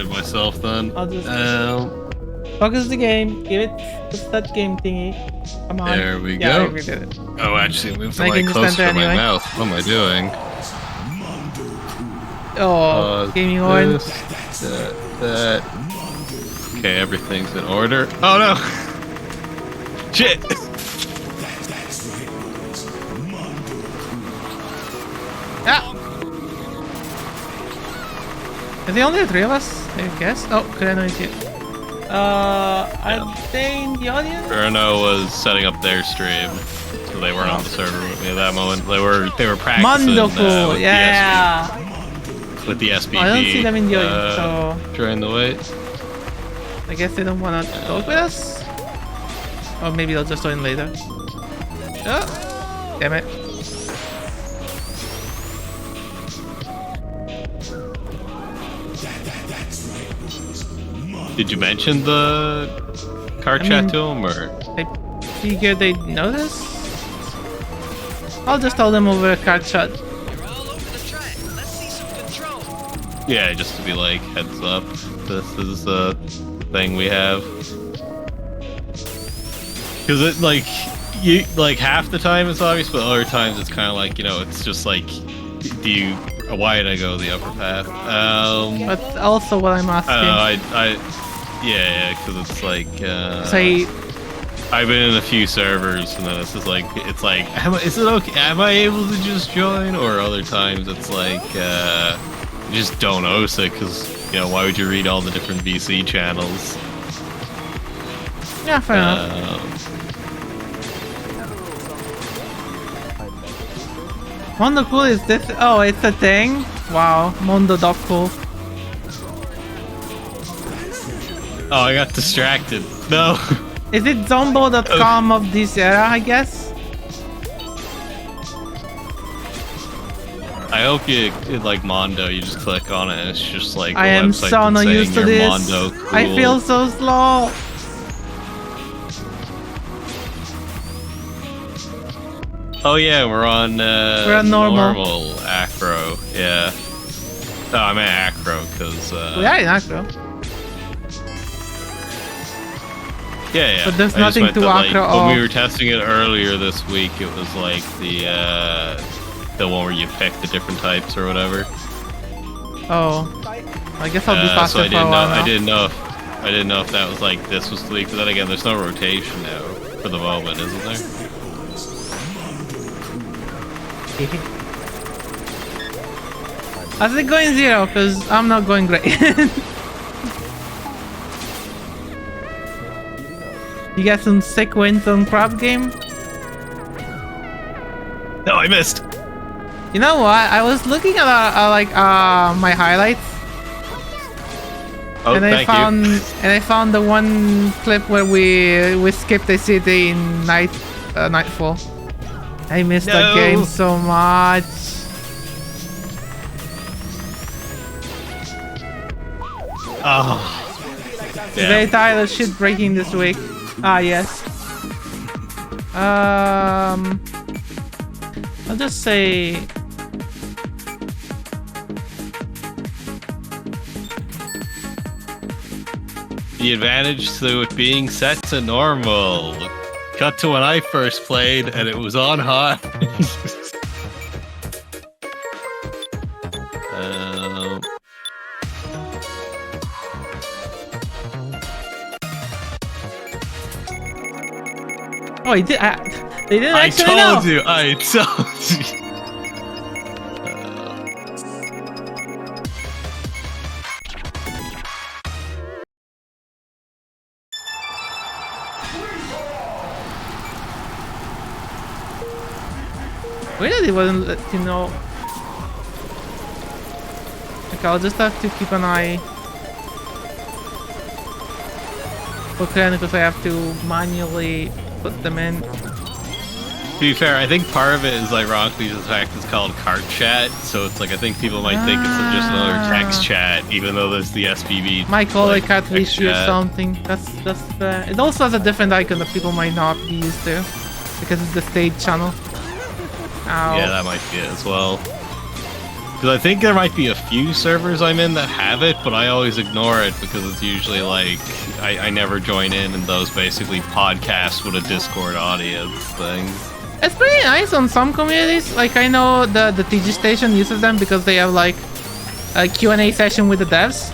join myself then. I'll just focus the game. Give it just that game thingy. Come on. There we yeah, go. We did it. Oh, actually, move the I mic can just closer enter to my anyway. mouth. What am I doing? Oh, gaming on. That. Okay, everything's in order. Oh no! Shit! Ah! Is there only the 3 of us? I guess. Oh, Kureno is here. Are they in the audience? Bruno was setting up their stream, so they weren't on the server with me at that moment. They were practicing Mondoku, with yeah. with the SBB. I don't see them in the audience, so During the wait. I guess they don't want to talk with us? Or maybe they'll just join later. Oh, damn it. Did you mention the car chat to them, or? I figured they'd notice. I'll just tell them over a card chat. Yeah, just to be like, heads up, this is a thing we have. Because it, like, you, like, half the time it's obvious, but other times it's kind of like, you know, it's just like, why did I go the upper path? But also what I'm asking. Yeah, because it's like, Say, I've been in a few servers, and then it's just like, is it okay? Am I able to just join? Or other times it's like, just don't host it, because, you know, why would you read all the different VC channels? yeah, fair enough. Mondo Cool is this? Oh, it's a thing? Wow, Mondo Dog Cool. Oh, I got distracted. No. Is it zombo.com of this era, I guess? I hope you like Mondo. You just click on it, and it's just like I am so not used to this. Mondo cool. I feel so slow. Oh yeah, we're on normal acro. Yeah. Oh, I meant acro because. We are in acro. Yeah. But there's I just nothing meant to that, acro. Like, when we were testing it earlier this week, it was like the one where you pick the different types or whatever. Oh, I guess I'll be faster so I for a while now. I didn't know if that was like this was the week. But then again, there's no rotation now for the moment, isn't there? How's it going 0? Because I'm not going great. You got some sick wins on crab game? No, I missed. You know what? I was looking at my highlights. Oh, and I found the one clip where we skipped a city in Nightfall. I missed that game so much. Oh. Very tired of shit breaking this week. Ah, yes. I'll just say... The advantage to it being set to normal. Cut to when I first played, and it was on high. Oh, he did. They didn't actually know. I told you. Really wasn't let you know. Okay, I'll just have to keep an eye for Kren because I have to manually put them in. To be fair, I think part of it is ironically the fact it's called kart chat, so it's like I think people might think it's just another text chat, even though there's the SPV. Might call it cat issue or something. That's it also has a different icon that people might not be used to because it's the stage channel. Ow. Yeah, that might be it as well. Because I think there might be a few servers I'm in that have it, but I always ignore it because it's usually like I never join in, and those basically podcasts with a Discord audience things. It's pretty nice on some communities. Like I know the TG Station uses them because they have like a Q&A session with the devs.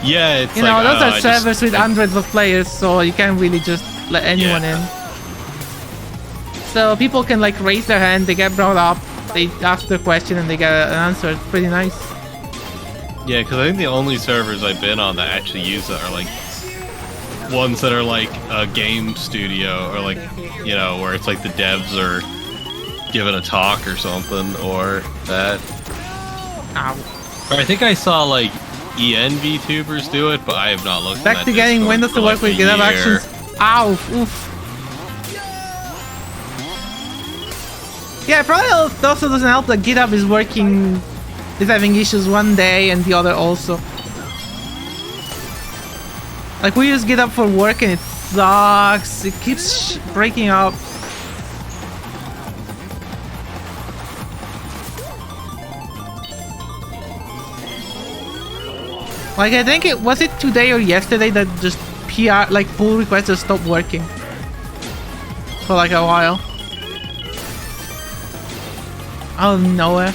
Yeah, it's you know, those are servers with hundreds of players, so you can't really just let anyone in. So people can like raise their hand, they get brought up, they ask their question, and they get an answer. It's pretty nice. Yeah, because I think the only servers I've been on that actually use it are like ones that are like a game studio, or like, you know, where it's like the devs are giving a talk or something, or that. Ow. Or I think I saw like EN VTubers do it, but I have not looked. Back to getting Windows to work with GitHub Actions. Ow, oof. Yeah, probably also doesn't help that GitHub is having issues one day and the other also. Like we use GitHub for work and it sucks. It keeps breaking up. Like I think was it today or yesterday that just PR, like pull requests just stopped working for like a while. Out of nowhere.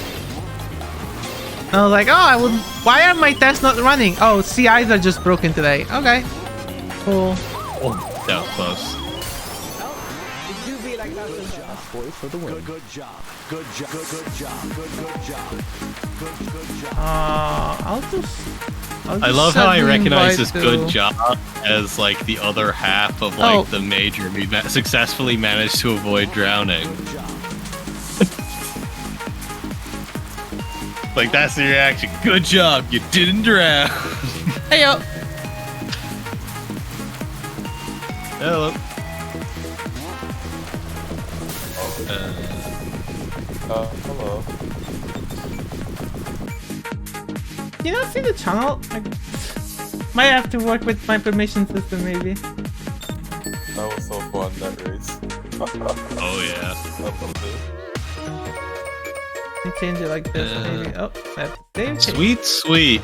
I was like, oh, why are my tests not running? Oh, CIs are just broken today. Okay, cool. Oh, that was close. Good job. Good job. Good job. Good job. I love how I recognize this good job as like the other half of like the major. We successfully managed to avoid drowning. Like that's the reaction. Good job, you didn't drown. Hey yo. Hello. Hello. You not see the channel? Like, might have to work with my permission system maybe. That was so fun, that race. Oh yeah. Let me change it like this maybe. Oh, that's Dave. Sweet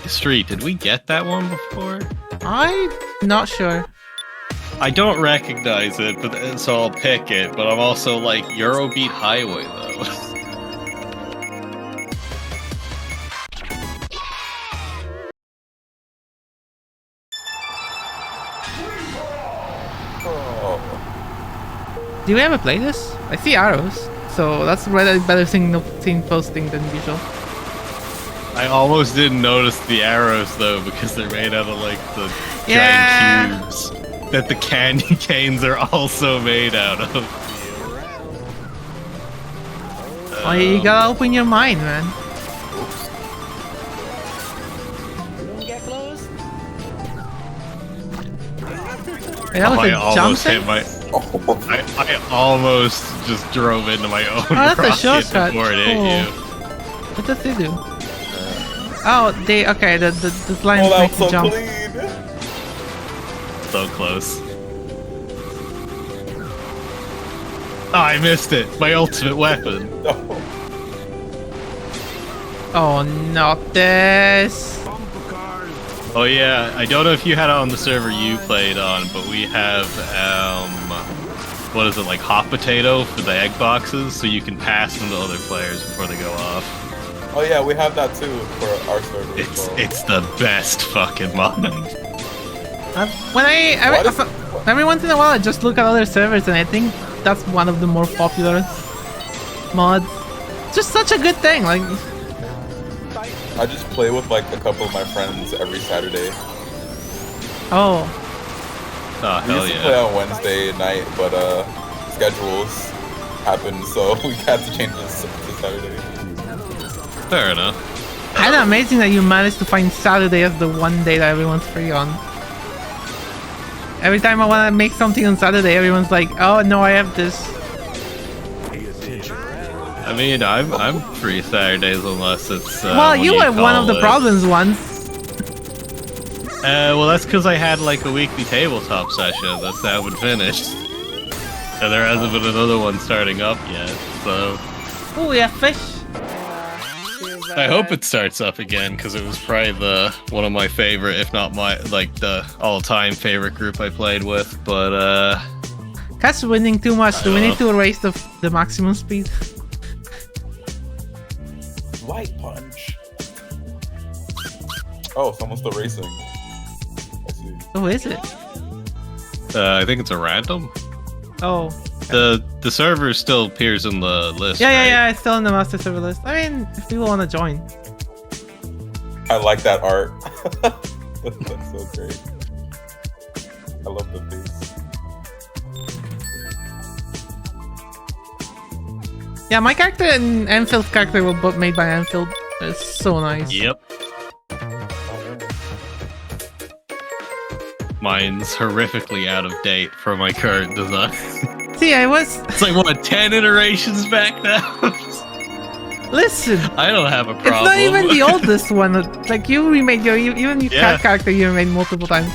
Street. Did we get that one before? I'm not sure. I don't recognize it, but so I'll pick it. But I'm also like Eurobeat Highway though. Do we ever play this? I see arrows, so that's rather better thing posting than usual. I almost didn't notice the arrows though, because they're made out of like the giant cubes that the candy canes are also made out of. Oh, you gotta open your mind, man. Hey, that was a jump thing? I almost just drove into my own that's a rocket shortcut. before it hit you. What does it do? Oh, okay, the lines make you jump. So close. Oh, I missed it. My ultimate weapon. Oh, not this. Oh yeah, I don't know if you had it on the server you played on, but we have, what is it, like hot potato for the egg boxes, so you can pass them to other players before they go off. Oh yeah, we have that too for our server. It's the best fucking mod. Every once in a while I just look at other servers and I think that's one of the more popular mods. It's just such a good thing, like... I just play with like a couple of my friends every Saturday. Oh. Oh, we hell used to yeah. play on Wednesday night, but schedules happened, so we had to change this to Saturday. Fair enough. Kind of amazing that you managed to find Saturday as the one day that everyone's free on. Every time I want to make something on Saturday, everyone's like, "Oh no, I have this." I mean, I'm free Saturdays unless it's. Well, you were one of the problems once. Well, that's because I had like a weekly tabletop session that's now been finished, and there hasn't been another one starting up yet. So. Oh, we have fish. I hope it starts up again because it was probably one of my favorite, if not my the all-time favorite group I played with. But Cat's winning too much. Do we need to raise the maximum speed? Light punch. Oh, someone's still racing. I see. Who is it? I think it's a random. Oh. The server still appears in the list. Yeah, right? yeah, it's still in the master server list. I mean, if people want to join. I like that art. That's so great. I love the face. Yeah, my character and Enfield's character were both made by Enfield. It's so nice. Yep. Mine's horrifically out of date for my current design. See, I was... It's like, what, 10 iterations back now? Listen. I don't have a problem. It's not even the oldest one. Like, you remade even your cat character you remade multiple times.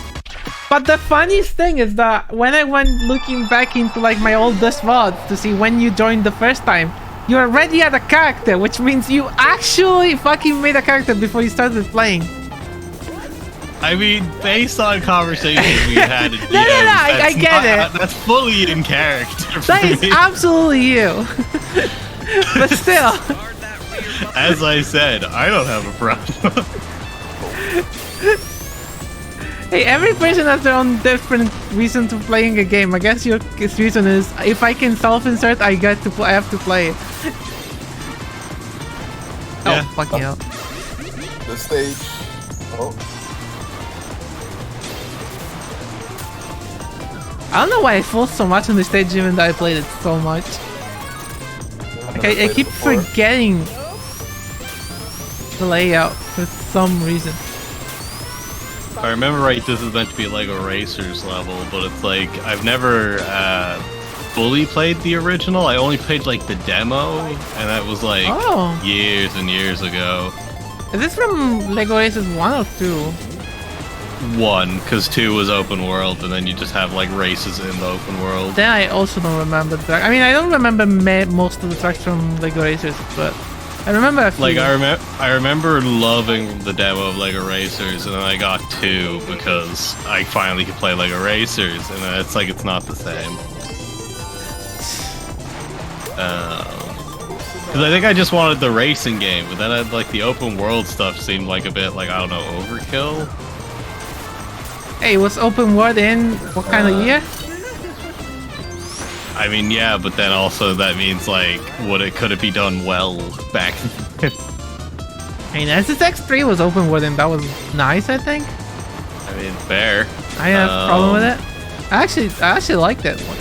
But the funniest thing is that when I went looking back into like my oldest VODs to see when you joined the first time, you already had a character, which means you actually fucking made a character before you started playing. I mean, based on conversations we had in DMs, I get it. That's fully in character. That is absolutely you. But still. As I said, I don't have a problem. Hey, every person has their own different reason to playing a game. I guess your reason is if I can self-insert, I have to play it. Yeah. Oh, fucking hell. The stage. Oh. I don't know why I fought so much on the stage even though I played it so much. Okay, I keep forgetting the layout for some reason. If I remember right, this is meant to be Lego Racers level, but it's like, I've never fully played the original. I only played like the demo, and that was like years and years ago. Is this from Lego Racers 1 or 2? 1, because 2 was open world, and then you just have like races in the open world. Then I also don't remember the track. I mean, I don't remember most of the tracks from Lego Racers, but I remember a few. Like I remember loving the demo of Lego Racers, and then I got 2 because I finally could play Lego Racers, and then it's like it's not the same. Because I think I just wanted the racing game, but then I'd, like the open world stuff seemed like a bit like, I don't know, overkill. Hey, was open world in what kind of year? I mean, yeah, but then also that means like, could it be done well back then? I mean, SSX 3 was open world and that was nice, I think. I mean, fair. I have a problem with it. I actually like that one.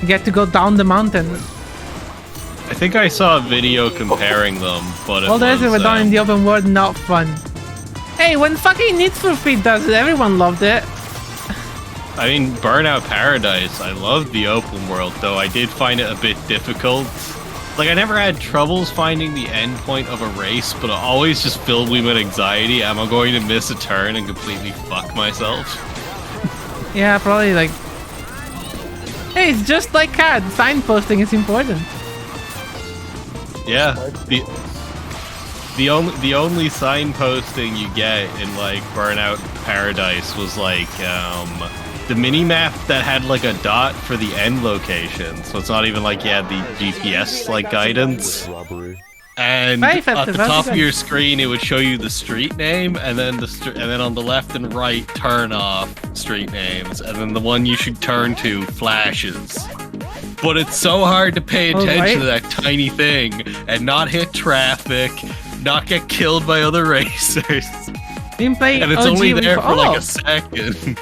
You get to go down the mountain. I think I saw a video comparing them, but All there is we're down in the open world, not fun. Hey, when fucking Need for Speed does it, everyone loved it. I mean, Burnout Paradise, I loved the open world, though I did find it a bit difficult. Like, I never had troubles finding the end point of a race, but it always just filled me with anxiety. Am I going to miss a turn and completely fuck myself? Yeah, probably like... Hey, it's just like CAD. Signposting is important. Yeah, the only signposting you get in like Burnout Paradise was like the mini map that had like a dot for the end location, so it's not even like you had the GPS like guidance. And at the top of your screen, it would show you the street name, and then on the left and right, turn off street names, and then the one you should turn to flashes. But it's so hard to pay attention to that tiny thing and not hit traffic, not get killed by other racers. And it's only there for like a second.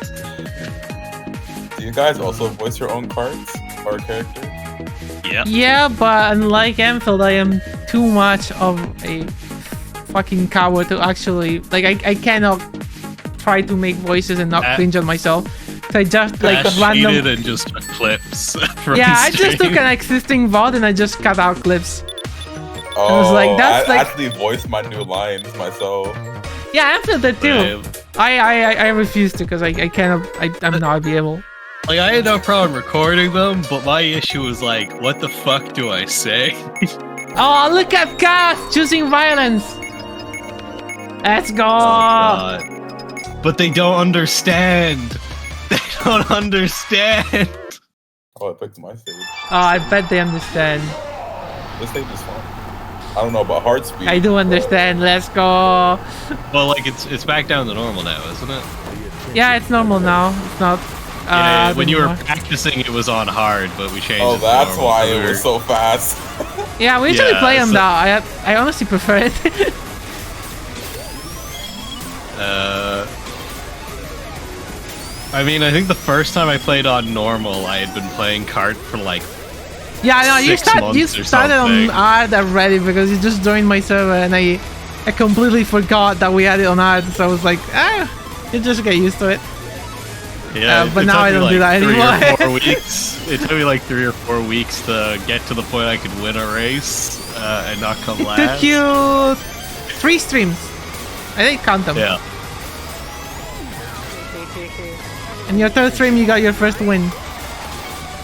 Do you guys also voice your own cards or character? Yeah. Yeah, but unlike Enfield, I am too much of a fucking coward to actually like. I cannot try to make voices and not cringe on myself. So I just like random and just took clips. Yeah, I just took an existing VOD and I just cut out clips. Oh, I was like, that's I like actually voiced my new lines myself. Yeah, Enfield did too. I refuse to because I cannot. I'm not be able. Like, I had no problem recording them, but my issue was like, what the fuck do I say? Oh, look at Cass choosing violence. Let's go. God. But they don't understand. They don't understand. Oh, I picked my stage. Oh, I bet they understand. This stage is fun. I don't know about hard speed. I do understand. Let's go. Well, like, it's back down to normal now, isn't it? Yeah, it's normal now. It's not. Yeah, when you were anymore. practicing, it was on hard, but we changed it Oh, to that's normal, why so it was so fast. Yeah, we usually Yeah, play them so- now. I honestly prefer it. I mean, I think the first time I played on normal, I had been playing kart for like Yeah, no, you 6 months or started on something. hard already because you just joined my server and I completely forgot that we had it on hard. So I was like, you just get used to it. Yeah, but it now took I me don't like do that 3 anymore. or 4 weeks. It took me like 3 or 4 weeks to get to the point I could win a race and not come It last. took you 3 streams. I didn't count them. Yeah. And your 3rd stream, you got your first win.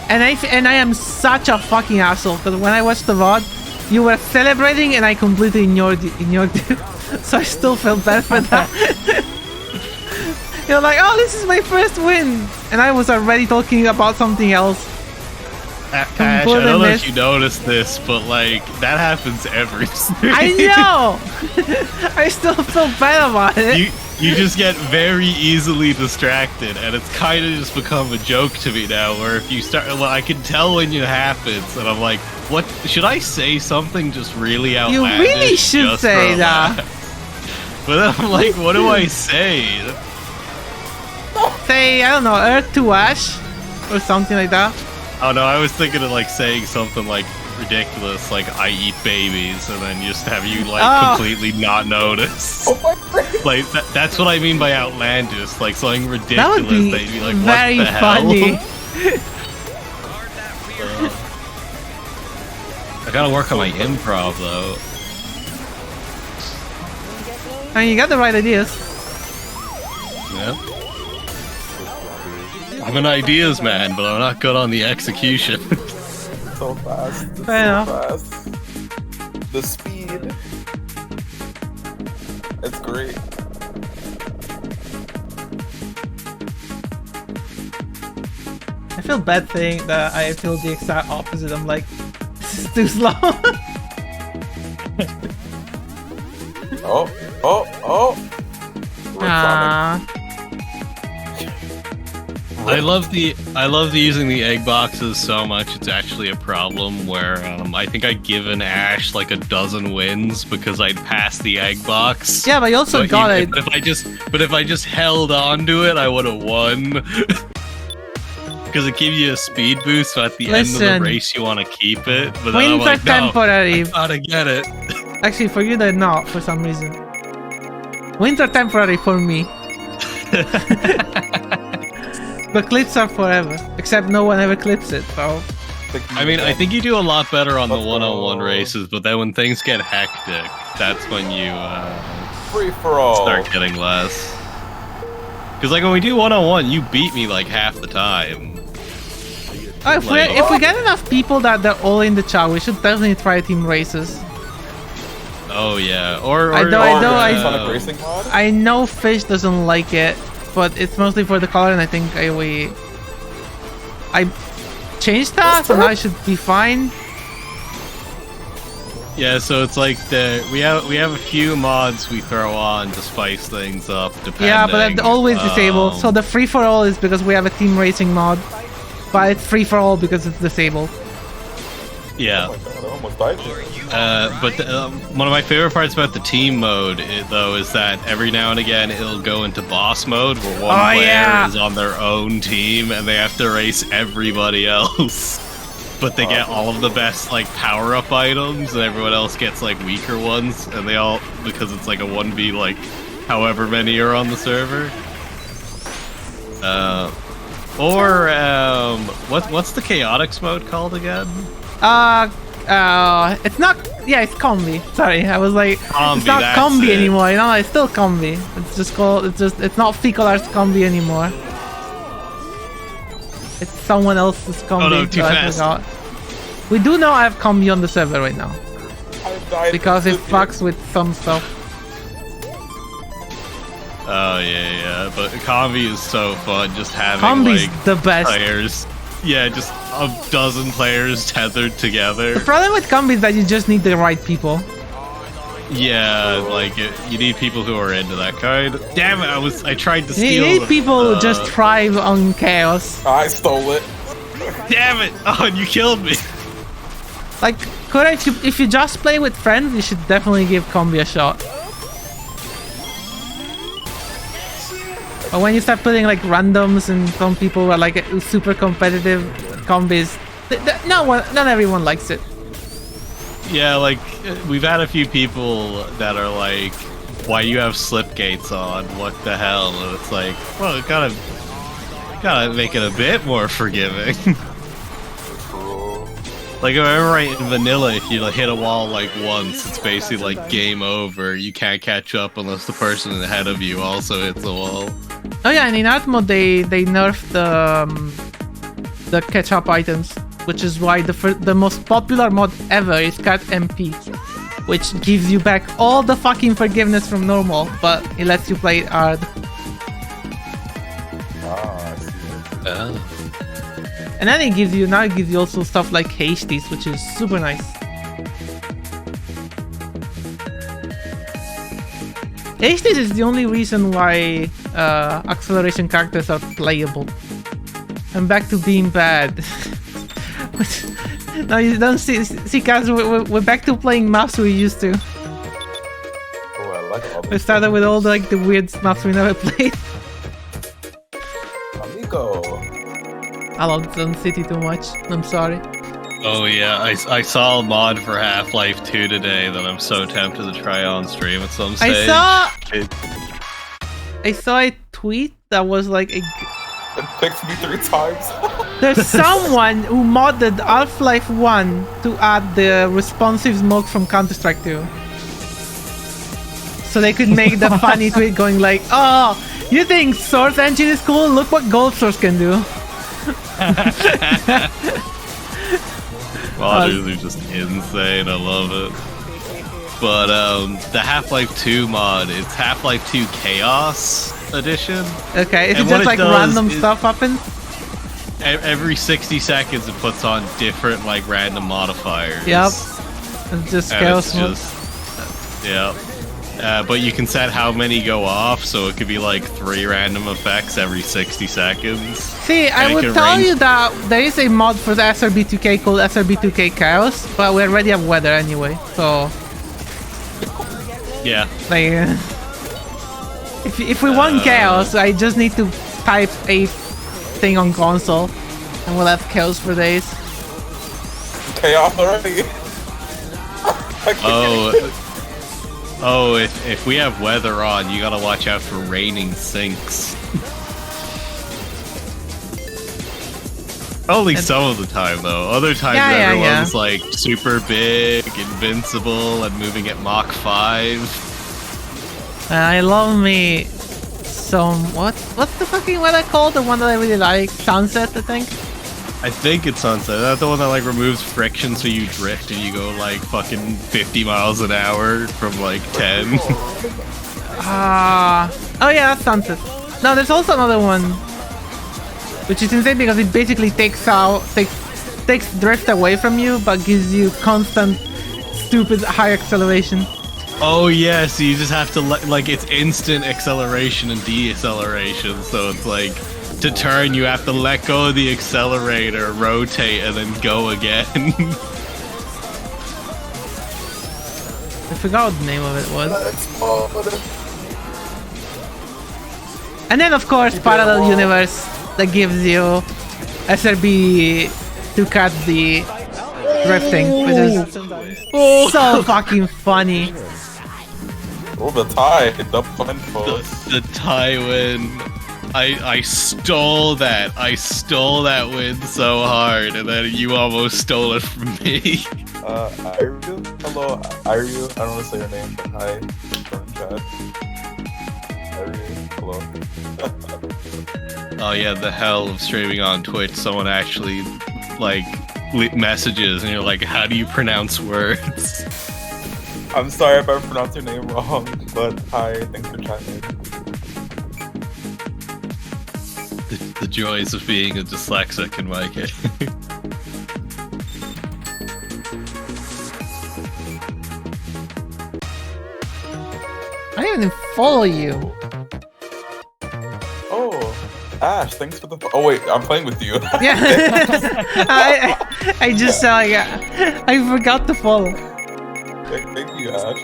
And I am such a fucking asshole because when I watched the VOD, you were celebrating and I completely ignored you. So I still felt bad for that. You're like, oh, this is my first win, and I was already talking about something else. Ash, I don't know if you noticed this, but like that happens every stream. I know. I still feel bad about it. You just get very easily distracted, and it's kind of just become a joke to me now. Where if you start, well, I can tell when it happens, and I'm like, "What? Should I say something just really outlandish?" You really should just say for a that. laugh? But then I'm like, "What do I say?" Say, I don't know, Earth to Ash, or something like that. Oh no, I was thinking of like saying something like ridiculous, like "I eat babies," and then just have you like completely not notice. Oh my god. Like that's what I mean by outlandish, like something ridiculous. That would be they'd be like, very what the funny. hell? I gotta work on my improv though. I mean, you got the right ideas. Yeah. I'm an ideas man, but I'm not good on the execution. So fast. It's Fair enough. so fast. The speed. It's great. I feel bad saying that I feel the exact opposite. I'm like, this is too slow. Oh. Ah. I love the using the egg boxes so much. It's actually a problem where I think I'd given Ash like a dozen wins because I'd passed the egg box. Yeah, but you also got it. But if I just held on to it, I would have won. Because it gives you a speed boost, so at the end of Listen. the race you want to keep it. But then Wins I'm like, are no, temporary. I gotta get it. Actually, for you, they're not for some reason. Wins are temporary for me. But clips are forever. Except no one ever clips it, so. I mean, I think you do a lot better on the one-on-one races, but then when things get hectic, that's when you Free for all. start getting less. Because like when we do one-on-one, you beat me like half the time. Oh, Like- if we get enough people that they're all in the chat, we should definitely try team races. Oh yeah, or I know, I know, Sonic Racing mod? I know Fish doesn't like it, but it's mostly for the color, and I think I changed that, so now I should be fine. Yeah, so it's like we have a few mods we throw on to spice things up. Depending. Yeah, but they're always disabled. So the free for all is because we have a team racing mod, but it's free for all because it's disabled. Yeah. Oh my god, I almost died here. But one of my favorite parts about the team mode, though, is that every now and again it'll go into boss mode where one player is on their own team and they have to race everybody else. But they get all of the best like power-up items, and everyone else gets like weaker ones, and they all because it's like a 1v like however many are on the server. What's the chaotix mode called again? It's not. Yeah, it's combi. Sorry, I was like, Combi, it's not that's combi it. anymore. You know, it's still combi. It's just called. It's not Fecal Arts combi anymore. It's someone else's combi. Oh no, too so I fast. forgot. We do know I have combi on the server right now. I died Because it instantly. fucks with some stuff. Oh yeah. But combi is so fun. Just having Combi's like the best. players. Yeah, just a dozen players tethered together. The problem with combi is that you just need the right people. Yeah, like you need people who are into that kind. Damn it! I tried to You steal. need people who just thrive on chaos. I stole it. Damn it! Oh, and you killed me. Like, if you just play with friends, you should definitely give combi a shot. But when you start putting like randoms and some people are like super competitive combis, not everyone likes it. Yeah, like we've had a few people that are like, "Why you have slip gates on? What the hell?" And it's like, well, gotta make it a bit more forgiving. Like if I remember right in vanilla, if you hit a wall like once, it's basically like game over. You can't catch up unless the person ahead of you also hits the wall. Oh yeah, and in art mode they nerfed the catch up items, which is why the most popular mod ever is Kart MP, which gives you back all the fucking forgiveness from normal, but it lets you play it hard. Ah, I see. Oh. And then it gives you also stuff like hasties, which is super nice. Hasties is the only reason why acceleration characters are playable. And back to being bad. No, you don't see guys, we're back to playing maps we used to. Oh, I like all We this. started with all the weird maps we never played. Amigo. I love Sun City too much. I'm sorry. Oh yeah, I saw a mod for Half-Life 2 today that I'm so tempted to try on stream at some stage. I saw a tweet that was like It picked me 3 times. there's someone who modded Half-Life 1 to add the responsive smoke from Counter-Strike 2. So they could make the funny tweet going like, "Oh, you think Source Engine is cool? Look what Gold Source can do." Modders are just insane, I love it. But the Half-Life 2 mod, it's Half-Life 2 Chaos Edition. Okay, is And it what just it like does random is- stuff happens? Every 60 seconds it puts on different like random modifiers. Yep. It's just And chaos it's mode. just, yeah. But you can set how many go off, so it could be like 3 random effects every 60 seconds. See, I And it would can tell range- you that there is a mod for the SRB2K called SRB2K Chaos, but we already have weather anyway, so Yeah. like, if we want chaos, I just need to type a thing on console, and we'll have chaos for days. Chaos already. Oh, if we have weather on, you gotta watch out for raining sinks. Only some of the time, though. Other times, Yeah, everyone's like super big, invincible, and moving at Mach 5. I love me some what's the fucking weather called? The one that I really like, Sunset, I think. I think it's Sunset. That's the one that like removes friction, so you drift and you go like fucking 50 miles an hour from like 10. Oh yeah, that's Sunset. No, there's also another one, which is insane because it basically takes drift away from you, but gives you constant, stupid high acceleration. Oh yeah, so you just have to like it's instant acceleration and deceleration. So it's like to turn, you have to let go of the accelerator, rotate, and then go again. I forgot what the name of it was. And then of course Parallel Universe that gives you SRB to cut the drifting, which is so fucking funny. Oh, the tie, the fun pose. The tie win. I stole that. I stole that win so hard, and then you almost stole it from me. Iryu? Hello, Iryu. I don't want to say your name, but hi. From chat. Iryu, hello. oh yeah, the hell of streaming on Twitch, someone actually like messages and you're like, how do you pronounce words? I'm sorry if I pronounced your name wrong, but hi, thanks for chatting. The joys of being a dyslexic in my case. I didn't even follow you. Oh, Ash, thanks for the. Oh wait, I'm playing with you. Yeah. I just I forgot to follow. Thank you, Ash.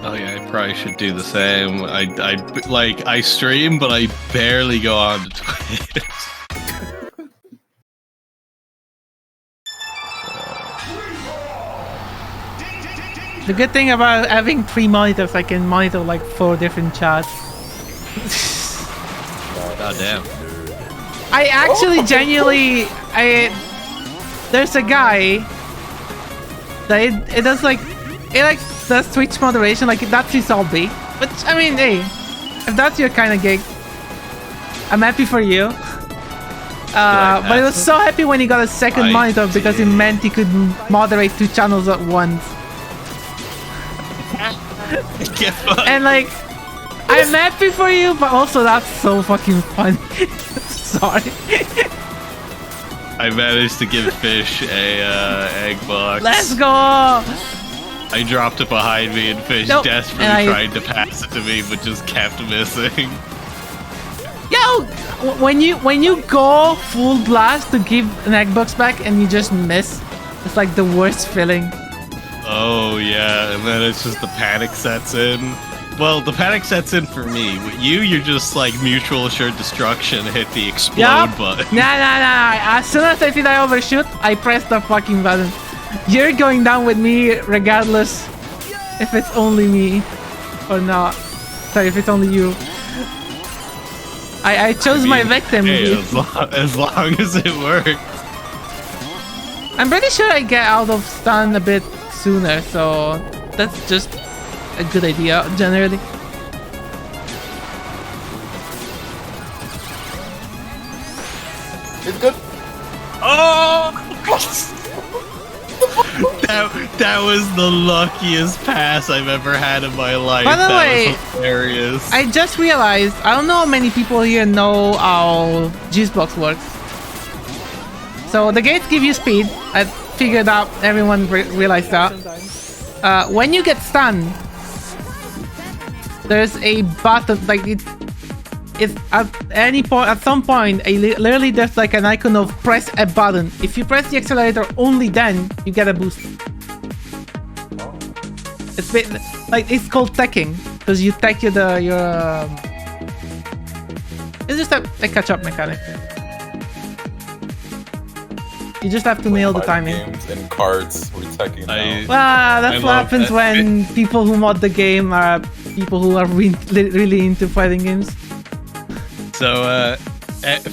Oh yeah, I probably should do the same. I stream, but I barely go on to Twitch. The good thing about having 3 monitors, I can monitor like 4 different chats. God damn. I actually genuinely, there's a guy that it does like, does Twitch moderation, like that's his hobby. But I mean, hey, if that's your kind of gig, I'm happy for you. But I was so happy when he got a second monitor because it meant he could moderate 2 channels at once. And like, I'm happy for you, but also that's so fucking funny. Sorry. I managed to give Fish a egg box. Let's go! I dropped it behind me and Fish desperately tried to pass it to me, but just kept missing. Yo! When you go full blast to give an egg box back and you just miss, it's like the worst feeling. Oh yeah, and then it's just the panic sets in. Well, the panic sets in for me. With you, you're just like mutual assured destruction, hit the explode button. Nah. As soon as I see that overshoot, I press the fucking button. You're going down with me regardless if it's only me or not. Sorry, if it's only you. I chose my victim. Hey, as long as it works. I'm pretty sure I get out of stun a bit sooner, so that's just a good idea generally. It's good. Oh! that was the luckiest pass I've ever had in my life. By the way, was hilarious. I just realized, I don't know how many people here know how Juicebox works. So the gates give you speed. I figured out everyone realized that. When you get stunned, there's a button, like it's at any point, at some point, literally there's like an icon of press a button. If you press the accelerator, only then you get a boost. It's like it's called teching because you tech it's just a catch-up mechanic. You just have to nail the timing. Games and cards, we're teching now. Well, that's what happens when people who mod the game are people who are really into fighting games. So,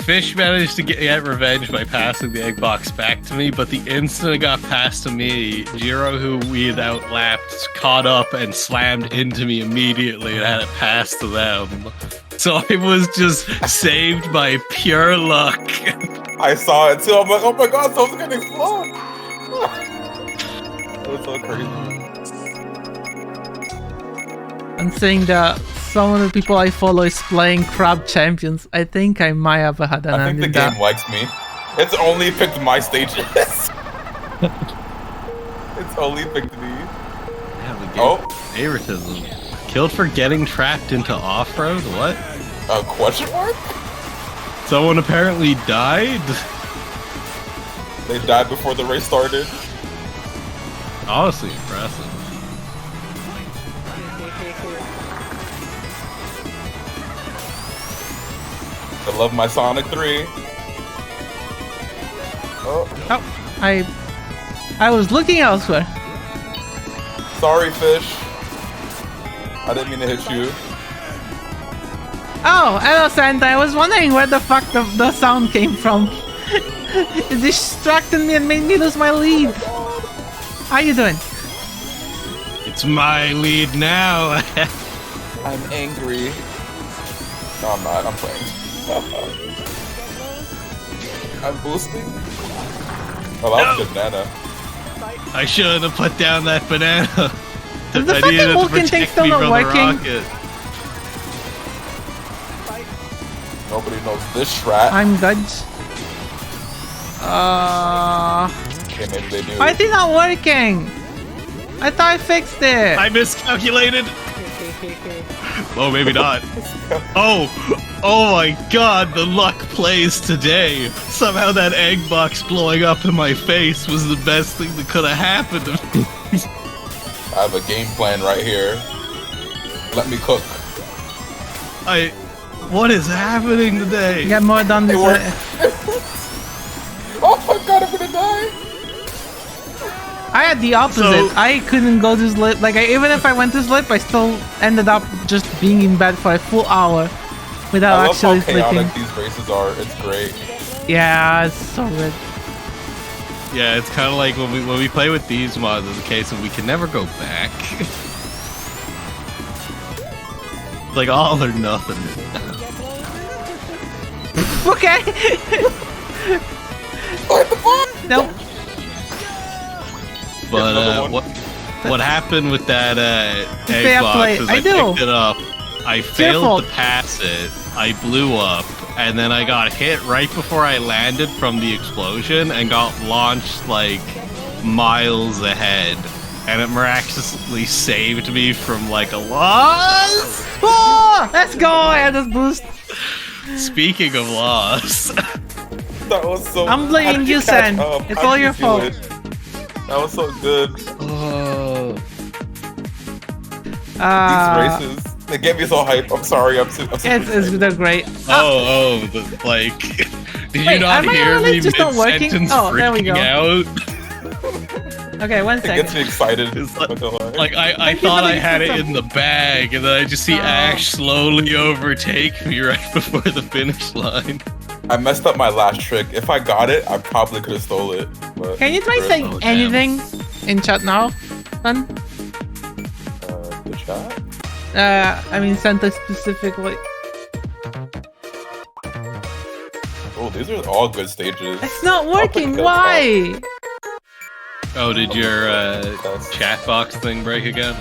Fish managed to get revenge by passing the egg box back to me, but the instant it got passed to me, Jiro, who we had outlapped, caught up and slammed into me immediately and had it passed to them. So I was just saved by pure luck. I saw it too. I'm like, oh my god, someone's getting explode. That was so crazy. I'm saying that some of the people I follow is playing Crab Champions. I think I might have had an I think the game likes me. It's only picked my stages. It's only picked me. Yeah, the game favoritism. Killed for getting trapped into off-road? What? Question mark? Someone apparently died? They died before the race started. Honestly impressive. I love my Sonic 3. Oh, I was looking elsewhere. sorry, Fish. I didn't mean to hit you. Oh, hello, Santa. I was wondering where the fuck the sound came from. It distracted me and made me lose my lead. How you doing? It's my lead now. I'm angry. No, I'm not. I'm playing. I'm boosting. Oh, that was a banana. I shouldn't have put down that banana. Is the I fucking needed to Vulcan thing protect still me not from working? the rocket. Nobody knows this strat. I'm good. Okay, maybe they do. Why is it not working? I thought I fixed it. I miscalculated. Oh, maybe not. Oh my god, the luck plays today. Somehow that egg box blowing up in my face was the best thing that could have happened to me. I have a game plan right here. Let me cook. What is happening today? Get more done this way. Oh my god, I'm gonna die. I had the opposite. I couldn't go to sleep. Like, even if I went to sleep, I still ended up just being in bed for a full hour without I love actually how chaotic sleeping. these races are. It's great. Yeah, it's so good. Yeah, it's kind of like when we play with these mods, it's a case of we can never go back. Like all or nothing. Okay. Nope. But what happened with that Stay egg up box late. is I I do. picked it up, I failed to pass it, I blew up, and then I got hit right before I landed from the explosion and got launched like miles ahead. And it miraculously saved me from like a loss. Oh, let's go. I had this boost. Speaking of loss, That was so. I'm blaming how did you, catch Sen. up? It's How all did your you do fault. it? That was so good. These races, they get me so hype. I'm sorry. I'm super They're great. like, did Wait, you not am I hear really me just not working? mid-sentence Oh, there we go. freaking out? Okay, one It gets second. me excited. It's not gonna lie. Like I Thank you thought for I the had it system. in the bag, and then I just see Ash slowly overtake me right before the finish line. I messed up my last trick. If I got it, I probably could have stole it. But Can you try the saying Oh, damn. anything in chat now, son? the chat? I mean, Santa specifically. Oh, these are all good stages. It's not I'll put working. the Why? Oh, did your chat box thing break again?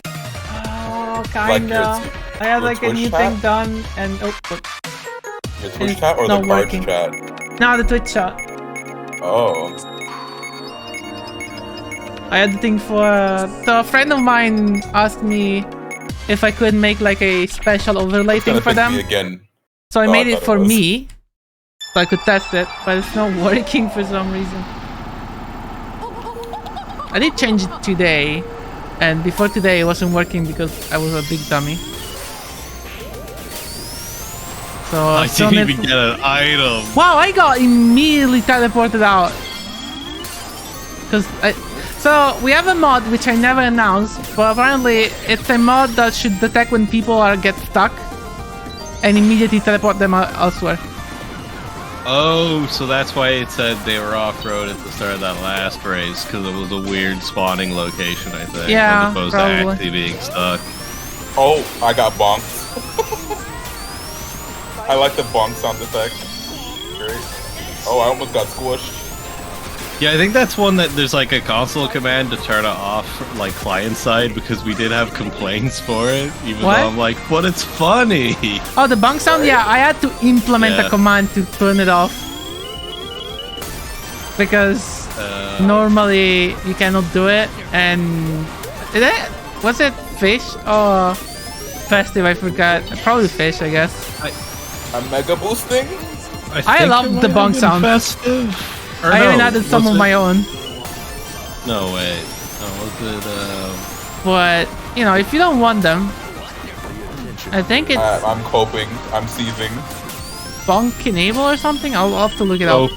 Oh, Like kinda. I had your like a Twitch new chat? thing done, and oh, Your Twitch It's chat or the not cards working. chat? now the Twitch chat. Oh. I had the thing for. So a friend of mine asked me if I could make like a special overlay It's thing gonna for pick them. me again. So I Oh, made I it thought it for was. me, so I could test it, but it's not working for some reason. I did change it today, and before today it wasn't working because I was a big dummy. So I still didn't need even to- get an item. Wow, I got immediately teleported out. So we have a mod which I never announced, but apparently it's a mod that should detect when people get stuck and immediately teleport them elsewhere. Oh, so that's why it said they were off-road at the start of that last race, because it was a weird spawning location, I think. Yeah, as opposed probably. to actually being stuck. Oh, I got bonked. I like the bonk sound effect. Great. Oh, I almost got squished. Yeah, I think that's one that there's like a console command to turn it off, like client side, because we did have complaints for it. Even What? though I'm like, but it's funny. Oh, the bunk sound? Yeah, I had to implement Yeah. a command to turn it off. Because normally you cannot do it. And was it fish or festive? I forgot. Probably fish, I guess. I'm mega boosting. I think love it the might bunk have been sound. Festive. Or I no, even added some was of it- my own. No, wait. Oh, was it? But, you know, if you don't want them, I think it's I'm coping. I'm seething. bunk enable or something. I'll have to look it up.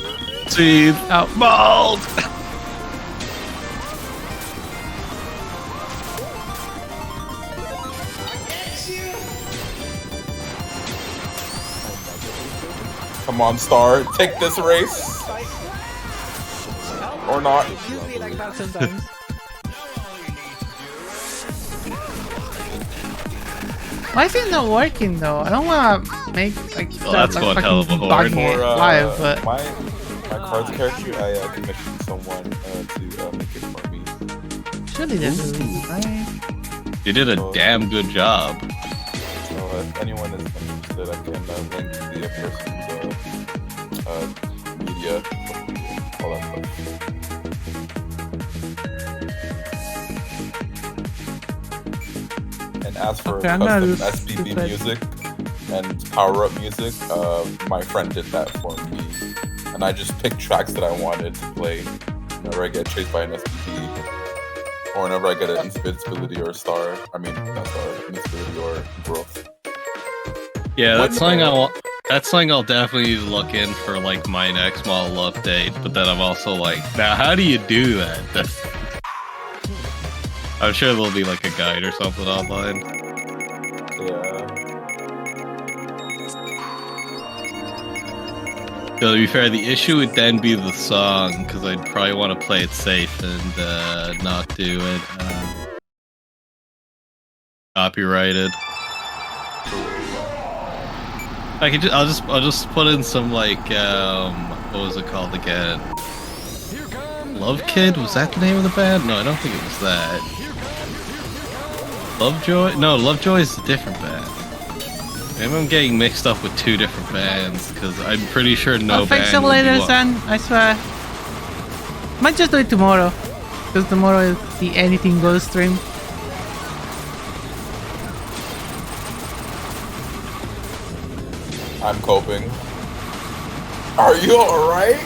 See, Oh. bald. Come on, Star. Take this race. Or not. Usually like that sometimes. Why is it not working though? I don't wanna make like Well, that's like, one hell of a horn. bugging it For live, but my cards character, I commissioned someone to make it for me. surely this is right. You did a damn good job. So if anyone is interested, I can link the person's media, all that stuff. And as for Okay, I'm gonna custom do SPB stupid. music and power-up music, my friend did that for me. And I just picked tracks that I wanted to play whenever I get chased by an SPB. Or whenever I get an invincibility or a star. I mean, not star, invincibility or growth. Yeah, that's something I'll definitely look in for like my next model update. But then I'm also like, now how do you do that? I'm sure there'll be like a guide or something online. Yeah. So to be fair, the issue would then be the song, because I'd probably want to play it safe and not do it copyrighted. I'll just put in some like what was it called again? Love Kid? Was that the name of the band? No, I don't think it was that. Lovejoy? No, Lovejoy is a different band. Maybe I'm getting mixed up with two different bands, because I'm pretty sure no I'll fix band it would be later, one. son. I swear. Might just do it tomorrow, because tomorrow is the Anything Goes stream. I'm coping. Are you alright?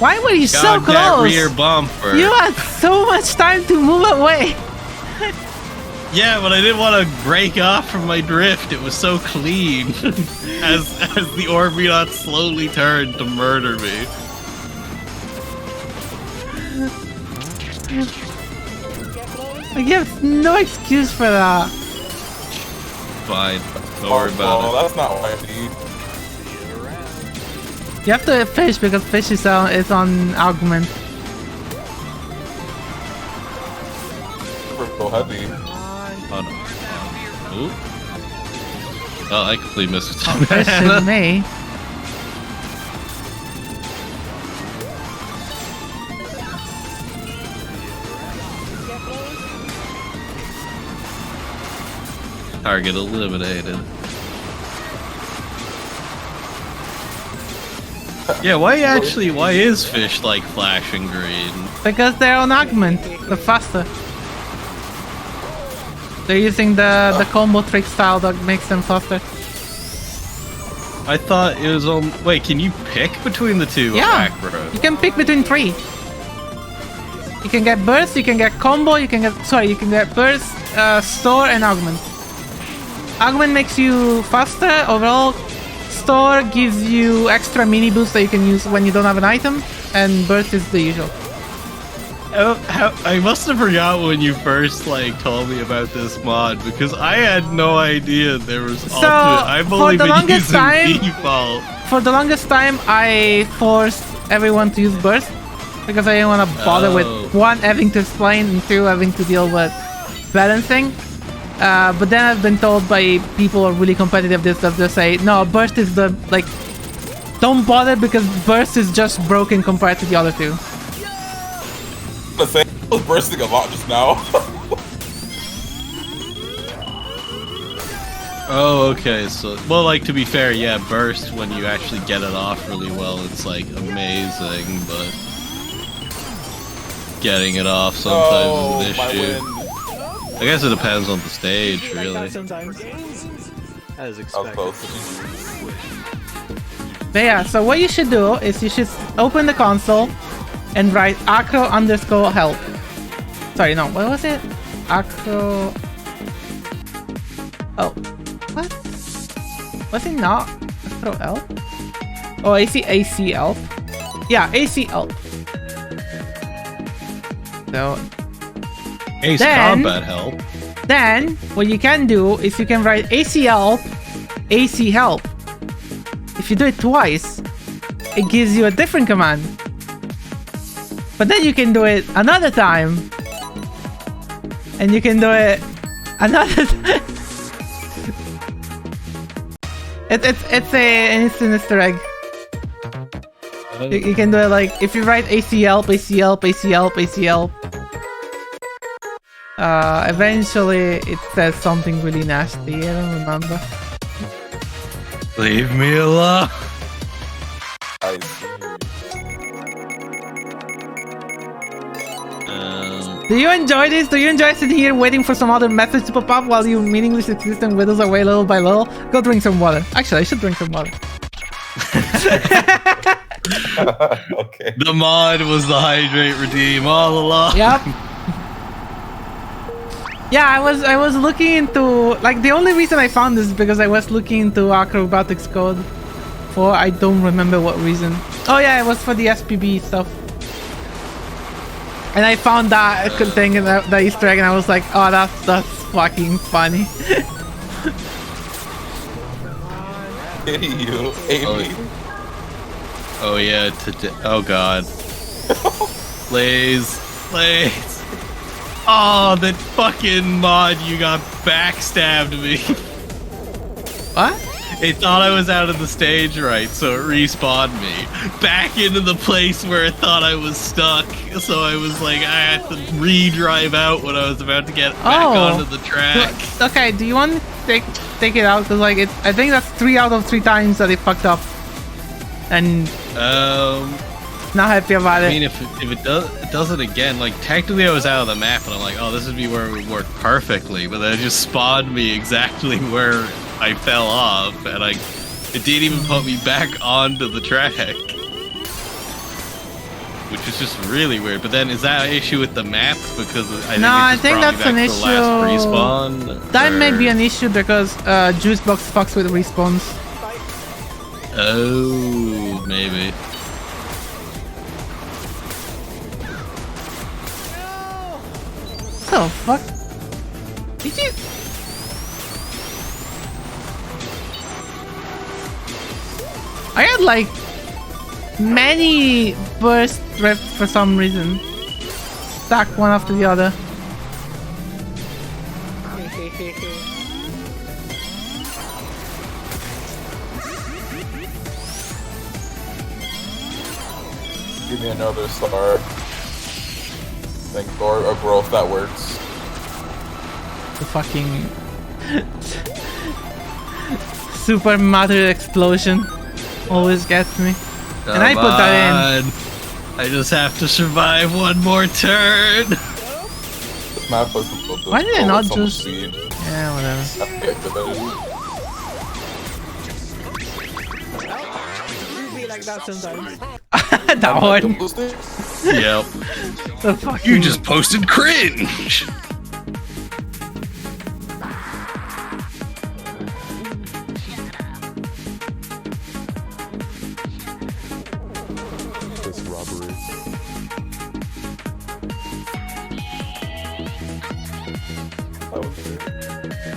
Why were you so God, that close? rear bumper. You had so much time to move away. Yeah, but I didn't want to break off from my drift. It was so clean. as the Orbeon slowly turned to murder me. I give no excuse for that. Fine. Don't worry about it. That's not what I need. You have to fish because fish is on argument. We're so heavy. Oh, no. Ooh. Oh, I completely missed it. Fish is me. Target eliminated. Yeah, why is fish like flashing green? Because they're on argument. They're faster. They're using the combo trick style that makes them faster. I thought it was on. Wait, can you pick between the two? Yeah, attack bros? you can pick between three. You can get burst, you can get combo, you can get burst, store, and augment. Augment makes you faster overall. Store gives you extra mini boost that you can use when you don't have an item, and burst is the usual. I must have forgot when you first like told me about this mod, because I had no idea there was alternate. I've only been using default. For the longest time, I forced everyone to use burst because I didn't want to bother with one, having to explain, and two, having to deal with balancing. But then I've been told by people who are really competitive that they say, no, burst is the, like, don't bother because burst is just broken compared to the other two. I was bursting a lot just now. Oh, okay. So, well, like, to be fair, yeah, burst, when you actually get it off really well, it's, like, amazing, but getting it off sometimes is an issue. I guess it depends on the stage, really. Sometimes. As expected. But yeah, so what you should do is you should open the console and write acro_help. Sorry, no, what was it? Acro... Oh, what? Was it not acro help? Oh, AC help. Yeah, AC help. So... Ace Combat help. Then, what you can do is you can write AC help. If you do it twice, it gives you a different command. But then you can do it another time. And you can do it another time. It's an Easter egg. You can do it like if you write ACL, ACL, ACL, ACL. Eventually it says something really nasty. I don't remember. Leave me alone. I see. Do you enjoy this? Do you enjoy sitting here waiting for some other message to pop up while you meaningless existence withers away little by little? Go drink some water. Actually, I should drink some water. Okay. The mod was the hydrate redeem all along. Yep. Yeah, I was looking into like the only reason I found this is because I was looking into acrobatics code for I don't remember what reason. Oh yeah, it was for the SPB stuff. And I found that thing in the Easter egg and I was like, oh that's fucking funny. You ate me. Oh yeah, oh god. Please. Oh, that fucking mod, you got backstabbed me. What? It thought I was out of the stage right, so it respawned me back into the place where it thought I was stuck. So I was like, I had to re-drive out when I was about to get back onto the track. Okay, do you want to take it out? Because like I think that's 3 out of 3 times that it fucked up. And not happy about it. I mean, if it does it again, like technically I was out of the map and I'm like, oh, this would be where it would work perfectly, but then it just spawned me exactly where I fell off, and it didn't even put me back onto the track, which is just really weird. But then is that an issue with the map? Because I think that's an issue. Last respawn, that may be an issue because Juicebox fucks with respawns. Oh, maybe. What the fuck? Did you? I had like many burst drifts for some reason. Stack one after the other. Give me another star. Thank Lord, or bro, if that works. The fucking super matter explosion always gets me. And I put that in. I just have to survive one more turn. This map was Why did I not just? Speed. Yeah, whatever. Like that sometimes. That one. Yep. The fuck You just posted cringe. This robbery.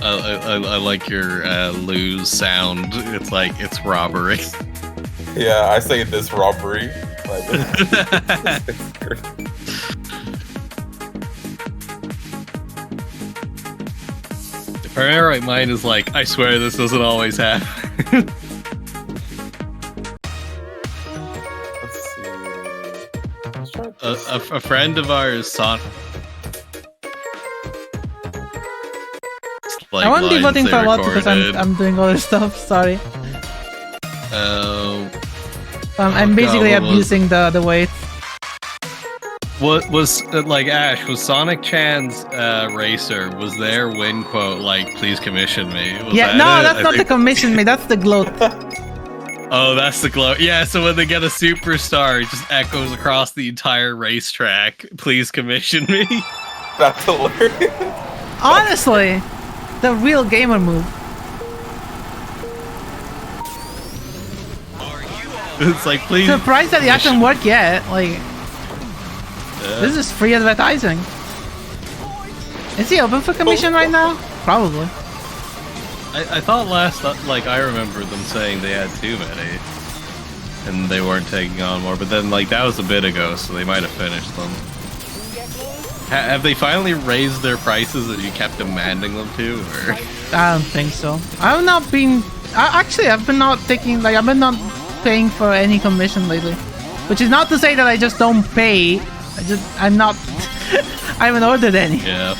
I like your lose sound. It's like it's robbery. Yeah, I say this robbery. If I remember right, mine is like, I swear this doesn't always happen. Let's see. A friend of ours, Son. Like I won't be voting they for a lot because recorded. I'm doing other stuff. Sorry. I'm Oh, basically God, what abusing the weight. What was like Ash? Was Sonic Chan's racer? Was their win quote like "Please commission me"? Was Yeah, that no, it? that's not the commission me. That's the gloat. Oh, that's the glow. Yeah, so when they get a superstar, it just echoes across the entire racetrack. Please commission me. That's hilarious. Honestly, the real gamer move. It's like, please. Surprised that it hasn't worked yet. Like, this is free advertising. Is he open for commission right now? Probably. I thought last, like, I remember them saying they had too many, and they weren't taking on more. But then, like, that was a bit ago, so they might have finished them. Have they finally raised their prices that you kept demanding them to? Or? I don't think so. Actually, I've been not taking like I've been not paying for any commission lately, which is not to say that I just don't pay. I'm not. I haven't ordered any. Yeah.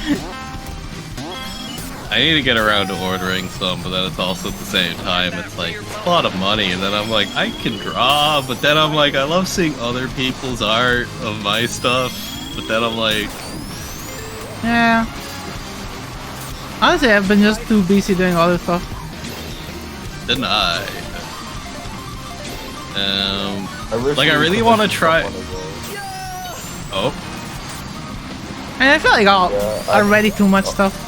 I need to get around to ordering some, but then it's also at the same time, it's like, it's a lot of money, and then I'm like, I can draw, but then I'm like, I love seeing other people's art of my stuff, but then I'm like... Yeah. Honestly, I've been just too busy doing other stuff. Denied. Like, I really want to try... Oh. And I feel like already too much stuff.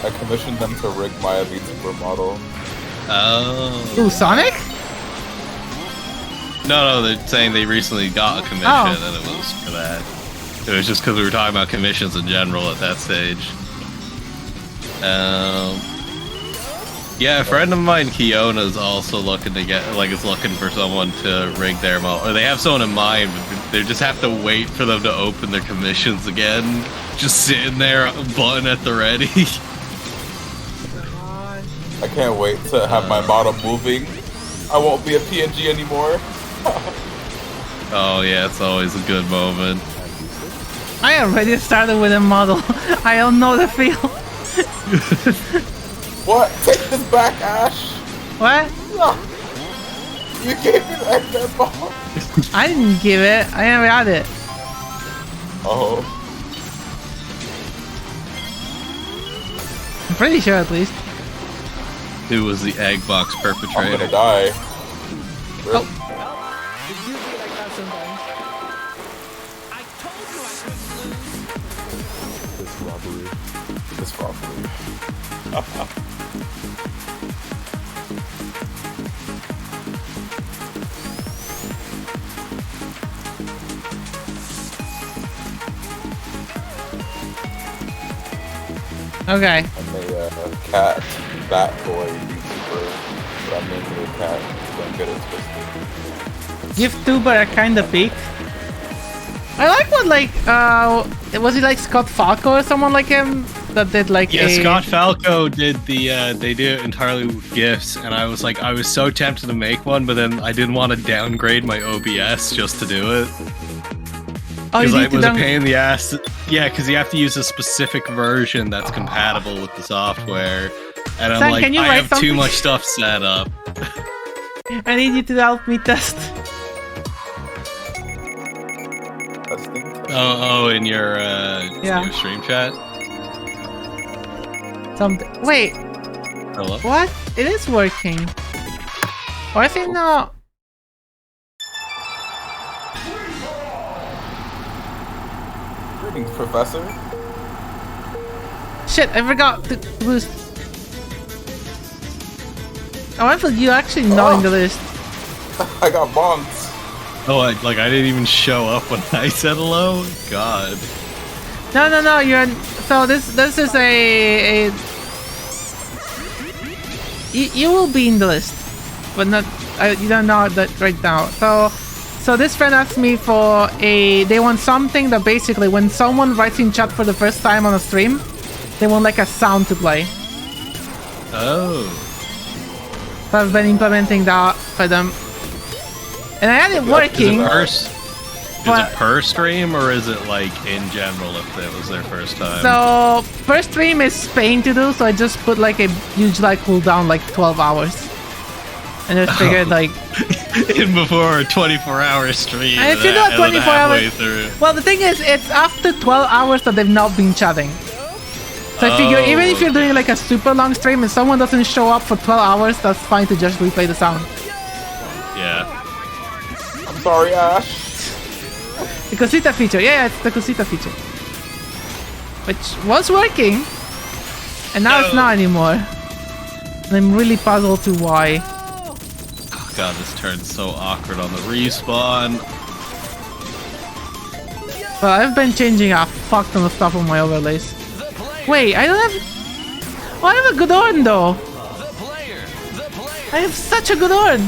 I commissioned them to rig my Elite Supermodel. Oh. Ooh, Sonic? No, they're saying they recently got a commission, and it was for that. It was just because we were talking about commissions in general at that stage. Yeah, a friend of mine, Kiona's also looking to get, like, is looking for someone to rig their model. Or they have someone in mind, but they just have to wait for them to open their commissions again. Just sitting there, button at the ready. I can't wait to have my model moving. I won't be a PNG anymore. Oh yeah, it's always a good moment. I already started with a model. I don't know the feel. What? Take this back, Ash. What? No. You gave me the Eggman ball. I didn't give it. I never had it. Oh. I'm pretty sure at least. Who was the egg box I'm perpetrator? gonna die. Oh. It's usually like that sometimes. I told you I couldn't lose. This robbery. Okay. I'm a cat, bat boy YouTuber, but I'm naming it a cat. Don't get it twisted. Give Tuber a kind of peak. I like what was it like Scott Falco or someone like him that did like Yeah, Scott Falco did the they do it entirely with GIFs, and I was so tempted to make one, but then I didn't want to downgrade my OBS just to do it. Oh, Because it was a pain in the ass. Yeah, because you have to use a specific version that's compatible with the software. And I'm Sam, like, can you I write have something? too much stuff set up. I need you to help me test. Oh, in your Yeah. your stream chat. Something. Wait, Hello. what? It is working. Why is it not? Greetings, Professor. Shit, I forgot to boost. Oh, I thought you actually not in the list. I got bonks. Oh, I didn't even show up when I said hello. God. No, you're. So this is a you will be in the list, but not. You don't know that right now. So this friend asked me for they want something that basically when someone writes in chat for the first time on a stream, they want like a sound to play. Oh. So I've been implementing that for them. And I had it working. Is it per stream, or is it like in general if it was their first time? So first stream is pain to do, so I just put like a huge like cooldown like 12 hours. And just figured like in before a 24-hour stream. And if you do a 24 hours, through. well, the thing is, it's after 12 hours that they've not been chatting. So I figure even if you're doing like a super long stream and someone doesn't show up for 12 hours, that's fine to just replay the sound. Yeah. I'm sorry, Ash. The Cosita feature, yeah, it's the Cosita feature. Which was working, and now it's not anymore. And I'm really puzzled to why. Oh god, this turn's so awkward on the respawn. But I've been changing a fuck ton of stuff on my overlays. Wait, I don't have... Oh, I have a good horn though! I have such a good horn!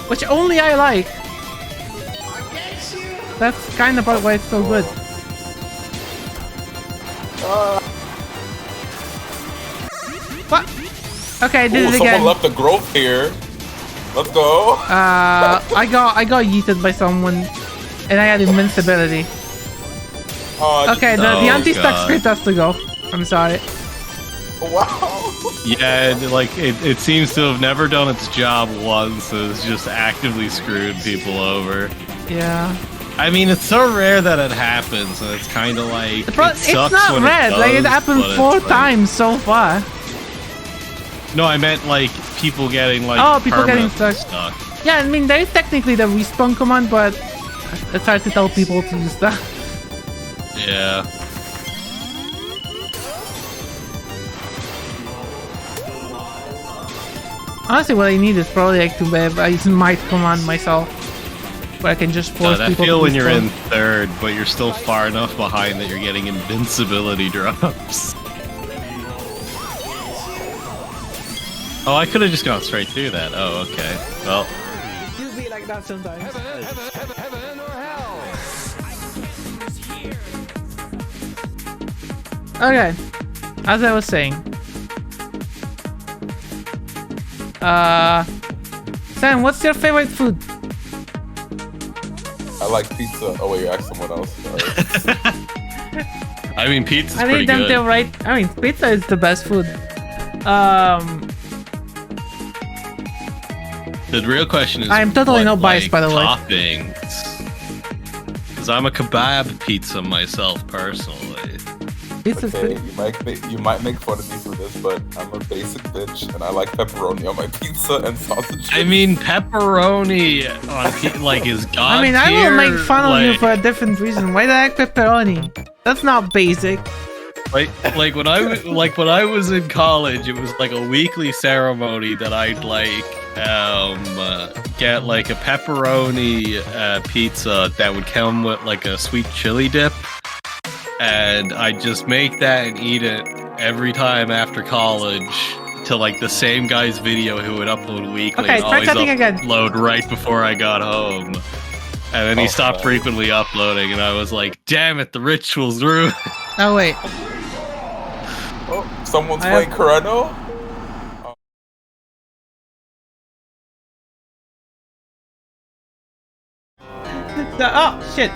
Which only I like. That's kind of why it's so good. What? Okay, I did it again. Someone left the growth here. Let's go. I got yeeted by someone, and I had invincibility. Okay, the anti-stuck script has to go. I'm sorry. Wow. Yeah, like it seems to have never done its job once. So it's just actively screwed people over. Yeah. I mean, it's so rare that it happens, and it's kind of like It's not red. Like it happened 4 times so far. No, I meant like people getting like people getting stuck. stuck. Yeah, I mean there is technically the respawn command, but it's hard to tell people to use that. Yeah. Honestly, what I need is probably like to use nite command myself, where I can just force I people feel to when you're respawn. in third, but you're still far enough behind that you're getting invincibility drops. Oh, I could have just gone straight through that. Oh, okay. Well. You be like that sometimes. Heaven or hell? Okay, as I was saying. Sam, what's your favorite food? I like pizza. Oh wait, you asked someone else. Sorry. I mean, pizza's I pretty need them good. to write. I mean, pizza is the best food. The real question is, I'm totally what, not biased, like, by the way. toppings? Because I'm a kebab pizza myself, personally. Pizza's Okay, pretty. you might make fun of me for this, but I'm a basic bitch, and I like pepperoni on my pizza and sausage. I mean, pepperoni on like is god I mean, I will tier, make fun of you like- for a different reason. Why do I like pepperoni? That's not basic. Like when I was in college, it was like a weekly ceremony that I'd like get like a pepperoni pizza that would come with like a sweet chili dip, and I'd just make that and eat it every time after college to like the same guy's video who would upload weekly. Okay, and try always cutting again. upload right before I got home. And then he stopped frequently uploading, and I was like, damn it, the ritual's ruined. Oh wait. Oh, someone's playing Coreno? Oh shit.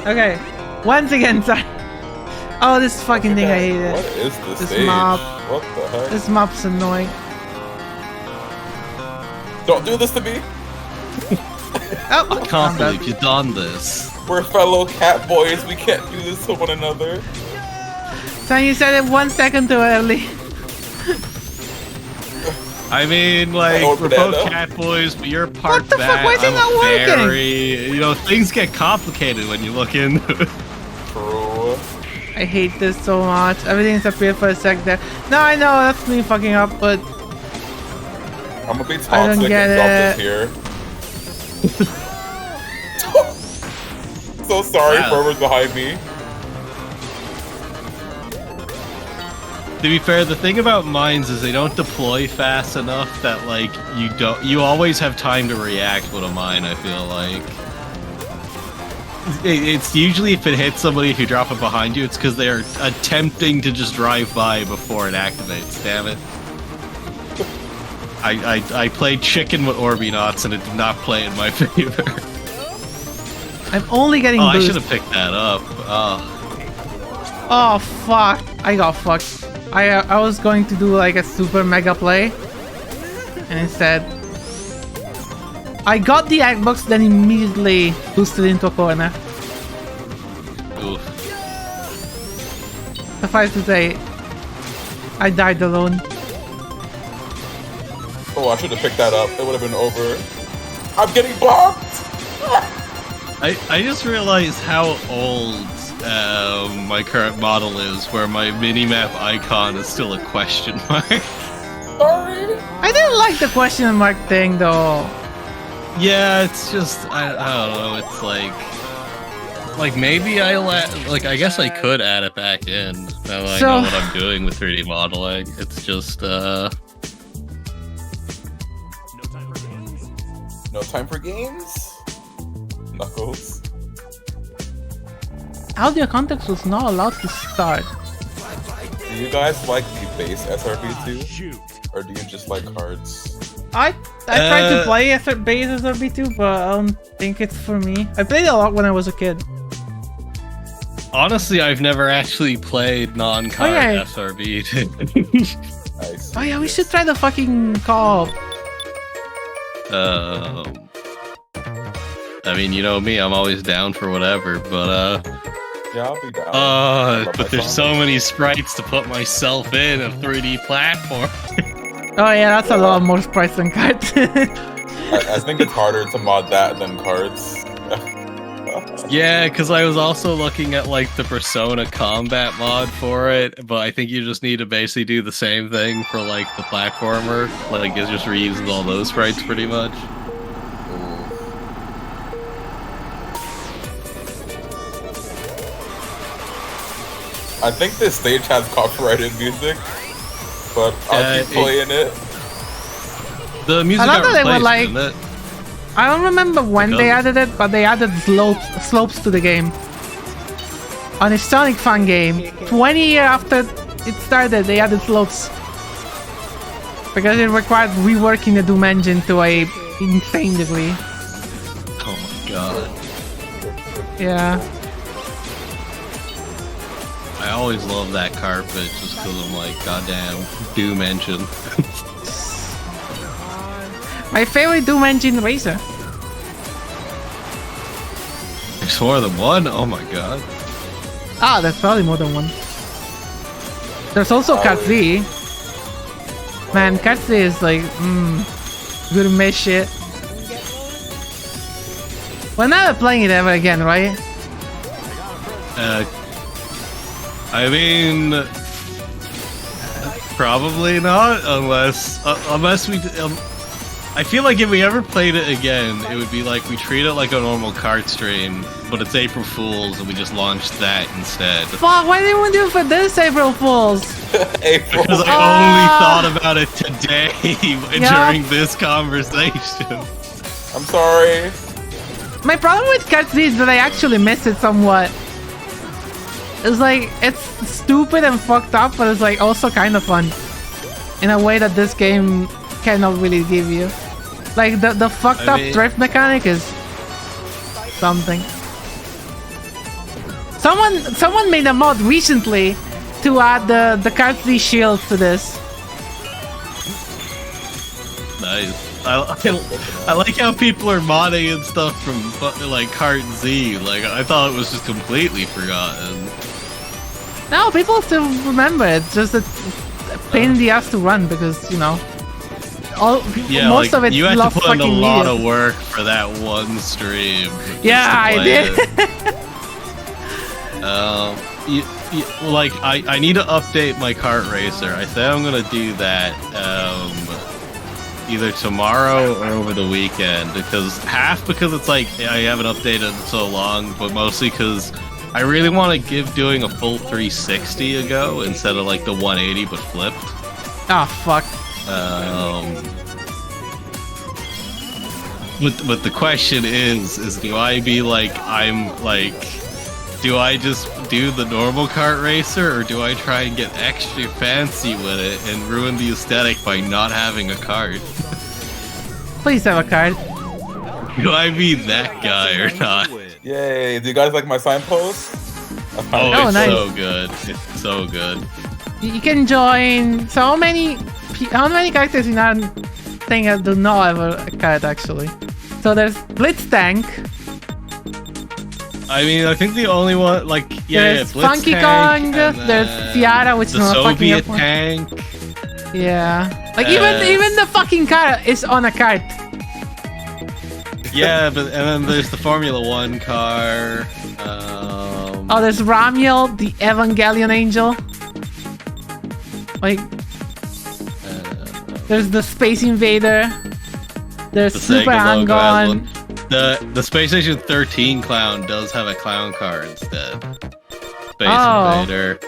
Okay. Once again, sorry. Oh, this fucking thing, I hate What it. is this This stage? map. What the heck? This map's annoying. Don't do this to me. Oh, I can't believe you've done this. We're fellow cat boys. We can't do this to one another. So you said it 1 second too early. I mean, like, Oh, we're banana. both cat boys, but you're part What the fuck? bat. Why is it I'm not a working? fairy. You know, things get complicated when you look into it. True. I hate this so much. Everything disappeared for a sec there. No, I know that's me fucking up, but I'm gonna be I don't toxic get and drop this here. So sorry, Wow. whoever's behind me. To be fair, the thing about mines is they don't deploy fast enough that, like, you always have time to react with a mine, I feel like. It's usually if it hits somebody, if you drop it behind you, it's because they're attempting to just drive by before it activates, damn it. I played chicken with Orbinauts and it did not play in my favor. I'm only getting Oh, I boost. should have picked that up. Oh fuck! I got fucked. I was going to do like a super mega play, and instead I got the egg box, then immediately boosted into a corner. Oof. Suffice to say, I died alone. Oh, I should have picked that up. It would have been over. I'm getting bombed! I just realized how old my current model is, where my minimap icon is still a question mark. Sorry. I didn't like the question mark thing though. Yeah, it's just I don't know. It's like maybe I guess I could add it back in now that I know what I'm doing with 3D modeling. It's just No time for games? Knuckles. Audio context was not allowed to start. Do you guys like the base SRB2? Or do you just like cards? I tried to play base SRB2, but I don't think it's for me. I played it a lot when I was a kid. Honestly, I've never actually played non-card SRB. Oh yeah, we should try the fucking co-op. I mean, you know me, I'm always down for whatever, but yeah, I'll be down. But there's so many sprites to put myself in a 3D platform. Oh yeah, that's a lot more sprites than cards. I think it's harder to mod that than cards. Yeah, because I was also looking at like the Persona combat mod for it, but I think you just need to basically do the same thing for like the platformer. Like it just reuses all those sprites pretty much. I think this stage has copyrighted music, but I'll keep playing it. The music got replaced, didn't it? I don't remember when they added it, but they added slopes to the game. On a Sonic Fun game, 20 years after it started, they added slopes. Because it required reworking the Doom engine to a insane degree. Oh my god. Yeah. I always love that carpet just because I'm like, goddamn, Doom engine. My favorite Doom engine racer. There's more than one? Oh my god. Ah, that's probably more than one. There's also Kart Z. Man, Kart Z is like, gourmet shit. We're never playing it ever again, right? I mean, probably not, unless we. I feel like if we ever played it again, it would be like we treat it like a normal kart stream, but it's April Fool's and we just launched that instead. Fuck! Why didn't we do it for this April Fool's? April. Because I only thought about it today during this conversation. I'm sorry. My problem with Kart Z is that I actually miss it somewhat. It's like, it's stupid and fucked up, but it's like also kind of fun. In a way that this game cannot really give you. Like the fucked up drift mechanic is something. Someone made a mod recently to add the Kart Z shield to this. Nice. I like how people are modding and stuff from like Kart Z. Like I thought it was just completely forgotten. No, people still remember it. It's just a pain in the ass to run because, you know, most of it you had to put in a lot media. of work for that one stream. Yeah, I did. I need to update my kart racer. I think I'm gonna do that either tomorrow or over the weekend because it's like I haven't updated in so long, but mostly because I really want to give doing a full 360 a go instead of like the 180 but flipped. Oh fuck. But the question is do I be like do I just do the normal kart racer or do I try and get extra fancy with it and ruin the aesthetic by not having a kart? Please have a card. Do I be that guy or not? Yay! Do you guys like my signpost? Oh, it's nice. so good. It's so good. You can join so many. How many characters in our thing do not have a card actually? So there's Blitz Tank. I mean, I think the only one there's Blitz Funky Tank, Kong. There's Ciara, which is the not a fucking Soviet F1. tank. Yeah, like even the fucking car is on a cart. Yeah, and then there's the Formula 1 car. Oh, there's Ramiel, the Evangelion Angel. Like, there's the Space Invader. There's the Super Sega logo has Hang-On. one. The Space Station 13 clown does have a clown car instead. Space Invader.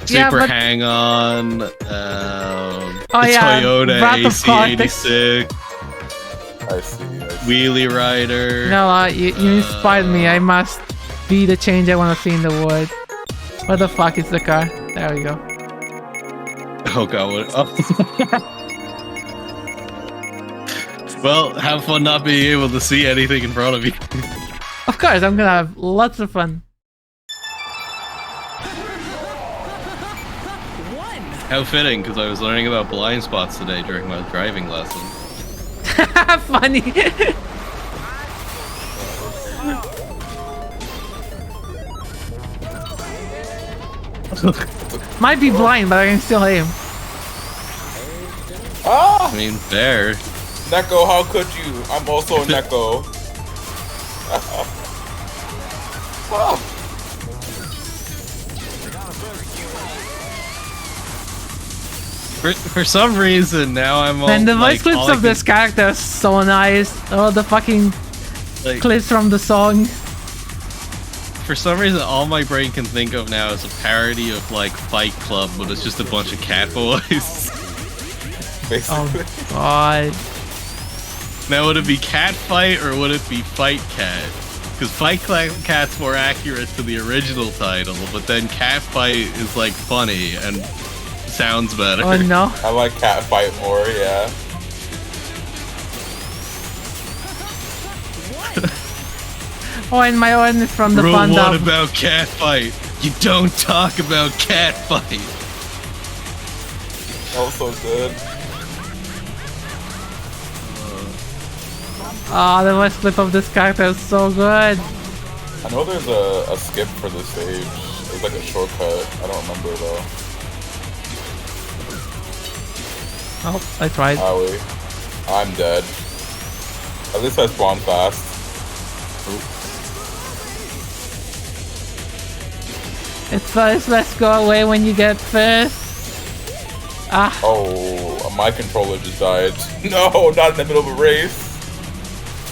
Super Hang-On. Toyota AC86. I see. Wheelie Rider. No, you inspired me. I must be the change I want to see in the world. Where the fuck is the car? There we go. Oh god, what? Oh. Well, have fun not being able to see anything in front of you. Of course, I'm gonna have lots of fun. How fitting, because I was learning about blind spots today during my driving lesson. Funny. Might be blind, but I can still aim. Ah! I mean, fair. Neko, how could you? I'm also Neko. Ah. For some reason, now I'm all, And the voice like, clips all I of this character are so nice. Oh, the fucking like, clips from the song. for some reason, all my brain can think of now is a parody of, like, Fight Club, but it's just a bunch of cat boys. Basically. Oh, God. Now, would it be Cat Fight, or would it be Fight Cat? Because Fight Cat's more accurate to the original title, but then Cat Fight is, like, funny and sounds better. Oh, no. I like cat fight more, yeah. Oh, and my one is from the Rule fun 1 dub. about Cat Fight. You don't talk about Cat Fight. Also good. Oh, the voice clip of this character is so good. I know there's a skip for this stage. It's like a shortcut. I don't remember though. Oh, I tried. Howie. I'm dead. At least I spawned fast. It's first, let's go away when you get first. Ah, Oh, my controller just died. No, not in the middle of a race.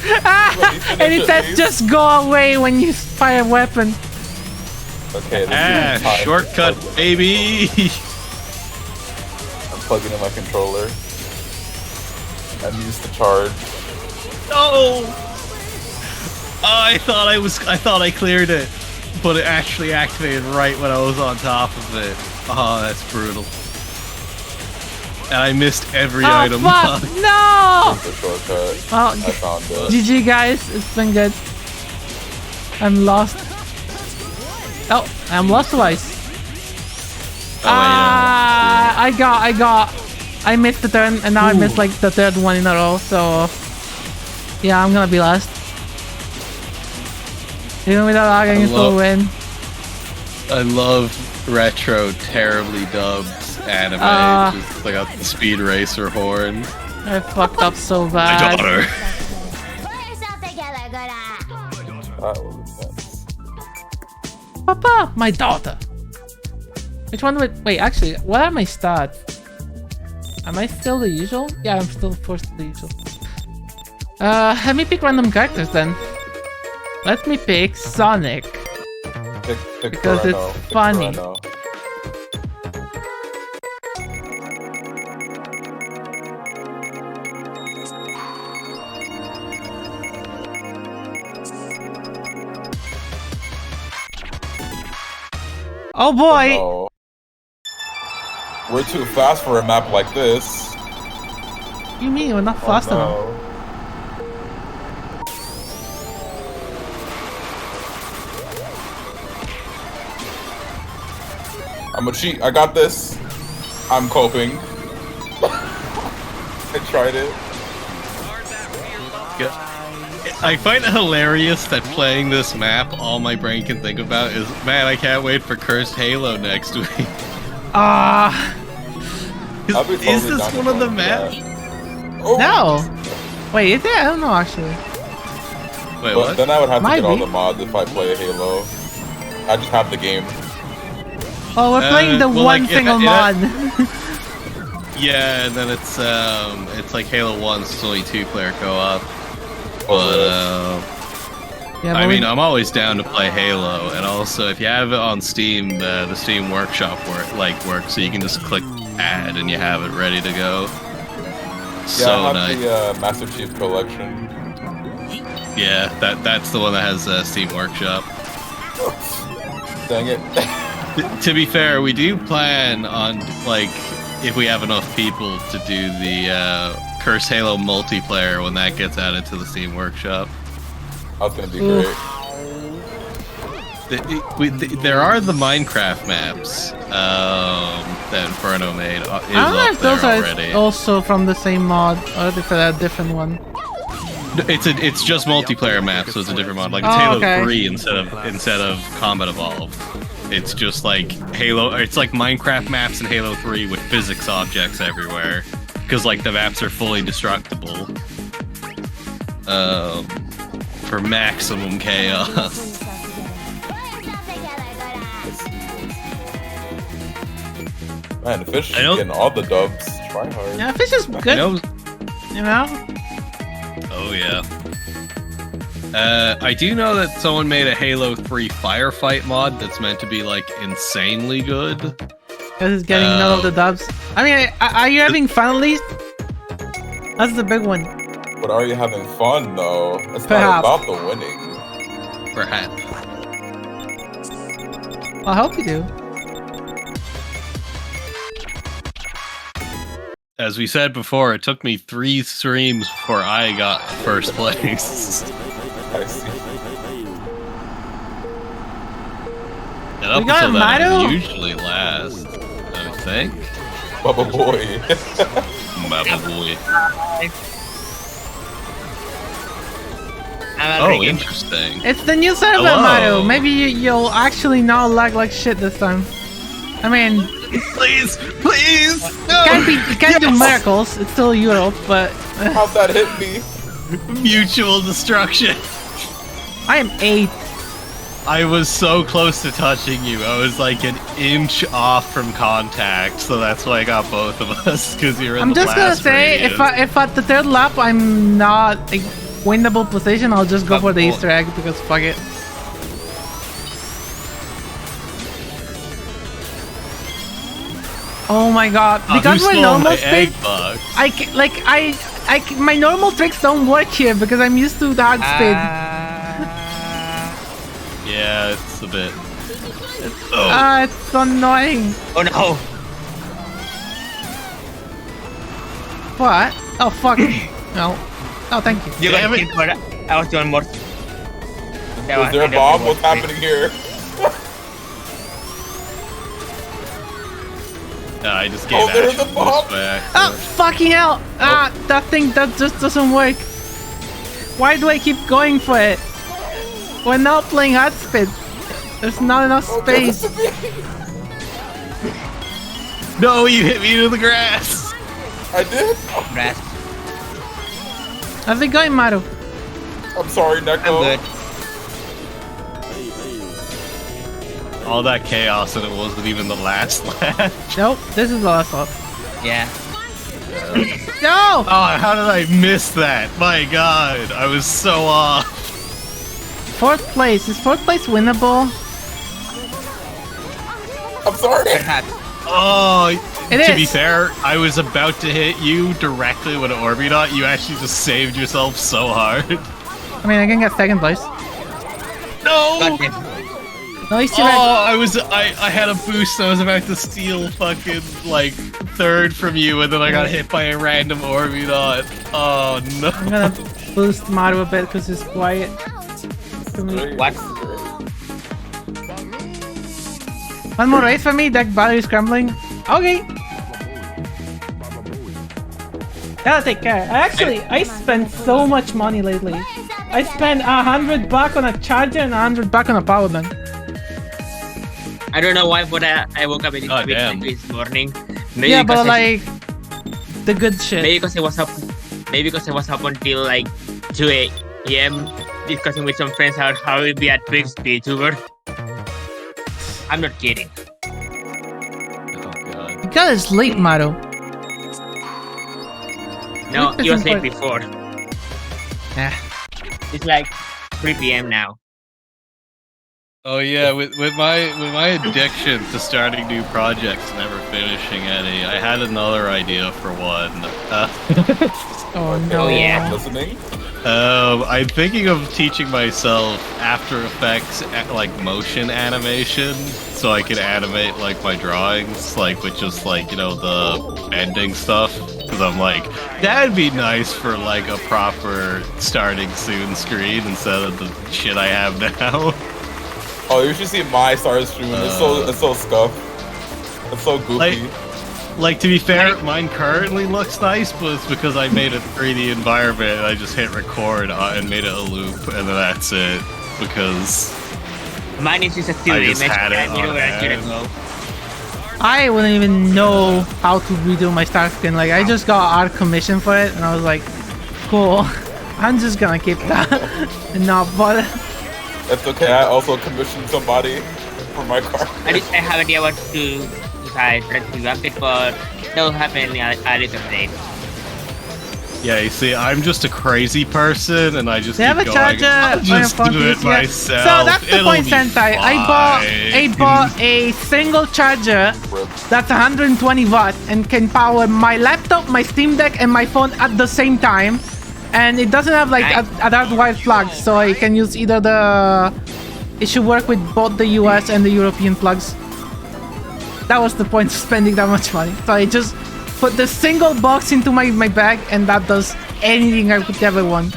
and it says just go away when you fire a weapon. Okay, this is time. Shortcut, baby. I'm plugging in my controller. I'm used to charge. No. I thought I cleared it, but it actually activated right when I was on top of it. Oh, that's brutal. And I missed every item. Fuck! No! It's a shortcut. Well, I found it. GG guys, it's been good. I'm lost. Oh, I'm lost twice. Oh, yeah. I missed the turn and now I missed like the third one in a row, so yeah, I'm gonna be last. Even without lag, I can still win. I love retro, terribly dubbed anime. Just like a Speed Racer horn. I fucked up so My bad. daughter. That was intense. Papa, my daughter. Which one would... Wait, actually, what are my stats? Am I still the usual? Yeah, I'm still forced to the usual. Let me pick random characters then. Let me pick Sonic. Pick Because Moreno. it's Pick funny. Moreno. Oh boy! Oh. We're too fast for a map like this. You mean we're not fast enough? No. I'm a cheat. I got this. I'm coping. I tried it. I find it hilarious that playing this map, all my brain can think about is, man, I can't wait for Cursed Halo next week. Ah, I'll be Is totally this down one to of the go maps? with that. Oh. no! Wait, is it? I don't know actually. Wait, But what? then I would have to Might get all be. the mods if I play Halo. I just have the game. Oh, we're playing the well, one like, single mod. Yeah, and then it's like Halo 1, so it's only 2-player co-op. But Yeah, I but mean, we- I'm always down to play Halo, and also if you have it on Steam, the Steam Workshop works, so you can just click add and you have it ready to go. Yeah, So I have nice. the Master Chief Collection. Yeah, that's the one that has Steam Workshop. Dang it. To be fair, we do plan on like if we have enough people to do the Curse Halo multiplayer when that gets added to the Steam Workshop. That's gonna be great. There are the Minecraft maps that Inferno made. Is I don't know up if those there are already. also from the same mod, or if they're a different one. It's just multiplayer maps, so it's a different mod. Like it's Oh, Halo okay. 3 instead of Combat Evolved. It's just like Halo. It's like Minecraft maps in Halo 3 with physics objects everywhere, because like the maps are fully destructible. For maximum chaos. Man, Fish is I know- getting all the dubs. Try hard. Yeah, Fish is good, you know? Oh yeah. I do know that someone made a Halo 3 firefight mod that's meant to be like insanely good. Because it's getting none of the dubs. I mean, are you having fun at least? That's the big one. But are you having fun though? It's Perhaps. not about the winning. Perhaps. I hope you do. As we said before, it took me 3 streams before I got first place. I see. And up We got until then, Mario? it usually lasts, I think. Bubba boy. Mappa boy. I'm Oh, drinking. interesting. It's the new server, Hello. Mario. Maybe you'll actually not lag like shit this time. I mean, Please, please, no! it can't do miracles. It's still Europe, but How'd that hit me? Mutual destruction. I am 8. I was so close to touching you. I was like an inch off from contact, so that's why I got both of us, because you're in I'm the just gonna blast say, radius. if at the third lap I'm not in winnable position, I'll just go for the Cool. Easter egg because fuck it. Oh my god! Because who my stole normal my egg speed, box? my normal tricks don't work here because I'm used to the hard speed. Yeah, it's a bit. Oh, It's annoying. Oh no! What? Oh fuck! No. Oh, thank you. You Damn got it. killed, but I was doing more. Is there a bomb? What's happening here? I just gave Oh, there's action a bomb. boost back. Oh fucking hell! That thing that just doesn't work. Why do I keep going for it? We're not playing hard speed. There's not enough space. No, you hit me into the grass. I did? Oh, Grass. How's it going, Maru? I'm sorry, Neko. I'm good. All that chaos and it wasn't even the last lap. Nope, this is the last one. Yeah. No! Oh, how did I miss that? My god, I was so off. 4th place. Is 4th place winnable? I'm sorry. Perhaps. Oh, It to be is. fair, I was about to hit you directly with an Orbidot. You actually just saved yourself so hard. I mean, I can get 2nd place. No! God damn. No Easter egg. Oh, I had a boost. I was about to steal fucking like 3rd from you, and then I got hit by a random Orbidot. Oh no! I'm gonna boost Maru a bit because he's quiet. What? One more race for me. Deck battery scrambling. Okay. Gotta take care. I spent so much money lately. I spent $100 on a charger and $100 on a power bank. I don't know why, but I woke up a Oh, bit damn. late this morning. Maybe Yeah, because but I- like the good shit. maybe because I was up. Maybe because I was up until like 2 a.m. discussing with some friends how it would be at Twix VTuber. I'm not kidding. Oh god. You gotta sleep, Maru. No, Twix it was isn't late quite- before. Yeah. It's like 3 p.m. now. Oh yeah, with my addiction to starting new projects, never finishing any, I had another idea for one. Oh no. Oh, yeah. I'm listening. I'm thinking of teaching myself After Effects like motion animation, so I can animate like my drawings, like with just like the bending stuff. Because I'm like, that'd be nice for like a proper starting soon screen instead of the shit I have now. Oh, you should see my start stream. It's so scuffed. It's so goofy. Like, to be fair, mine currently looks nice, but it's because I made a 3D environment and I just hit record and made it a loop, and then that's it. Because Mine is just a still I image. just had it on Well. I wouldn't even know how to redo my start screen. Like, I just got art commission for it, and I was like, cool. I'm just gonna keep that and not bother. It's okay. I also commissioned somebody for my car. I have no idea what to do if I try to revamp it, but don't have any other update. Yeah, you see, I'm just a crazy person, and I just They have a keep going. charger I'll on your just phone. do it Yeah. myself. So that's the It'll point, be Sentai. I bought a single charger that's 120 watts and can power my laptop, my Steam Deck, and my phone at the same time. And it doesn't have like adult wired plugs, so I can use either the. It should work with both the US and the European plugs. That was the point of spending that much money. So I just put the single box into my bag, and that does anything I could ever want.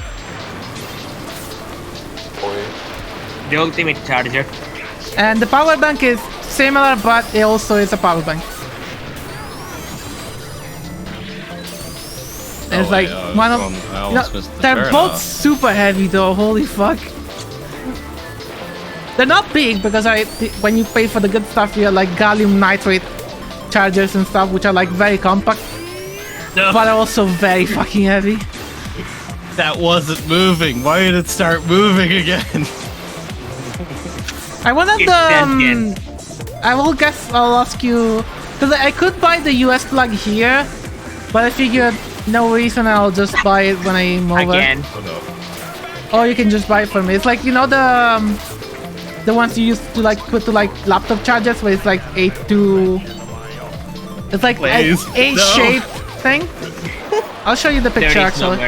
The ultimate charger. And the power bank is similar, but it also is a power bank. It's Oh, like wait, one of. I almost missed the They're turn both off. super heavy though. Holy fuck. They're not big because when you pay for the good stuff, you have like gallium nitrate chargers and stuff, which are like very compact, but are also very fucking heavy. That wasn't moving. Why did it start moving again? I wanted the. I'll ask you because I could buy the US plug here, but I figured no reason. I'll just buy it when I'm over. Again. Or you can just buy it for me. It's like the ones you used to like put to like laptop chargers, where it's like it's like a shaped thing. I'll show you the picture actually.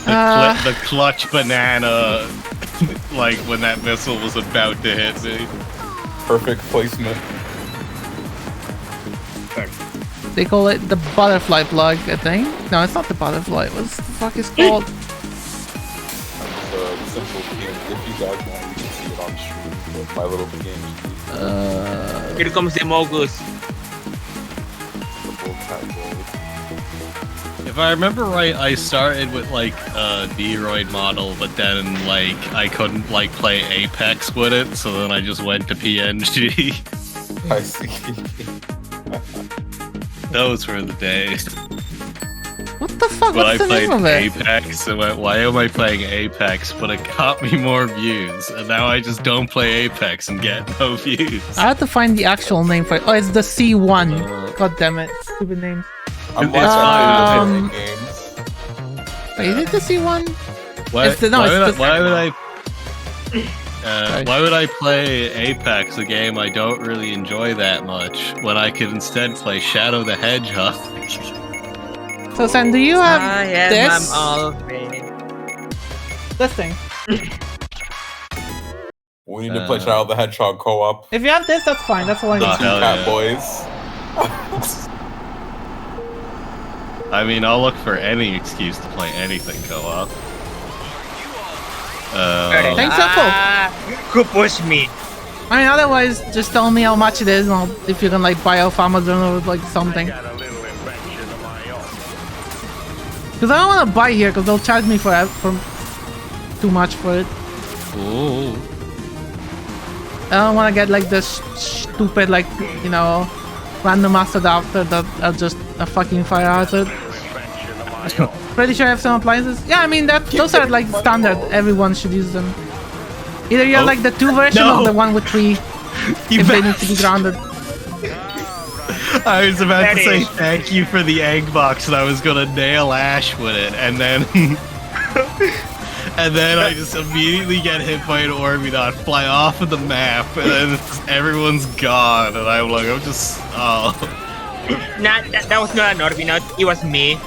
The clutch banana, like when that missile was about to hit me. Perfect placement. They call it the butterfly plug, I think. No, it's not the butterfly. What the fuck is called? The simple game. If you guys want, you can see it on stream with my little game. Here comes the Mogus. If I remember right, I started with like a D-Roid model, but then like I couldn't like play Apex with it, so then I just went to PNG. I see. Those were the days. What the fuck? When What's I the name played of it? Apex, I went, why am I playing Apex? But it got me more views, and now I just don't play Apex and get no views. I have to find the actual name for it. Oh, it's the C1. God damn it. Stupid name. I'm It's fine. games. Wait, is it the C1? Why, It's the- no, why, it's would, the- why would I? Why would I play Apex, a game I don't really enjoy that much, when I could instead play Shadow the Hedgehog? So, Sam, do you have this? This thing. We need to play Shadow the Hedgehog co-op. If you have this, that's fine. That's all I need. Hell Cat yeah. boys. I mean, I'll look for any excuse to play anything co-op. Thanks, Uncle. Who pushed me? I mean, otherwise, just tell me how much it is, and if you can like buy off Amazon or like something. Because I don't want to buy here, because they'll charge me for too much for it. Ooh. I don't want to get like this stupid like random ass adapter that are just a fucking fire hazard. Pretty sure I have some appliances. Yeah, I mean those are like standard. Everyone should use them. Either you have like the 2 version or the 1 with 3 if they need to be grounded. I was about to say Daddy. thank you for the egg box, and I was gonna nail Ash with it, and then and then I just immediately get hit by an Orbidot, fly off of the map, and then everyone's gone, and I'm like, Nah, that was not an Orbinot. It was me.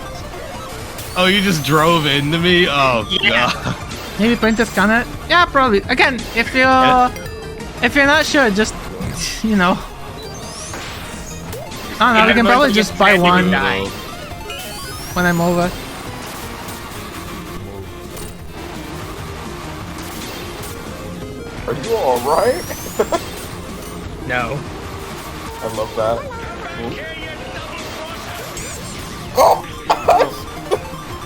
Oh, you just drove into me? Oh, Yeah. God. Maybe print a scanner? Yeah, probably. Again, if you're not sure, just, you know. I don't know, we can probably just buy one when I'm over. Are you alright? No. I love that. Oh!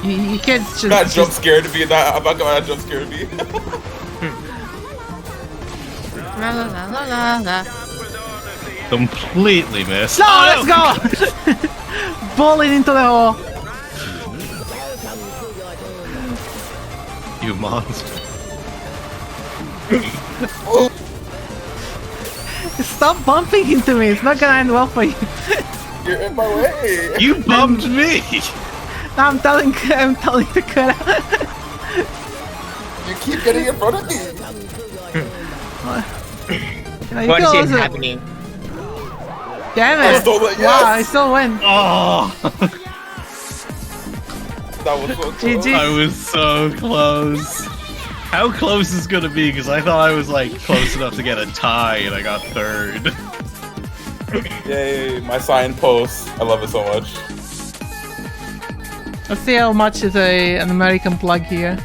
You can't just... Not jump scared to me. I'm not gonna jump scared to me. La, la, la, la, la, la. Completely missed. No, Oh, let's go! Bullet into the hole. You monster. Stop bumping into me. It's not gonna end well for you. You're in my way. You bumped me. No, I'm telling to cut out. You keep getting in front of me. You know, you What can is also- happening? Damn I it! stole it, yes! Wow, I still win. Oh, That was so close. GG. I was so close. How close is it gonna be? Because I thought I was like close enough to get a tie, and I got third. Yay, my signpost. I love it so much. Let's see how much is an American plug here.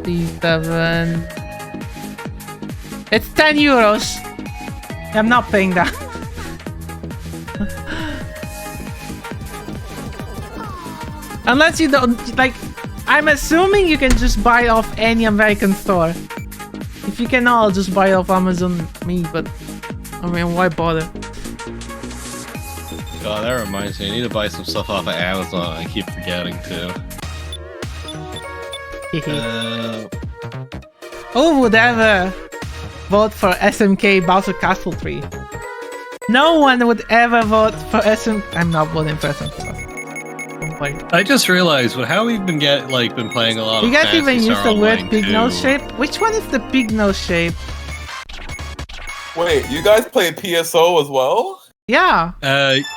37. It's 10 euros. I'm not paying that. Unless you don't like. I'm assuming you can just buy it off any American store. If you can, I'll just buy it off Amazon me. But I mean, why bother? Oh, that reminds me. I need to buy some stuff off of Amazon. I keep forgetting to. Who would ever vote for SMK Bowser Castle 3? No one would ever vote for SMK. I'm not voting for SMK. Don't worry. I just realized with how we've been been playing a lot You of guys Fantasy even use Star the word Online pig nose too. shape? Which one is the pig nose shape? Wait, you guys play PSO as well? Yeah.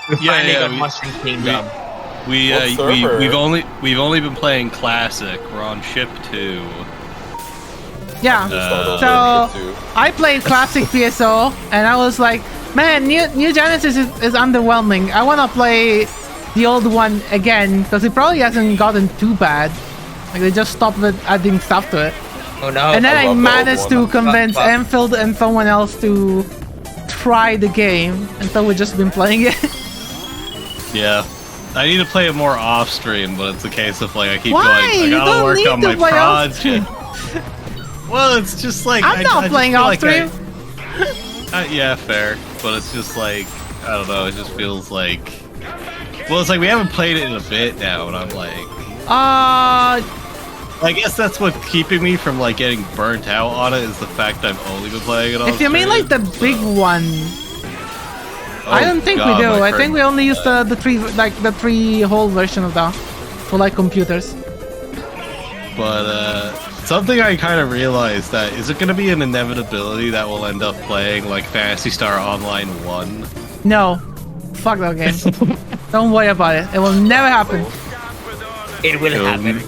We finally got we- Mushroom Kingdom. What server? we've only been playing Classic. We're on ship 2. Yeah. So I played classic PSO and I was like, man, new Genesis is underwhelming. I want to play the old one again because it probably hasn't gotten too bad. Like they just stopped adding stuff to it. Oh no. And then I I love the managed old to one. convince Fuck. Enfield and someone else to try the game, and so we've just been playing it. Yeah. I need to play it more off stream, but it's a case of like I keep Why? going. I You gotta don't work need on to my play off project. Well, it's just like I'm not just playing feel off like stream. yeah, fair. But it's just like I don't know. It just feels like. Well, it's like we haven't played it in a bit now, and I'm like. I guess that's what's keeping me from like getting burnt out on it is the fact I've only been playing it on If you mean like the big one, I don't think we do. I think we only use the three whole version of that for like computers. But something I kind of realized that is it going to be an inevitability that we'll end up playing like Phantasy Star Online 1? No, fuck that game. Don't worry about it. It will never happen. It will happen.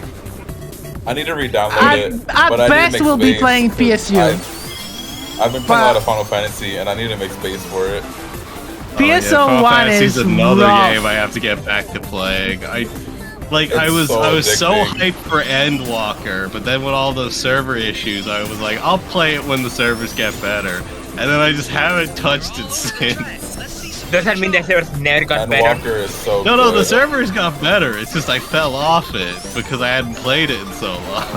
I need to re-download it. At but I need to best, make we'll be space. playing PSU. I've been playing a lot of Final Fantasy, and I need to make space for it. PSO Final 1 Fantasy's is another rough. game I have to get back to playing. I was It's so addicting. hyped for Endwalker, but then with all those server issues, I was like, I'll play it when the servers get better, and then I just haven't touched it since. Does that mean the servers never got And better? Walker is so No, good. the servers got better. It's just I fell off it because I hadn't played it in so long.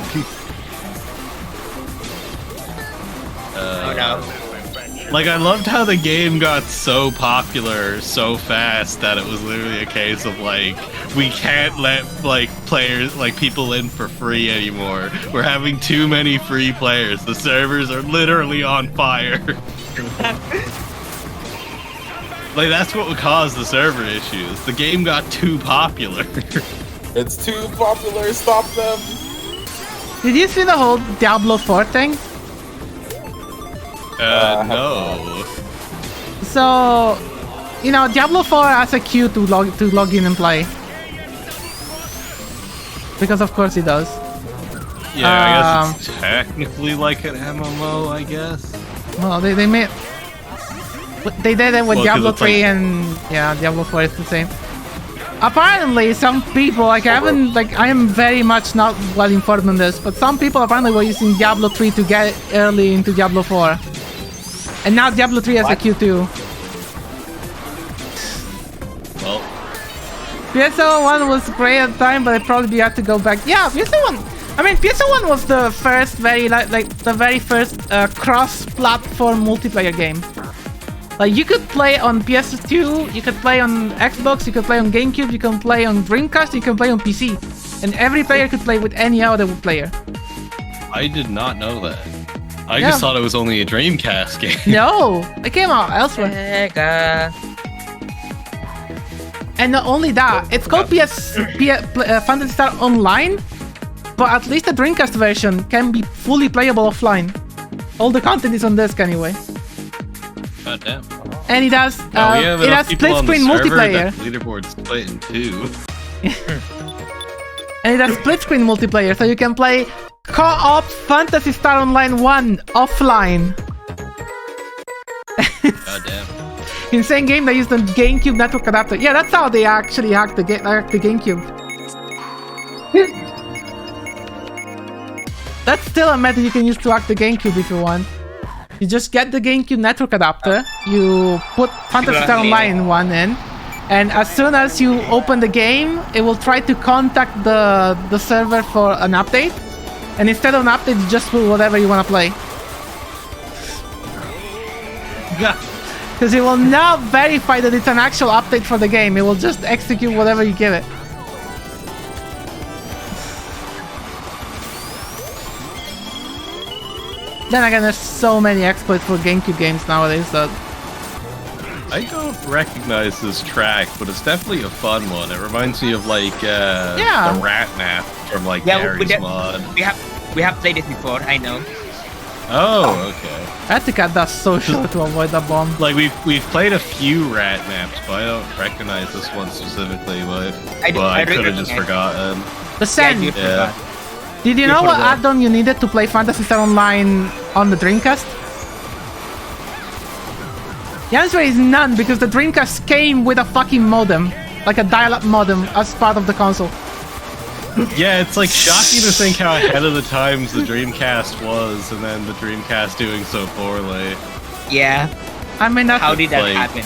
Oh no. Like I loved how the game got so popular so fast that it was literally a case of like we can't let like players like people in for free anymore. We're having too many free players. The servers are literally on fire. Like that's what would cause the server issues. The game got too popular. It's too popular. Stop them. Did you see the whole Diablo 4 thing? No. So, you know, Diablo 4 has a queue to log in and play. because of course he does. Yeah, I guess it's technically like an MMO, I guess. Well, they made... They did it with Well, 'cause Diablo it's 3 and... Yeah, Diablo 4 is the same. Apparently, some people, like, I am very much not well informed on this, but some people apparently were using Diablo 3 to get early into Diablo 4. And now Diablo 3 has a Q2. Well, PSO 1 was great at the time, but I probably have to go back. Yeah, PSO 1. I mean, PSO 1 was the first the very first cross-platform multiplayer game. Like, you could play on PS2, you could play on Xbox, you could play on GameCube, you can play on Dreamcast, you can play on PC, and every player could play with any other player. I did not know that. I just thought it was only a Dreamcast game. No, it came out elsewhere. Sega. And not only that, it's called Phantasy Star Online, but at least the Dreamcast version can be fully playable offline. All the content is on disc anyway. God damn. And it has split screen multiplayer. Leaderboard split in two. And it has split screen multiplayer, so you can play co-op Phantasy Star Online 1 offline. God damn. Insane game that used the GameCube network adapter. Yeah, that's how they actually hacked the GameCube. That's still a method you can use to hack the GameCube if you want. You just get the GameCube network adapter, you put Phantasy Star Online 1 in, and as soon as you open the game, it will try to contact the server for an update. And instead of an update, you just put whatever you want to play. Because it will not verify that it's an actual update for the game. It will just execute whatever you give it. Then again, there's so many exploits for GameCube games nowadays that... I don't recognize this track, but it's definitely a fun one. It reminds me of like the Rat Map from like Gary's mod. We have played it before, I know. Oh, okay. I had to cut that so short to avoid that bomb. Like we've played a few Rat Maps, but I don't recognize this one specifically. But I could have just forgotten. The Sand. Yeah. Did you know what add-on you needed to play Phantasy Star Online on the Dreamcast? The answer is none, because the Dreamcast came with a fucking modem. Like a dial-up modem as part of the console. Yeah, it's like shocking to think how ahead of the times the Dreamcast was, and then the Dreamcast doing so poorly. Yeah. I mean, that's... How did that happen?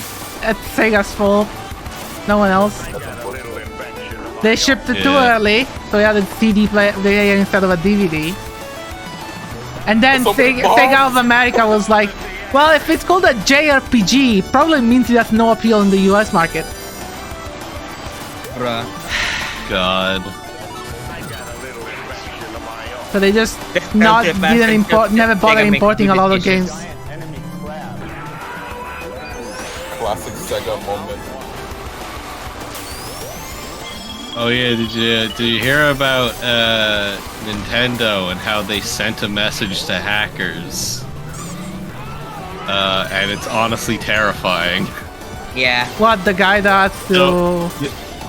It's Sega's fault. No one else. They shipped it too early, so we had a CD player instead of a DVD. And then Sega of America was like, well, if it's called a JRPG, probably means it has no appeal in the US market. Bruh. God. So they just never bother importing a lot of games. Classic Sega moment. Oh yeah, did you hear about Nintendo and how they sent a message to hackers? And it's honestly terrifying. Yeah. What, the guy that's still...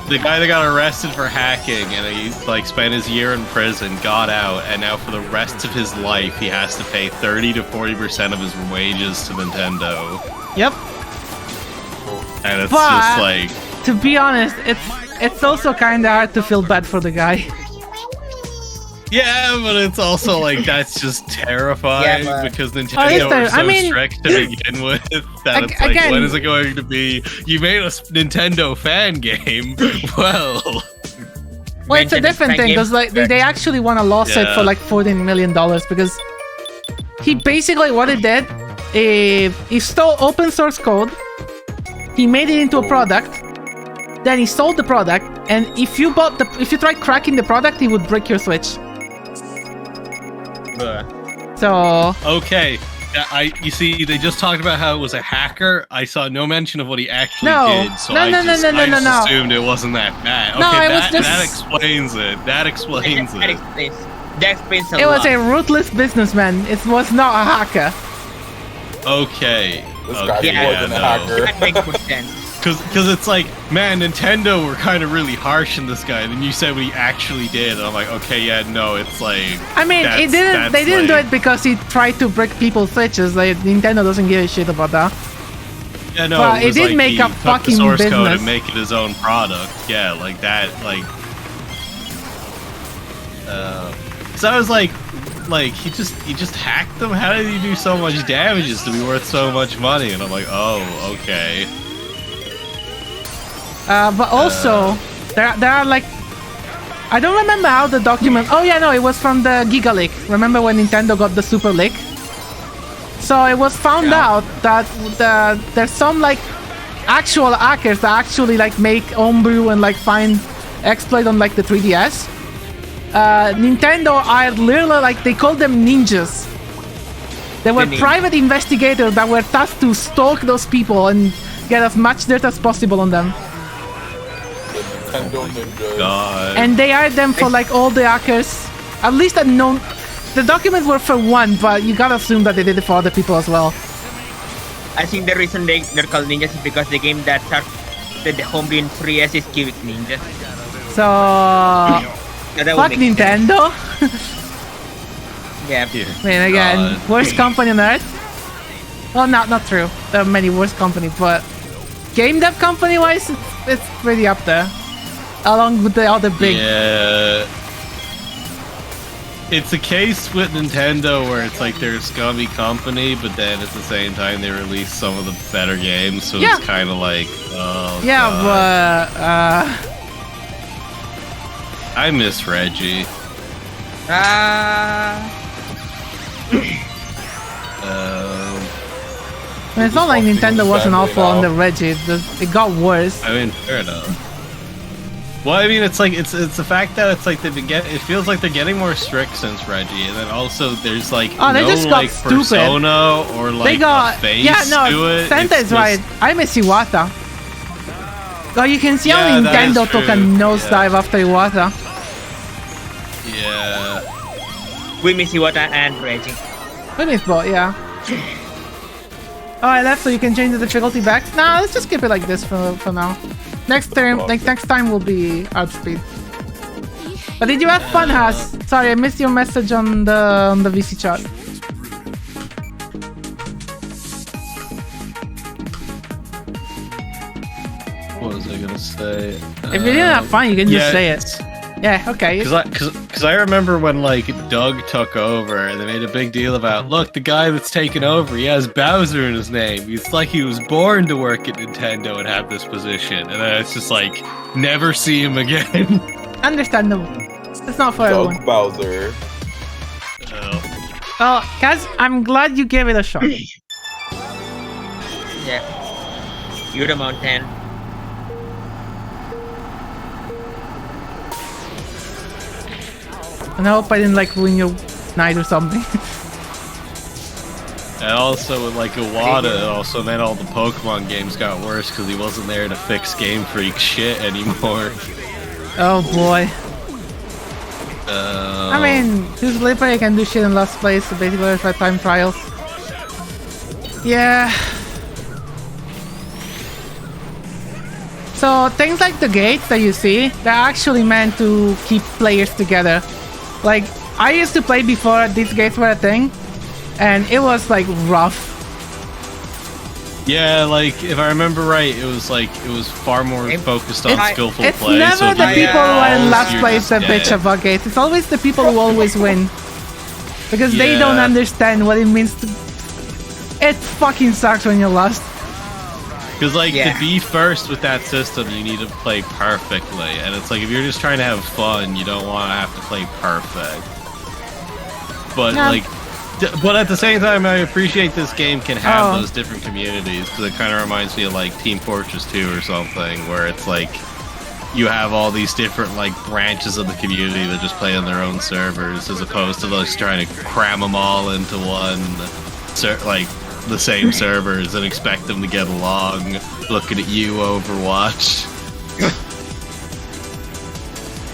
The guy that got arrested for hacking and he like spent his year in prison, got out, and now for the rest of his life he has to pay 30 to 40% of his wages to Nintendo. Yep. And it's just like... To be honest, it's also kind of hard to feel bad for the guy. Yeah, but it's also like that's just terrifying because Nintendo are so strict to begin with that it's like, when is it going to be? You made a Nintendo fan game. Well, it's a different thing because like they actually won a lawsuit for like $14 million because he basically what he did, he stole open source code, he made it into a product, then he sold the product, and if you tried cracking the product, he would break your Switch. So okay, you see, they just talked about how it was a hacker. I saw no mention of what he actually did, so I just assumed it wasn't that bad. Okay, that explains it. That explains it. That explains a lot. It was a ruthless businessman. It was not a hacker. Okay. This guy wasn't a hacker. That makes more sense. Because it's like, man, Nintendo were kind of really harsh in this guy. And then you said what he actually did. And I'm like, okay, yeah, no, it's like... I mean, that's- they didn't do like- it because he tried to break people's switches. Like, Nintendo doesn't give a shit about that. Yeah, no, But it was did like make he a took fucking the source code business. and make it his own product. Yeah, like that, like... so I was like, he just hacked them? How did he do so much damages to be worth so much money? And I'm like, oh, okay. But also, there are like... I don't remember how the document... Oh yeah, no, it was from the Giga Leak. Remember when Nintendo got the Super Leak? So it was found out that there's some like actual hackers that actually like make homebrew and like find exploit on like the 3DS. Nintendo are literally like, they call them ninjas. They were private investigators that were tasked to stalk those people and get as much dirt as possible on them. Nintendo Ninja. God. And they hired them for like all the hackers. At least unknown. The documents were for one, but you gotta assume that they did it for other people as well. I think the reason they're called ninjas is because the game that started the homebrew in 3S is Kiwik Ninja. So That would fuck make sense. Nintendo. Yeah. I mean, again, worst company on earth. Well, not true. There are many worse companies, but game dev company wise, it's pretty up there, along with the other big. Yeah. It's a case with Nintendo where it's like they're a scummy company, but then at the same time they release some of the better games, so Yeah. it's kind of like, oh, Yeah, God. but I miss Reggie. I mean, it's not like Walking Nintendo on the wasn't family awful on the now. Reggie. It got worse. I mean, fair enough. Well, I mean, it's like it's the fact that it's like they've been it feels like they're getting more strict since Reggie, and then also there's like Oh, they no just got like stupid. persona or like They got a face yeah, no. to it. Santa It's is right. just- I miss Iwata. Oh, you can see Yeah, how that Nintendo is took a true. nosedive after Iwata. Yeah. We miss Iwata and Reggie. We miss both, yeah. Oh, I left so you can change the difficulty back. Nah, let's just keep it like this for now. Next time will be outspeed. But did you have fun, Has? Sorry, I missed your message on the VC chat. What was I gonna say? If you didn't have fun, you can just say it. it's- Yeah, okay. Cause I remember when like Doug took over and they made a big deal about, look, the guy that's taken over, he has Bowser in his name. It's like he was born to work at Nintendo and have this position. And then it's just like, never see him again. Understandable. It's not for Doug everyone. Bowser. Oh, Kaz, I'm glad you gave it a shot. Yeah. You're the mountain. And I hope I didn't like ruin your night or something. And also with like Iwata, it also meant all the Pokemon games got worse because he wasn't there to fix Game Freak shit anymore. Oh boy. I mean, who's Slippery can do shit in last place, so basically it's like time trials. Yeah. So things like the gates that you see, they're actually meant to keep players together. Like, I used to play before these gates were a thing, and it was like rough. Yeah, like if I remember right, it was far more focused on skillful It's play. never so if the you people get who are in balls, last you're place just that bitch dead. about gates. It's always the people who always win. Because they don't Yeah. understand what it means to... It fucking sucks when you're lost. Because like Yeah. to be first with that system, you need to play perfectly, and it's like if you're just trying to have fun, you don't want to have to play perfect. But Yeah. but at the same time, I appreciate this game can have Oh. those different communities because it kind of reminds me of like Team Fortress 2 or something, where it's like you have all these different like branches of the community that just play on their own servers, as opposed to just trying to cram them all into one, like the same servers and expect them to get along. Looking at you, Overwatch.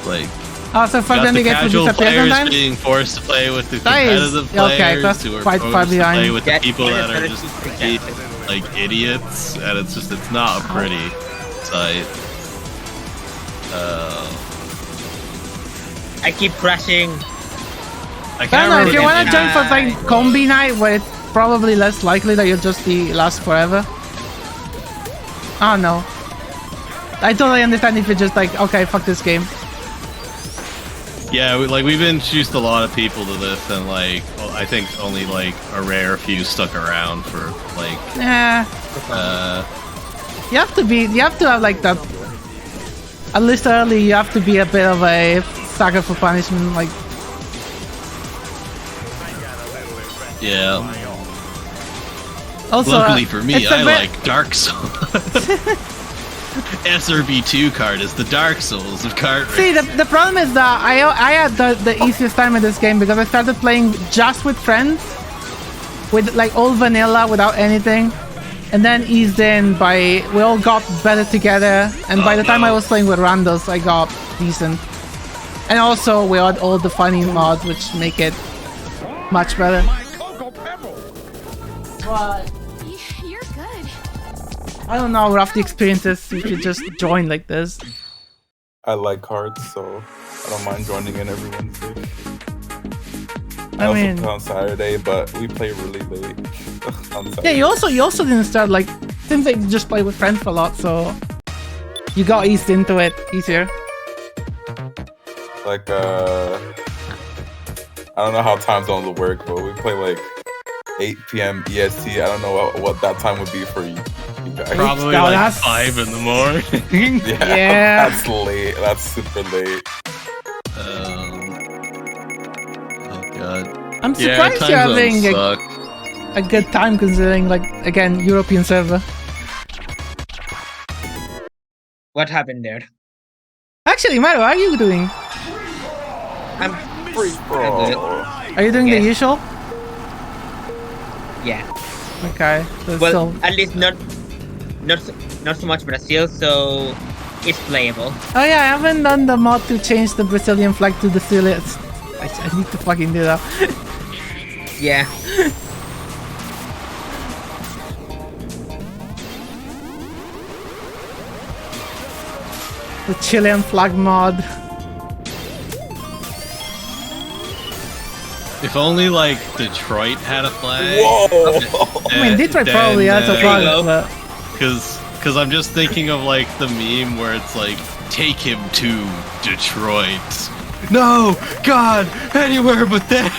Like. Also, fuck Got them the to get to casual disappear players sometimes. being forced to play with the That is- competitive okay, players that's who are quite far forced to play behind. with the Yeah, people yeah, that are that's just exactly. like idiots, and it's not a pretty sight. I keep crashing. I I don't know, if you want to join for like die. combi night, where it's probably less likely that you'll just be last forever. I don't know. I totally understand if you're just like, okay, fuck this game. Yeah, we've introduced a lot of people to this, and like I think only like a rare few stuck around for like. Yeah. You have to have like that. At least early, you have to be a bit of a sucker for punishment. Like, Yeah. also, Luckily for me, it's a I bit- like Dark Souls. SRB2 kart is the Dark Souls of kart See, racing. the problem is that I had the easiest time in this game because I started playing just with friends, with like all vanilla without anything, and then eased in by we all got better together, and by the time I was playing with randos, I got decent. And also we had all the funny mods which make it much better. But You're good. I don't know how rough the experience is if you just join like this. I like cards, so I don't mind joining in every Wednesday. I also mean- play on Saturday, but we play really late on Saturday. Yeah, you also didn't start like, seems like you just play with friends for a lot, so you got eased into it easier. Like, I don't know how time zones will work, but we play like 8 p.m. EST. I don't know what that time would be for you guys. Probably No, like that's- 5 in the morning. Yeah. That's late. That's super late. Oh god. I'm Yeah, surprised time you're having zones a, suck. a good time considering, like, again, European server. What happened there? Actually, Mario, how are you doing? I'm Free for all. Are you doing the Yes. usual? yeah. Okay, so Well, still... at least not so much Brazil, so it's playable. Oh yeah, I haven't done the mod to change the Brazilian flag to the Sicilians. I need to fucking do that. Yeah. The Chilean flag mod. If only like Detroit had a flag. Whoa! I mean, Detroit probably has a you flag, go. but... Because I'm just thinking of like the meme where it's like, take him to Detroit. No, God, anywhere but there.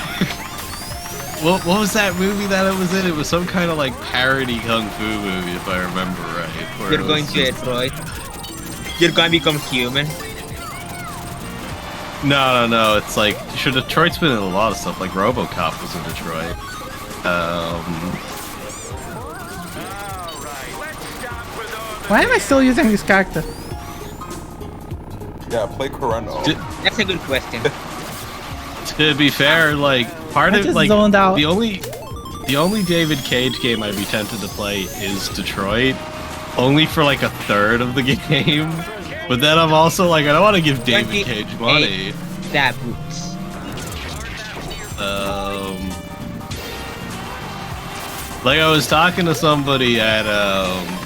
What was that movie that it was in? It was some kind of like parody kung fu movie, if I remember right. where You're it going was to just- Detroit. You're gonna become human. No. It's like, sure, Detroit's been in a lot of stuff. Like RoboCop was in Detroit. Why am I still using this character? Yeah, play Coreno. Di- That's a good question. To be fair, like part I of just like zoned out. the only David Cage game I'd be tempted to play is Detroit, only for like a third of the game. But then I'm also like, I don't want to give David Cage money. That boots. Like I was talking to somebody at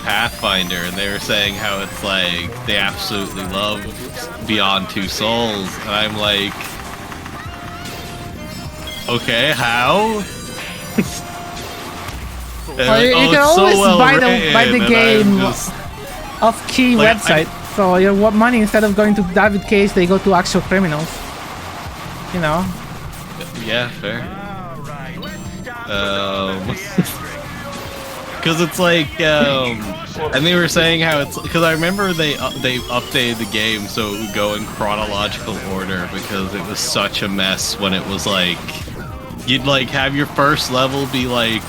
Pathfinder, and they were saying how it's like they absolutely love Beyond Two Souls, and I'm like, okay, how? They're Well, like, you can it's so always well buy the written," and game I'm just- off key Like, website. So your money, instead of going to David Cage, they go to actual criminals. You know? Yeah, fair. Because it's like, and they were saying how it's because I remember they updated the game so it would go in chronological order because it was such a mess when it was like you'd like have your first level be like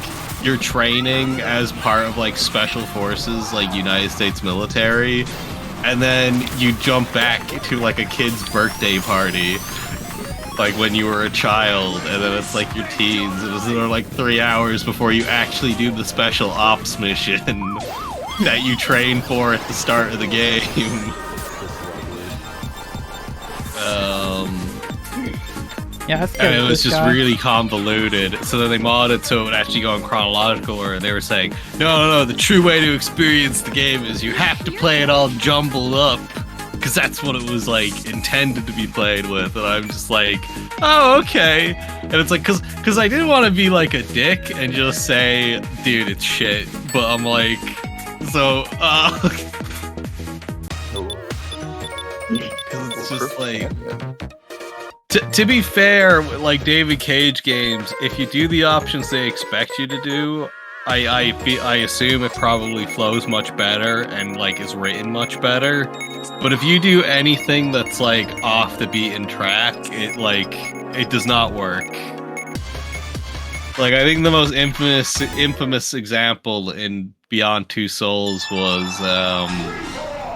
your training as part of like special forces like United States military, and then you jump back to like a kid's birthday party. Like when you were a child, and then it's like your teens. It was like 3 hours before you actually do the special ops mission that you train for at the start of the game. Yeah, that's And good. it was This just guy. really convoluted. So then they modded so it would actually go in chronological order. They were saying, no, the true way to experience the game is you have to play it all jumbled up. Because that's what it was, like, intended to be played with. And I'm just like, oh, okay. And it's like, because I didn't want to be, like, a dick and just say, dude, it's shit. But I'm like, so, because it's just like... To be fair, like David Cage games, if you do the options they expect you to do, I assume it probably flows much better and like is written much better. But if you do anything that's like off the beaten track, it does not work. Like I think the most infamous example in Beyond Two Souls was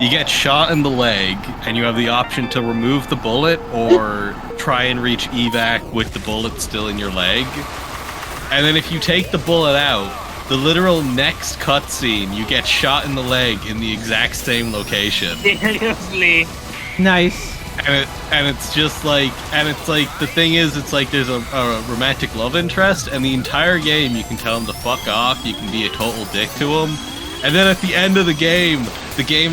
you get shot in the leg, and you have the option to remove the bullet or try and reach evac with the bullet still in your leg. And then if you take the bullet out, the literal next cutscene, you get shot in the leg in the exact same location. Seriously. Nice. And it's just like, and it's like, the thing is, it's like there's a romantic love interest, and the entire game you can tell him to fuck off, you can be a total dick to him. And then at the end of the game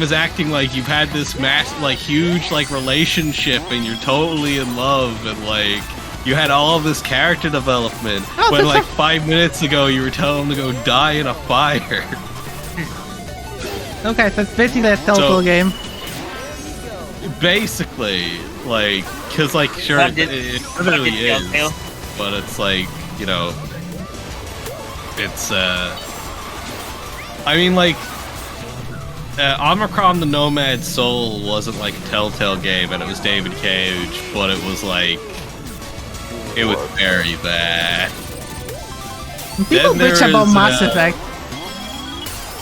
is acting like you've had this huge, like, relationship and you're totally in love and, like, you had all of this character development when, like, 5 minutes ago you were telling him to go die in a fire. Okay, so it's basically a Telltale game. Basically, like, because, like, sure, it really is, Telltale. but it's like, you know, it's, I mean, like, Omicron the Nomad Soul wasn't like a Telltale game, and it was David Cage, but it was like, it was very bad. People Then bitch about there's, Mass Effect.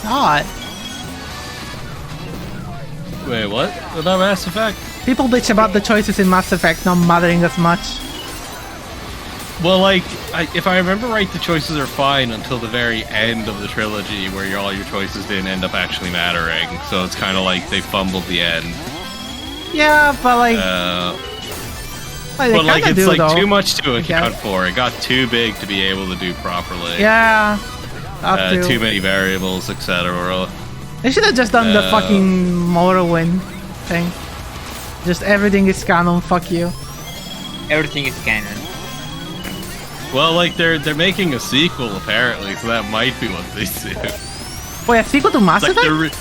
God. Wait, what? About Mass Effect? People bitch about the choices in Mass Effect not mattering as much. Well, like, if I remember right, the choices are fine until the very end of the trilogy, where all your choices didn't end up actually mattering. So it's kind of like they fumbled the end. Yeah, but like, but like, it's do, like though. too much to account for. It got too big to be able to do properly. Yeah. Up to. Too many variables, etc. They should have just done the fucking Morrowind thing. Just everything is canon. Fuck you. Everything is canon. Well, like they're making a sequel apparently, so that might be what they do. Wait, a sequel to Mass Like Effect?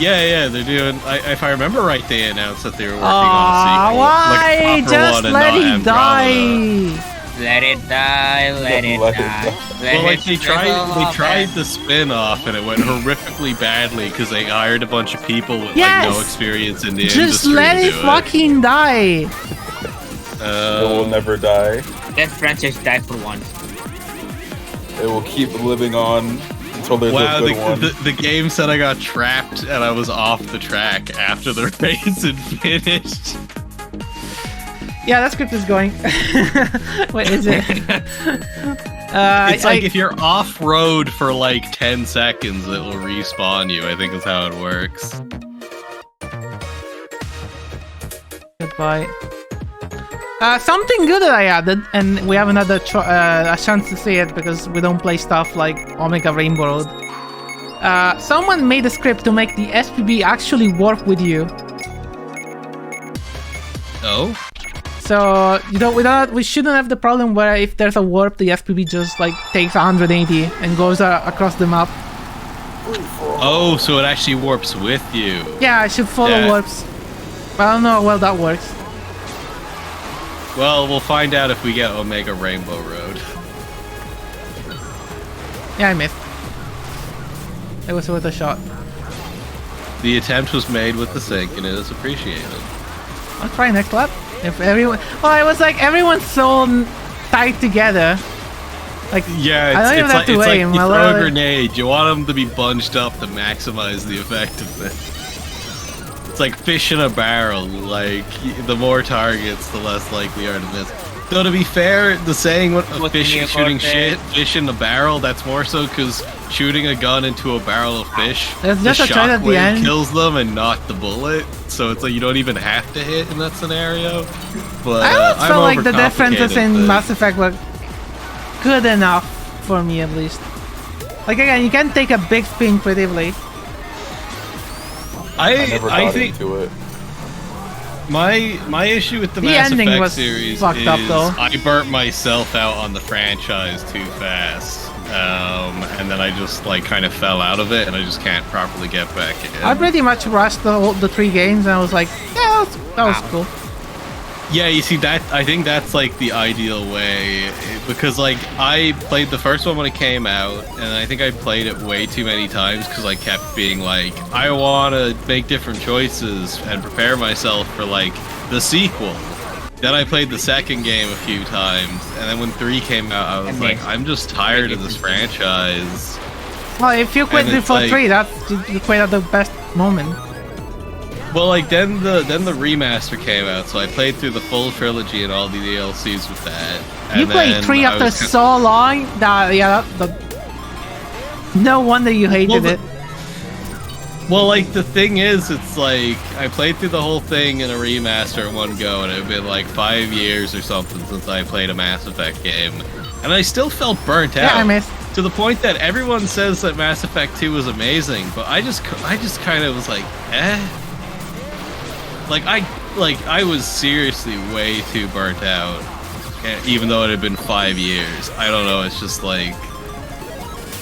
yeah, they're doing. If I remember right, they announced that they were working on a sequel. Why? Like a proper Just one and let not it die. Andromeda. Let it die. Let it Let it die. die. Well, like they shrivel tried up. the spin-off and it went horrifically badly because they hired a bunch of people with like no experience in the industry. Just let to it do fucking die. It will never die. Let franchise die for once. It will keep living on until there's Wow, a good one. the game said I got trapped and I was off the track after the race had finished. Yeah, that script is going. What is it? It's like if you're off-road for like 10 seconds, it will respawn you, I think is how it works. Goodbye. Something good that I added, and we haven't had a chance to see it because we don't play stuff like Omega Rainbow Road. Someone made a script to make the SPB actually warp with you. Oh? So we shouldn't have the problem where if there's a warp, the SPB just like takes 180 and goes across the map. Oh, so it actually warps with you. Yeah, I should follow warps. But I don't know how well that works. Well, we'll find out if we get Omega Rainbow Road. Yeah, I missed. It was worth a shot. The attempt was made with the sink, and it is appreciated. I'll try next lap. If everyone... Oh, it was like everyone's so tight together. Like, Yeah, I don't even have like, to it's like aim. you I throw a literally- grenade, you want them to be bunched up to maximize the effectiveness. It's like fish in a barrel, like, the more targets, the less likely you are to miss. Though to be fair, the saying "what a What's fish in the shooting airport? fish in a barrel," that's more so because shooting a gun into a barrel of fish, There's the just a choice at the shockwave end. kills them and not the bullet. So it's like you don't even have to hit in that scenario. But I always I'm felt like the differences overcomplicated in this. Mass Effect were good enough for me, at least. Like again, you can take a big spin creatively. I never I got think into it. my issue with the The Mass ending Effect was series fucked is up, though. I burnt myself out on the franchise too fast, and then I just like kind of fell out of it, and I just can't properly get back in. I pretty much rushed the 3 games, and I was like, yeah, that was cool. Yeah, you see that I think that's like the ideal way because like I played the first one when it came out and I think I played it way too many times because I kept being like I want to make different choices and prepare myself for like the sequel. Then I played the second game a few times and then when 3 came out I was like I'm just tired of this franchise. Well, if you quit And it's before like- 3, you quit at the best moment. Well, like then the remaster came out, so I played through the full trilogy and all the DLCs with that. You And played then 3 I after was so long that no wonder you hated Well, it. Well, like the thing is, it's like I played through the whole thing in a remaster in one go, and it had been like 5 years or something since I played a Mass Effect game, and I still felt burnt out. Yeah, I missed. To the point that everyone says that Mass Effect 2 was amazing, but I just kind of was like, eh. Like I was seriously way too burnt out, even though it had been 5 years. I don't know. It's just like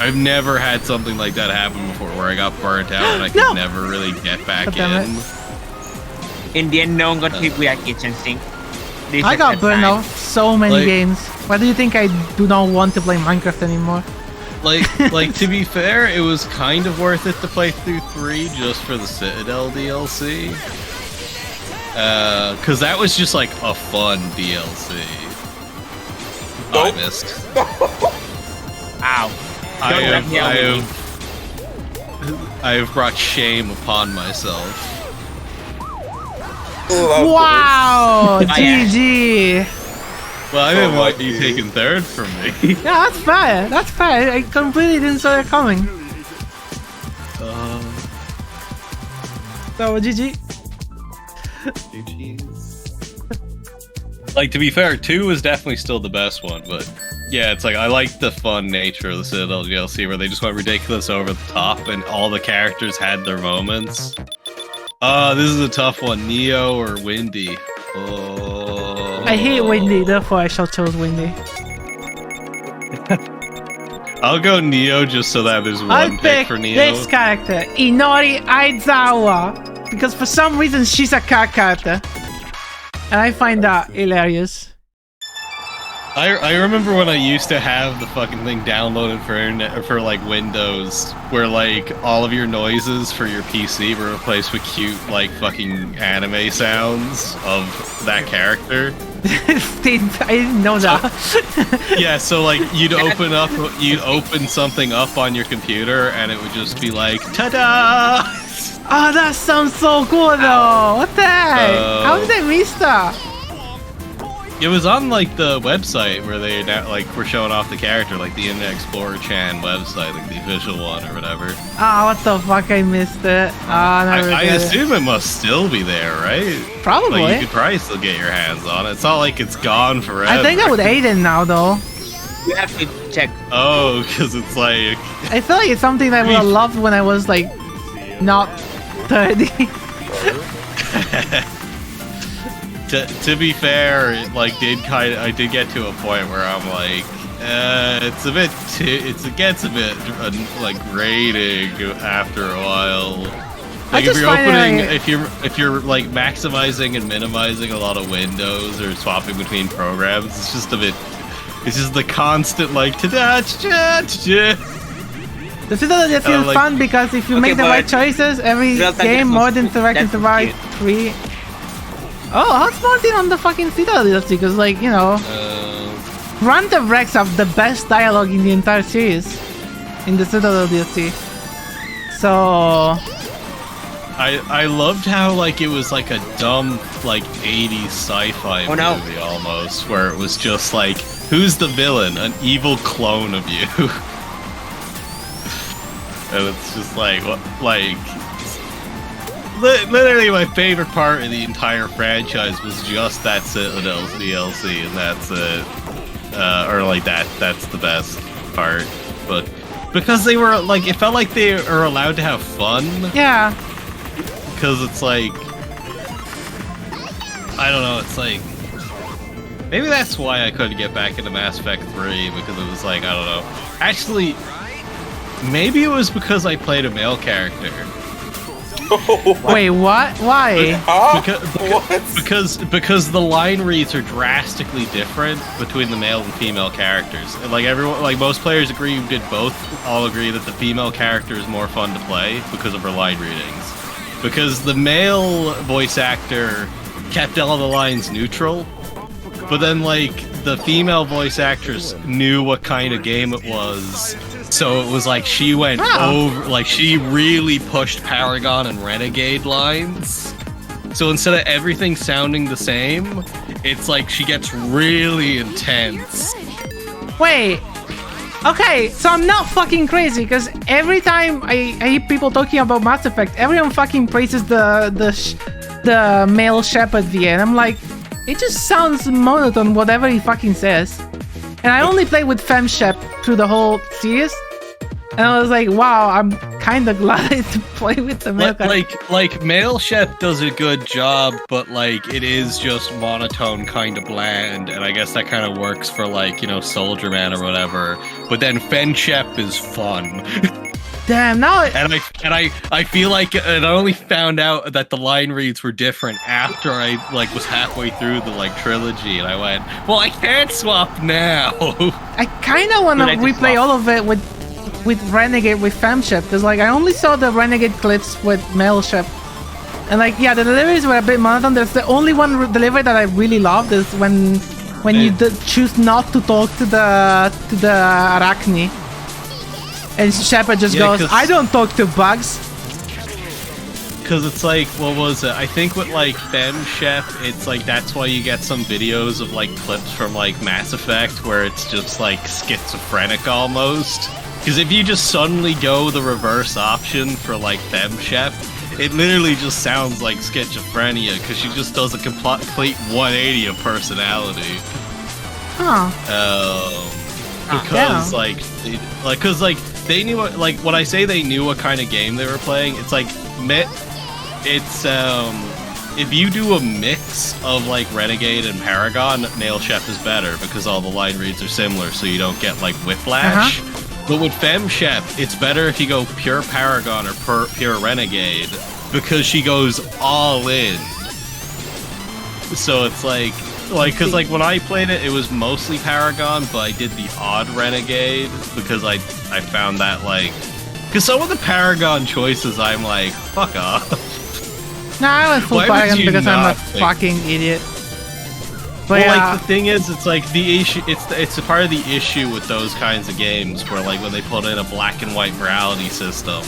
I've never had something like that happen before, where I got burnt out and I could No. never really get back God damn in. In the end, no one got hit with a kitchen sink. This I is got the burned time. out so many Like- games. Why do you think I do not want to play Minecraft anymore? Like to be fair, it was kind of worth it to play through 3 just for the Citadel DLC. Cause that was just like a fun DLC. I Nope. missed. Ow. I Don't let have, me I out. have, I have brought shame upon myself. Oh, that was Wow! yeah. GG! Well, I didn't Oh, want you lucky. taking third from me. Yeah, that's fair. That's fair. I completely didn't saw it coming. So GG. Like, to be fair, 2 was definitely still the best one, but yeah, it's like I like the fun nature of the Citadel DLC where they just went ridiculous over the top and all the characters had their moments. This is a tough one. Neo or Windy? Oh. I hate Windy, therefore I shall choose Windy. I'll go Neo just so that there's I'll one pick pick for Neo. this character, Inori Aizawa, because for some reason she's a car character, and I find that hilarious. I remember when I used to have the fucking thing downloaded for internet, for like Windows, where like all of your noises for your PC were replaced with cute like fucking anime sounds of that character. I didn't know that. Yeah, so like you'd open something up on your computer and it would just be like ta-da! Oh, that sounds so cool though. What the heck? How did I miss that? It was on like the website where they like were showing off the character, like the Internet Explorer Chan website, like the official one or whatever. Ah, what the fuck? I missed it. Ah, never I did it. assume it must still be there, right? Probably. Like you could probably still get your hands on it. It's not like it's gone forever. I think I would hate it now though. You have to check. Oh, because it's like I feel like it's something that I would have loved when I was like not 30. to be fair, it like I did get to a point where I'm like, it gets a bit like grating after a while. Like if just you're find it opening, like- if you're like maximizing and minimizing a lot of windows or swapping between programs, it's just a bit. It's just the constant like ta-da, cha-cha. The Citadel just feels like- fun because if you Okay, make the right but choices, every real time game that's more not than cool. Direct That's into right cute. 3. Oh, how's Martin on the fucking Citadel DLC? Because like, you know, Run the Rex have the best dialogue in the entire series in the Citadel DLC. So I loved how like it was like a dumb like 80s sci-fi Oh, no. movie almost, where it was just like, who's the villain? An evil clone of you. And it's just like what, like literally my favorite part of the entire franchise was just that Citadel DLC, and that's it. Or like that's the best part. But because they were like, it felt like they are allowed to have fun. Yeah. Because it's like, I don't know, it's like, maybe that's why I couldn't get back into Mass Effect 3, because it was like, I don't know. Actually, maybe it was because I played a male character. Wait, what? Why? Huh? Because the line reads are drastically different between the male and female characters. And like everyone, like most players all agree that the female character is more fun to play because of her line readings. Because the male voice actor kept all the lines neutral, but then like the female voice actress knew what kind of game it was, so it was like she went over, like she really pushed Paragon and Renegade lines. So instead of everything sounding the same, it's like she gets really intense. Wait. Okay, so I'm not fucking crazy, because every time I hear people talking about Mass Effect, everyone fucking praises the male Shepard VA, and I'm like, it just sounds monotone, whatever he fucking says. And I only played with Fem Shep through the whole series, and I was like, wow, I'm kind of glad to play with the male character. Like male Shep does a good job, but like it is just monotone, kind of bland, and I guess that kind of works for like, you know, Soldier Man or whatever. But then Fen Shep is fun. Damn, now and I feel like, and I only found out that the line reads were different after I like was halfway through the like trilogy, and I went, well, I can't swap now. I kind of want to replay all of it with Renegade with Fem Shep, because like I only saw the Renegade clips with male Shep, and like yeah, the deliveries were a bit monotone. There's the only one delivery that I really loved is when you choose not to talk to the Arachne, and Shepard just goes, I don't talk to bugs. Because it's like, what was it? I think with like Fem Shep, it's like that's why you get some videos of like clips from like Mass Effect where it's just like schizophrenic almost. Because if you just suddenly go the reverse option for like Fem Shep, it literally just sounds like schizophrenia, because she just does a complete 180 of personality. Huh. Because like they knew what, like when I say they knew what kind of game they were playing, it's like it's if you do a mix of like Renegade and Paragon, male Shep is better because all the line reads are similar, so you don't get like whiplash. But with Fem Shep, it's better if you go pure Paragon or pure Renegade, because she goes all in. So it's like because like when I played it, it was mostly Paragon, but I did the odd Renegade because I found that like, because some of the Paragon choices I'm like, fuck off. Nah, I went full Paragon because I'm a fucking idiot. But well, like the thing is, it's like the issue. It's a part of the issue with those kinds of games where, like, when they put in a black and white morality system,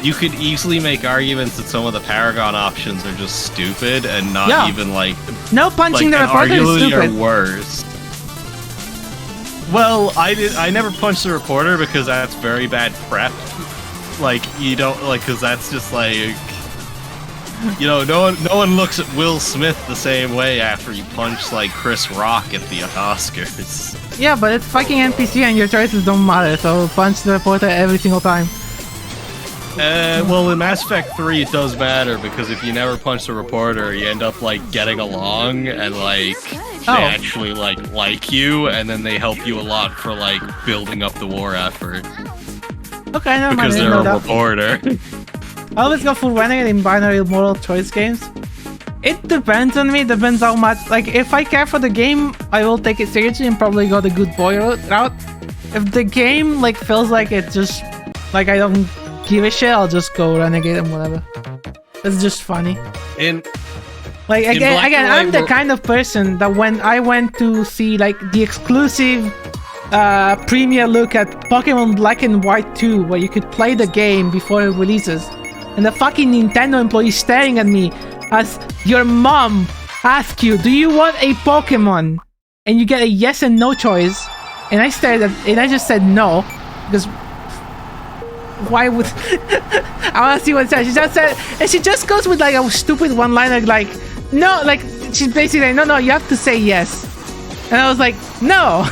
you could easily make arguments that some of the Paragon options are just stupid and not even like no punching the reporter is stupid. Or worse. Well, I never punched the reporter because that's very bad prep. Like you don't like, because that's just like. You know, no one looks at Will Smith the same way after you punch like Chris Rock at the Oscars. Yeah, but it's fucking NPC and your choices don't matter, so punch the reporter every single time. Well, in Mass Effect 3 it does matter, because if you never punch the reporter, you end up like getting along and like they actually like you, and then they help you a lot for like building up the war effort. Okay, never mind. Because they're a reporter. I always go for Renegade in binary moral choice games. It depends on me, depends how much. Like, if I care for the game, I will take it seriously and probably go the good boy route. If the game, like, feels like it just, like, I don't give a shit, I'll just go Renegade and whatever. It's just funny. Like, again, I'm the kind of person that when I went to see, like, the exclusive premiere look at Pokemon Black and White 2, where you could play the game before it releases, and the fucking Nintendo employee staring at me as your mom asks you, do you want a Pokemon? And you get a yes and no choice. And I stared at, and I just said no, because why would I want to see what it says. She just said, and she just goes with like a stupid one-liner, like no, like she's basically like, no, you have to say yes. And I was like, no.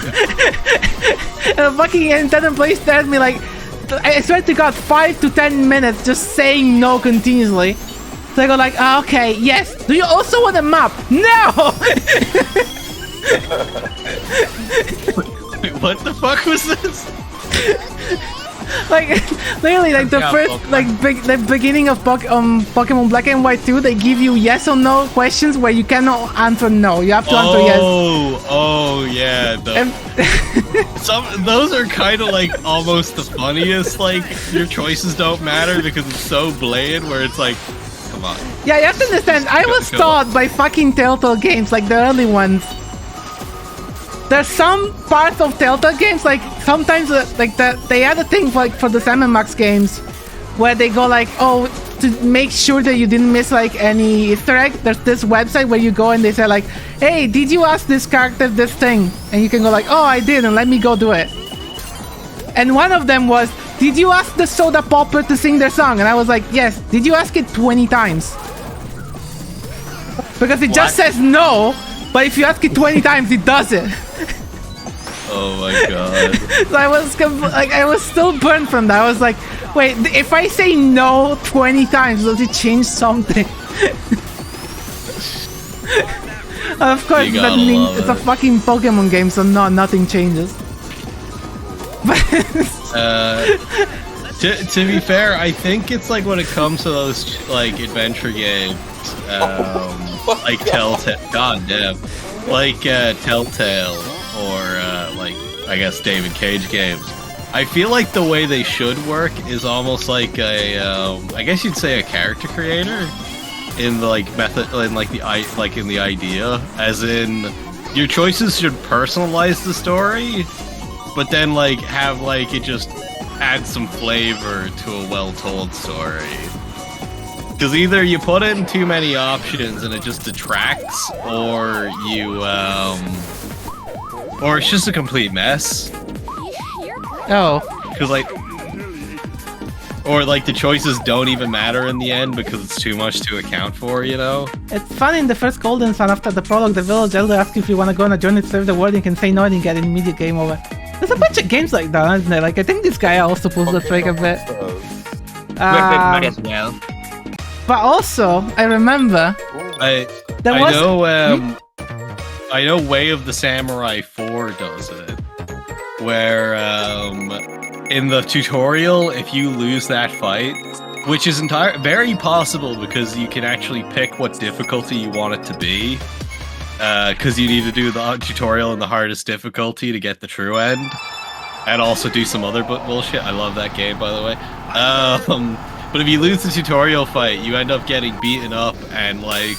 And the fucking Nintendo employee stared at me like, I swear to God, 5 to 10 minutes just saying no continuously. So I go like, oh, okay, yes. Do you also want a map? No. Wait, what the fuck was this? Like literally, like the first, like the beginning of Pokemon Black and White 2, they give you yes or no questions where you cannot answer no. You have to answer yes. Oh yeah. Those are kind of like almost the funniest. Like your choices don't matter because it's so bland. Where it's like, come on. Yeah, you have to understand. I was taught by fucking Telltale games, like the early ones. There's some parts of Telltale games, like sometimes they had a thing for the Sam & Max games where they go like, oh, to make sure that you didn't miss like any Easter egg, there's this website where you go and they say like, hey, did you ask this character this thing? And you can go like, oh, I did, and let me go do it. And one of them was, did you ask the Soda Popper to sing their song? And I was like, yes. Did you ask it 20 times? Because it just says no, but if you ask it 20 times, it does it. Oh my god. So I was still burned from that. I was like, wait, if I say no 20 times, does it change something? Of course, that means it's a fucking Pokemon game, so no, nothing changes. To be fair, I think it's like when it comes to those like adventure games, like Telltale, goddamn, like Telltale or like I guess David Cage games. I feel like the way they should work is almost like a, I guess you'd say a character creator in the like method, in like in the idea, as in your choices should personalize the story, but then like have like it just add some flavor to a well-told story. Because either you put in too many options and it just detracts, or you or it's just a complete mess. Oh. Because like, or like the choices don't even matter in the end because it's too much to account for, you know? It's fun in the first Golden Sun after the prologue, the village elder asks you if you want to go on a journey to save the world, you can say no and you get an immediate game over. There's a bunch of games like that, isn't there? Like, I think this guy also pulls the trick a bit. Might as well. But also, I remember... I know Way of the Samurai 4 does it. Where, in the tutorial, if you lose that fight, which is very possible because you can actually pick what difficulty you want it to be, because you need to do the tutorial in the hardest difficulty to get the true end, and also do some other bullshit. I love that game, by the way. But if you lose the tutorial fight, you end up getting beaten up, and like,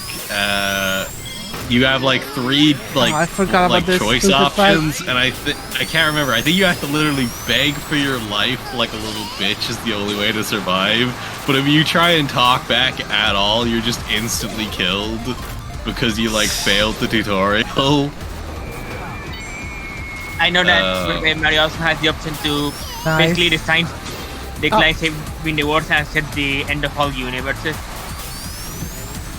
you have like 3 I forgot about this choice options, and I can't remember. I think you have to literally beg for your life like a little bitch is the only way to survive. But if you try and talk back at all, you're just instantly killed because you like failed the tutorial. I know that Mario also has the option to basically decline saving the world and set the end of all universes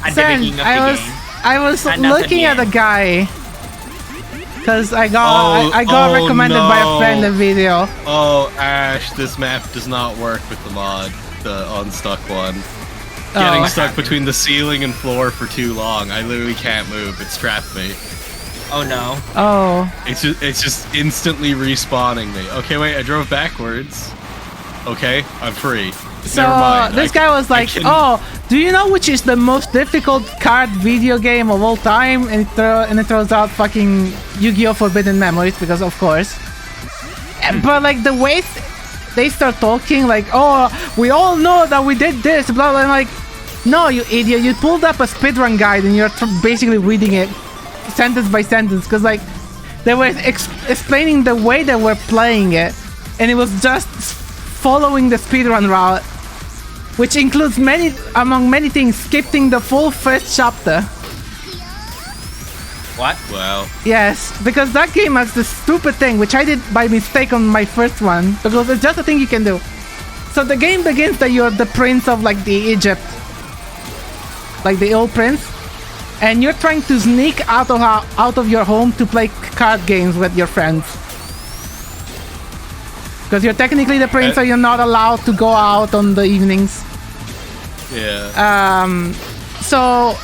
at the beginning of the game. I was looking at a guy because I got recommended by a friend a video. Oh, Ash, this map does not work with the mod, the unstuck one. Getting stuck between the ceiling and floor for too long. I literally can't move. It trapped me. Oh no. Oh. It's just instantly respawning me. Okay, wait, I drove backwards. Okay, I'm free. So Never mind. this guy was like, "Oh, do you know which is the most difficult kart video game of all time?" And it throws out fucking Yu-Gi-Oh! Forbidden Memories because, of course. But like the way they start talking, like, "Oh, we all know that we did this," blah blah. I'm like, "No, you idiot! You pulled up a speedrun guide and you're basically reading it sentence by sentence because like they were explaining the way they were playing it, and it was just following the speedrun route." which includes among many things, skipping the full first chapter. What? Wow. Yes, because that game has this stupid thing, which I did by mistake on my first one, because it's just a thing you can do. So the game begins that you're the prince of like the Egypt, like the old prince, and you're trying to sneak out of your home to play card games with your friends. Because you're technically the prince, so you're not allowed to go out on the evenings. Yeah. So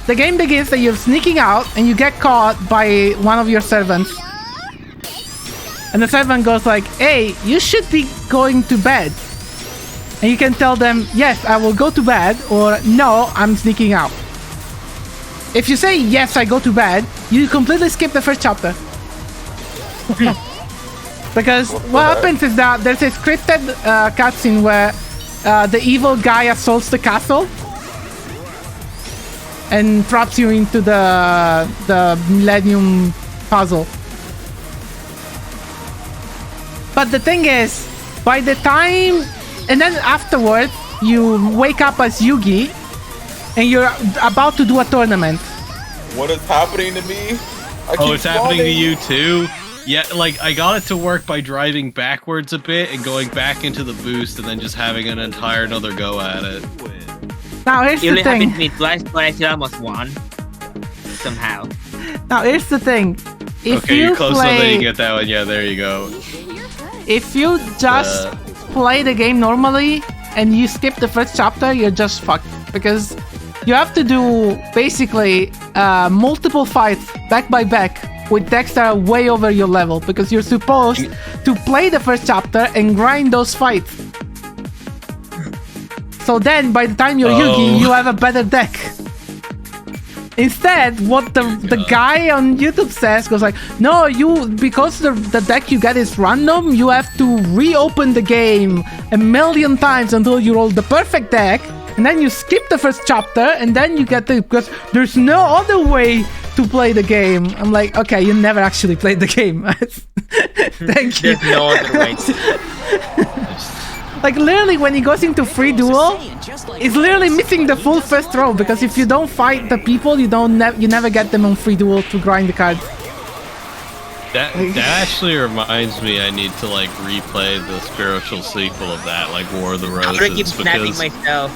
the game begins that you're sneaking out and you get caught by one of your servants. And the servant goes like, hey, you should be going to bed. And you can tell them, yes, I will go to bed, or no, I'm sneaking out. If you say, yes, I go to bed, you completely skip the first chapter. Because what happens is that there's a scripted cutscene where the evil guy assaults the castle and traps you into the Millennium Puzzle. But the thing is, by the time... And then afterwards, you wake up as Yugi and you're about to do a tournament. What is happening to me? Oh, it's happening to you too? Yeah, like, I got it to work by driving backwards a bit and going back into the boost and then just having an entire another go at it. Now, here's You the only happened thing. to me twice, but I still almost won. Somehow. Now, here's the thing. If Okay, you you're close enough that play... you get that one. Yeah, there you go. If you just play the game normally and you skip the first chapter, you're just fucked. Because you have to do basically multiple fights back by back with decks that are way over your level. Because you're supposed to play the first chapter and grind those fights. So then by the time you're Yugi, you have a better deck. Instead, what the guy on YouTube says goes like, no, because the deck you get is random, you have to reopen the game a million times until you roll the perfect deck, and then you skip the first chapter, and then you get because there's no other way to play the game. I'm like, okay, you never actually played the game. Thank you. There's no other way. Like, literally, when he goes into free duel, it's literally missing the full first row, because if you don't fight the people, you never get them on free duel to grind the cards. That actually reminds me I need to, like, replay the spiritual sequel of that, like War of the I'm gonna keep Roses, snapping because myself.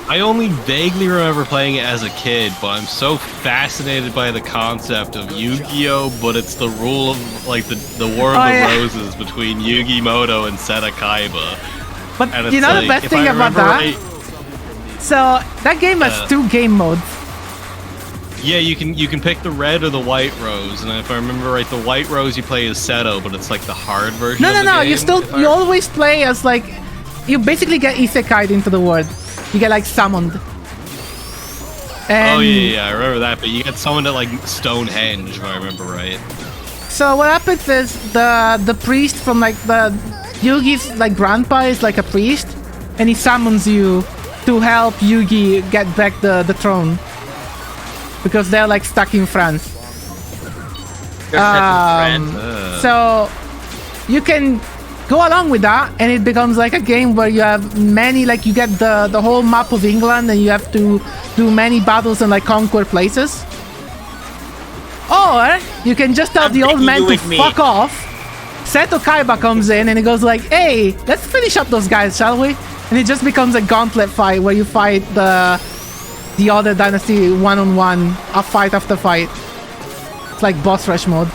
I only vaguely remember playing it as a kid, but I'm so fascinated by the concept of Yu-Gi-Oh, but it's the rule of, like, the War of the Roses between Yu-Gi-Moto and Seta Kaiba. But you know the best thing about that? So that game has two game modes. Yeah, you can pick the red or the white rose, and if I remember right, the white rose you play as Seto, but it's like the hard version. No. You always play as like you basically get isekai'd into the world. You get like summoned. And oh yeah, I remember that. But you get summoned at like Stonehenge, if I remember right. So what happens is the priest from like the Yugi's like grandpa is like a priest, and he summons you to help Yugi get back the throne, because they're like stuck in France. So you can go along with that, and it becomes like a game where you have many, like you get the whole map of England, and you have to do many battles and like conquer places. Or you can just tell the old man to fuck off. Seto Kaiba comes in and he goes like, hey, let's finish up those guys, shall we? And it just becomes a gauntlet fight where you fight the other dynasty one-on-one, a fight after fight. It's like boss rush mode.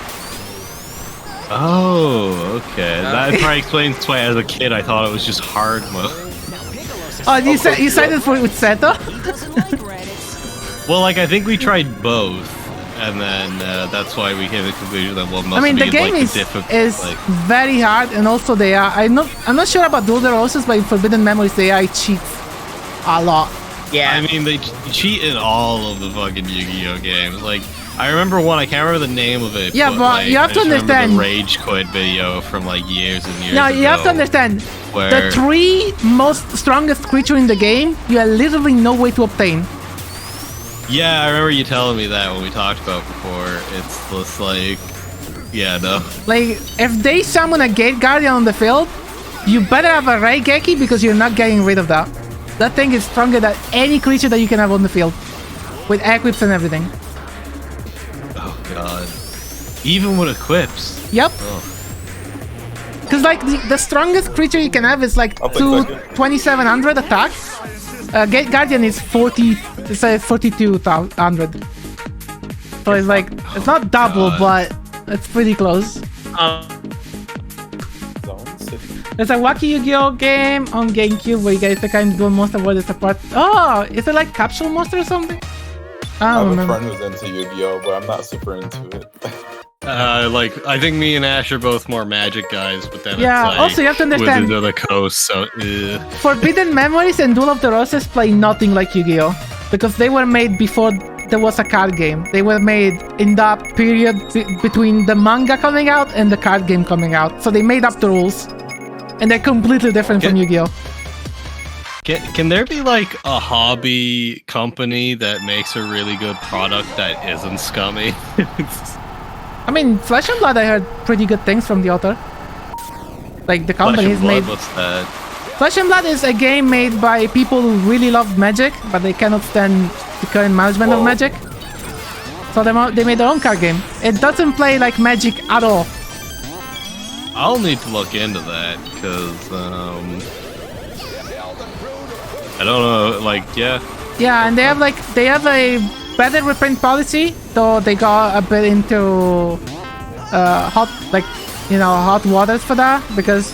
Oh, okay. That probably explains why as a kid I thought it was just hard mode. Oh, you sided for it with Seto? Well, like I think we tried both. And then that's why we came to the conclusion that one must be the game like is like... very hard, and also the AI. I'm not sure about Duel of the Roses, but in Forbidden Memories the AI cheats a lot. Yeah. I mean, they cheat in all of the fucking Yu-Gi-Oh games. Like, I remember one, I can't remember the name of it. Yeah, but like, you have to understand the Rage Quit video from like years and years ago. No, you have to understand. The 3 most strongest creature in the game, you have literally no way to obtain. Yeah, I remember you telling me that when we talked about before. It's just like, yeah, no. Like, if they summon a Gate Guardian on the field, you better have a Raigeki because you're not getting rid of that. That thing is stronger than any creature that you can have on the field. With equips and everything. Oh god. Even with equips. Yep. Oh. Because like the strongest creature you can have is like I'll take that. 2700 attack. Gate Guardian is 4200. So it's like it's not double, but it's pretty close. Zone City. There's a wacky Yu-Gi-Oh game on GameCube where you guys kind of do monster world is a part. Oh, is it like Capsule Monster or something? I I don't have a remember. friend who's into Yu-Gi-Oh, but I'm not super into it. Like I think me and Ash are both more Magic guys, but then Yeah, it's like, also you have to understand- with the coast, so Forbidden Memories and Duel of the Roses play nothing like Yu-Gi-Oh! Because they were made before there was a card game. They were made in that period between the manga coming out and the card game coming out. So they made up the rules. And they're completely different from Yu-Gi-Oh! Can there be like a hobby company that makes a really good product that isn't scummy? I mean, Flesh and Blood, I heard pretty good things from the author. Like the Flesh company and is Blood, made. what's that? Flesh and Blood is a game made by people who really love Magic, but they cannot stand the current management of Whoa. Magic. So they made their own card game. It doesn't play like Magic at all. I'll need to look into that because I don't know. Like, yeah, Yeah, and they have a better reprint policy, though they got a bit into hot waters for that, because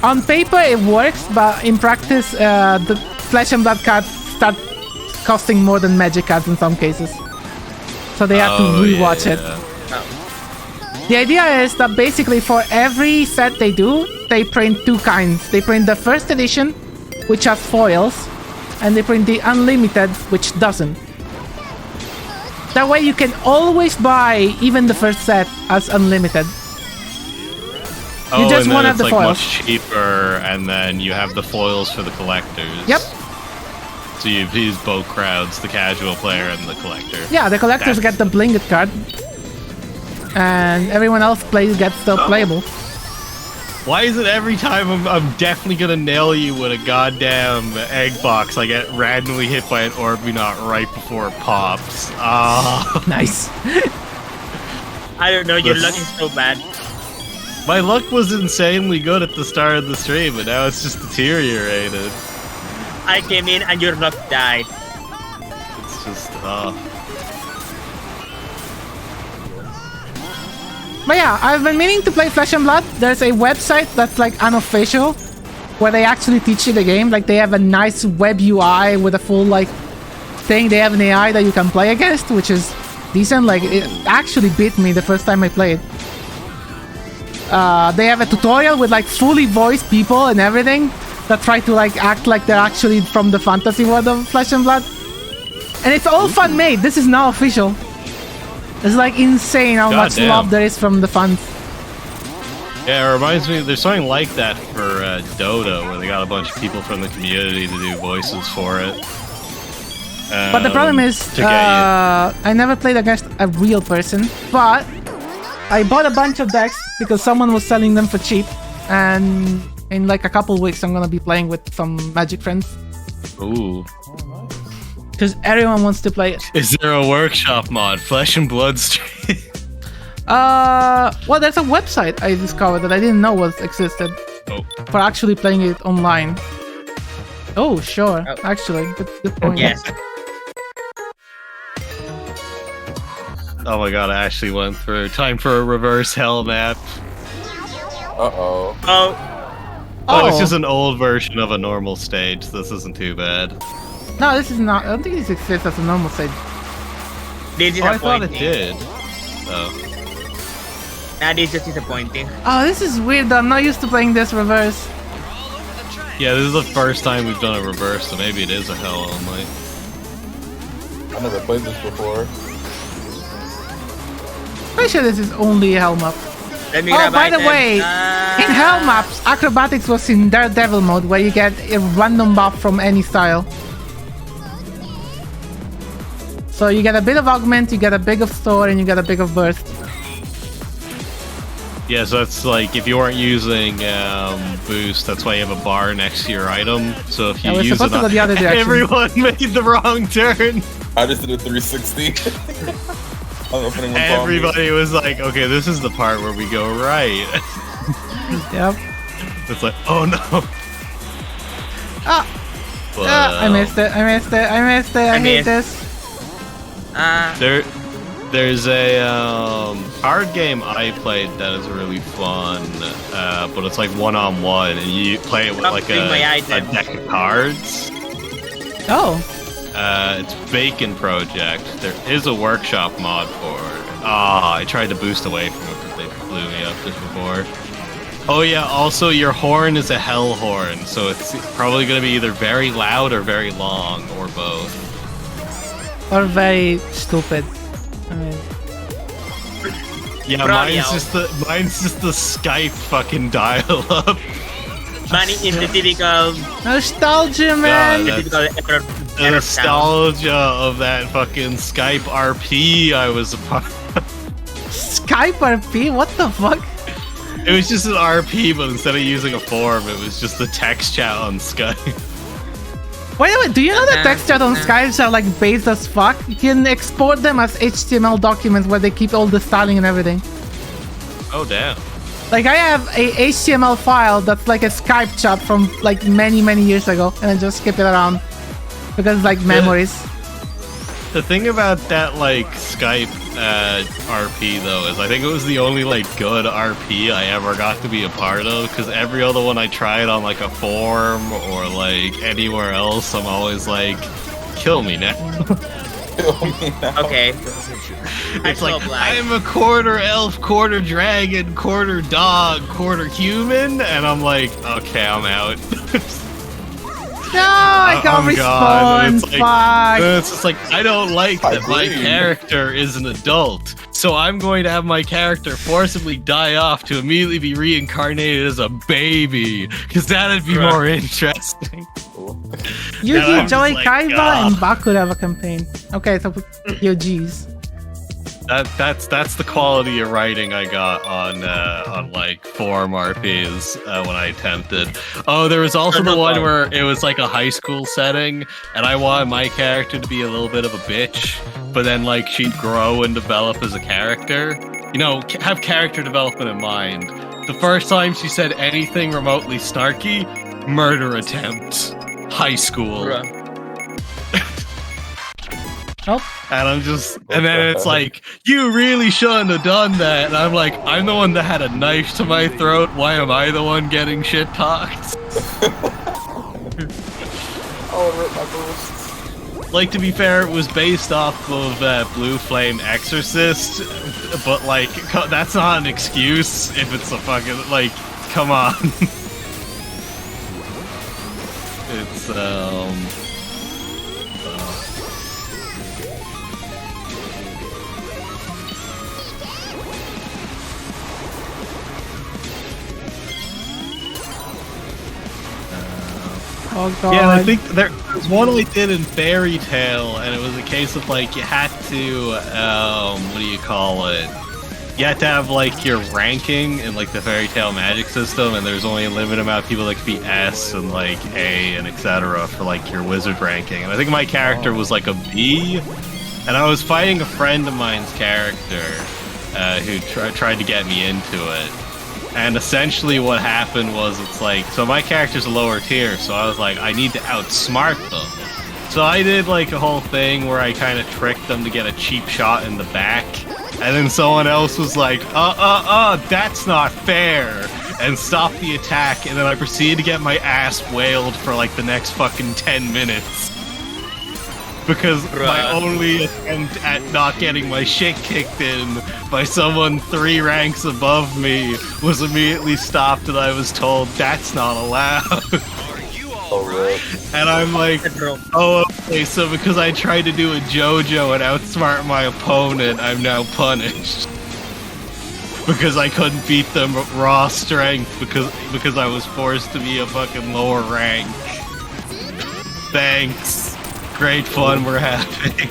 on paper it works, but in practice the Flesh and Blood cards start costing more than Magic cards in some cases. So they have to rewatch it. The idea is that basically for every set they do, they print two kinds. They print the first edition, which has foils, and they print the unlimited, which doesn't. That way you can always buy even the first set as unlimited. You just and won't then have it's the like foils. much cheaper, and then you have the foils for the collectors. Yep. So you use both crowds, the casual player and the collector. Yeah, the collectors get the blinket card, and everyone else gets the playable. Why is it every time I'm definitely gonna nail you with a goddamn egg box, I get randomly hit by an Orbinaut right before it pops? Ah, Nice. I don't know, your luck is so bad. my luck was insanely good at the start of the stream, but now it's just deteriorated. I came in and your luck died. It's just But yeah, I've been meaning to play Flesh and Blood. There's a website that's like unofficial, where they actually teach you the game. Like they have a nice web UI with a full like thing. They have an AI that you can play against, which is decent. Like it actually beat me the first time I played. They have a tutorial with like fully voiced people and everything that try to like act like they're actually from the fantasy world of Flesh and Blood. And it's all fan made. This is now official. It's like insane how much Goddamn. love there is from the fans. Yeah, it reminds me, there's something like that for Dota, where they got a bunch of people from the community to do voices for it. But the problem is, to get you. I never played against a real person, but I bought a bunch of decks because someone was selling them for cheap, and in like a couple weeks I'm gonna be playing with some Magic friends. Ooh. Because everyone wants to play it. Is there a workshop mod? Flesh and Blood stream? Well, there's a website I discovered that I didn't know existed Oh. for actually playing it online. Oh, sure. Oh. Actually, good point. Yes. Oh my god, I actually went through. Time for a reverse hell map. Uh-oh. Oh, Oh, it's just an old version of a normal stage. This isn't too bad. No, this is not. I don't think this exists as a normal stage. this is Oh, I thought it disappointing. did. Oh. That is just disappointing. Oh, this is weird. I'm not used to playing this reverse. Yeah, this is the first time we've done a reverse, so maybe it is a hell only. I never played this before. Pretty sure this is only a hell map. Let me Oh, grab by the items. way, in hell maps, acrobatics was in Daredevil mode, where you get a random buff from any style. So you get a bit of augment, you get a bit of store, and you get a bit of burst. Yeah, so that's like if you weren't using boost, that's why you have a bar next to your item. So if you we're use supposed it, to go the other direction. everyone made the wrong turn. I just did a 360. I don't know if anyone saw me. Everybody was like, "Okay, this is the part where we go right." Yep. It's like, "Oh no!" Ah! But, I missed it. I missed it. I missed it. I hate this. There's a card game I played that is really fun, but it's like one-on-one, and you play it with like a deck of cards. Oh. It's Bacon Project. There is a workshop mod for it. Ah, I tried to boost away from it, but they blew me up just before. Oh yeah, also your horn is a hell horn, so it's probably going to be either very loud or very long, or both. Or very stupid. I mean, yeah, mine's just the Skype fucking dial-up. Money is the typical nostalgia, man. God, the nostalgia of that fucking Skype RP I was a part of. Skype RP? What the fuck? It was just an RP, but instead of using a form, it was just the text chat on Skype. Wait, do you know that text chat on Skype are like based as fuck? You can export them as HTML documents where they keep all the styling and everything. Oh damn. Like I have a HTML file that's like a Skype chat from like many years ago, and I just skip it around because it's like memories. The thing about that like Skype RP though is I think it was the only like good RP I ever got to be a part of, because every other one I tried on like a forum or like anywhere else, I'm always like, kill me now. Kill me now. Okay. It's like, I'm a quarter elf, quarter dragon, quarter dog, quarter human, and I'm like, okay, I'm out. No, I can't respawn. Fuck. It's just like, I don't like that my character is an adult, so I'm going to have my character forcibly die off to immediately be reincarnated as a baby, because that'd be more interesting. Yugi, Joey, like, Kaiba, and Baku have a campaign. Okay, so yo, geez. That's the quality of writing I got on like forum RPs when I attempted. Oh, there was also the one where it was like a high school setting, and I wanted my character to be a little bit of a bitch, but then like she'd grow and develop as a character. You know, have character development in mind. The first time she said anything remotely snarky, murder attempt, high school. Nope. And I'm just, and then it's like, you really shouldn't have done that. And I'm like, I'm the one that had a knife to my throat. Why am I the one getting shit talked? Like, to be fair, it was based off of Blue Flame Exorcist, but like, that's not an excuse if it's a fucking, like, come on. It's, Oh god. yeah, I think there was one I did in Fairy Tail, and it was a case of like you had to, what do you call it? You had to have like your ranking in like the Fairy Tail magic system, and there's only a limited amount of people that could be S and like A and etc. for like your wizard ranking. And I think my character was like a B, and I was fighting a friend of mine's character who tried to get me into it. And essentially what happened was, it's like, so my character's a lower tier, so I was like, I need to outsmart them. So I did like a whole thing where I kind of tricked them to get a cheap shot in the back, and then someone else was like, that's not fair, and stopped the attack, and then I proceeded to get my ass wailed for like the next fucking 10 minutes. Because my only attempt at not getting my shit kicked in by someone 3 ranks above me was immediately stopped, and I was told that's not allowed. Oh, really? And I'm like, oh, okay, so because I tried to do a JoJo and outsmart my opponent, I'm now punished. Because I couldn't beat them at raw strength because I was forced to be a fucking lower rank. Thanks. Great fun we're having.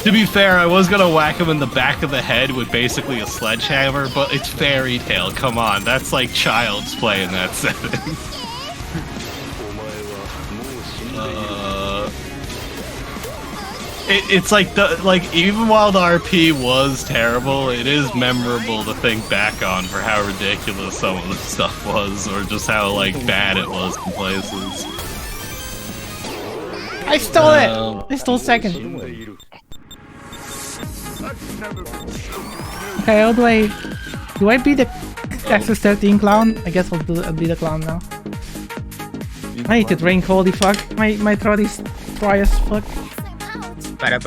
To be fair, I was gonna whack him in the back of the head with basically a sledgehammer, but it's fairy tale. Come on, that's like child's play in that setting. It's like even while the RP was terrible, it is memorable to think back on for how ridiculous some of the stuff was, or just how like bad it was in places. I stole it! I stole second. Okay, how do I be the SS13 clown? I guess I'll be the clown now. I need to drink, holy fuck. My throat is dry as fuck. I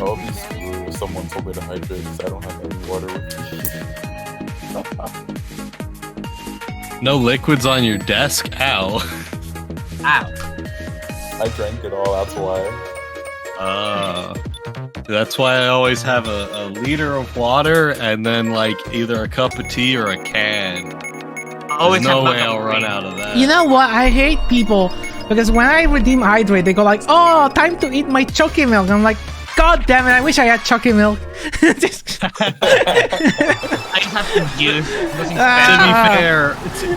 will be screwed if someone told me to hydrate because I don't have any water with me. No liquids on your desk? Ow. Ow. I drank it all, that's why. That's why I always have a liter of water and then like either a cup of tea or a can. There's no way I'll run out of that. You know what? I hate people because when I redeem hydrate, they go like, "Oh, time to eat my Chucky milk." I'm like, God damn it! I wish I had Chucky milk. I just have to use.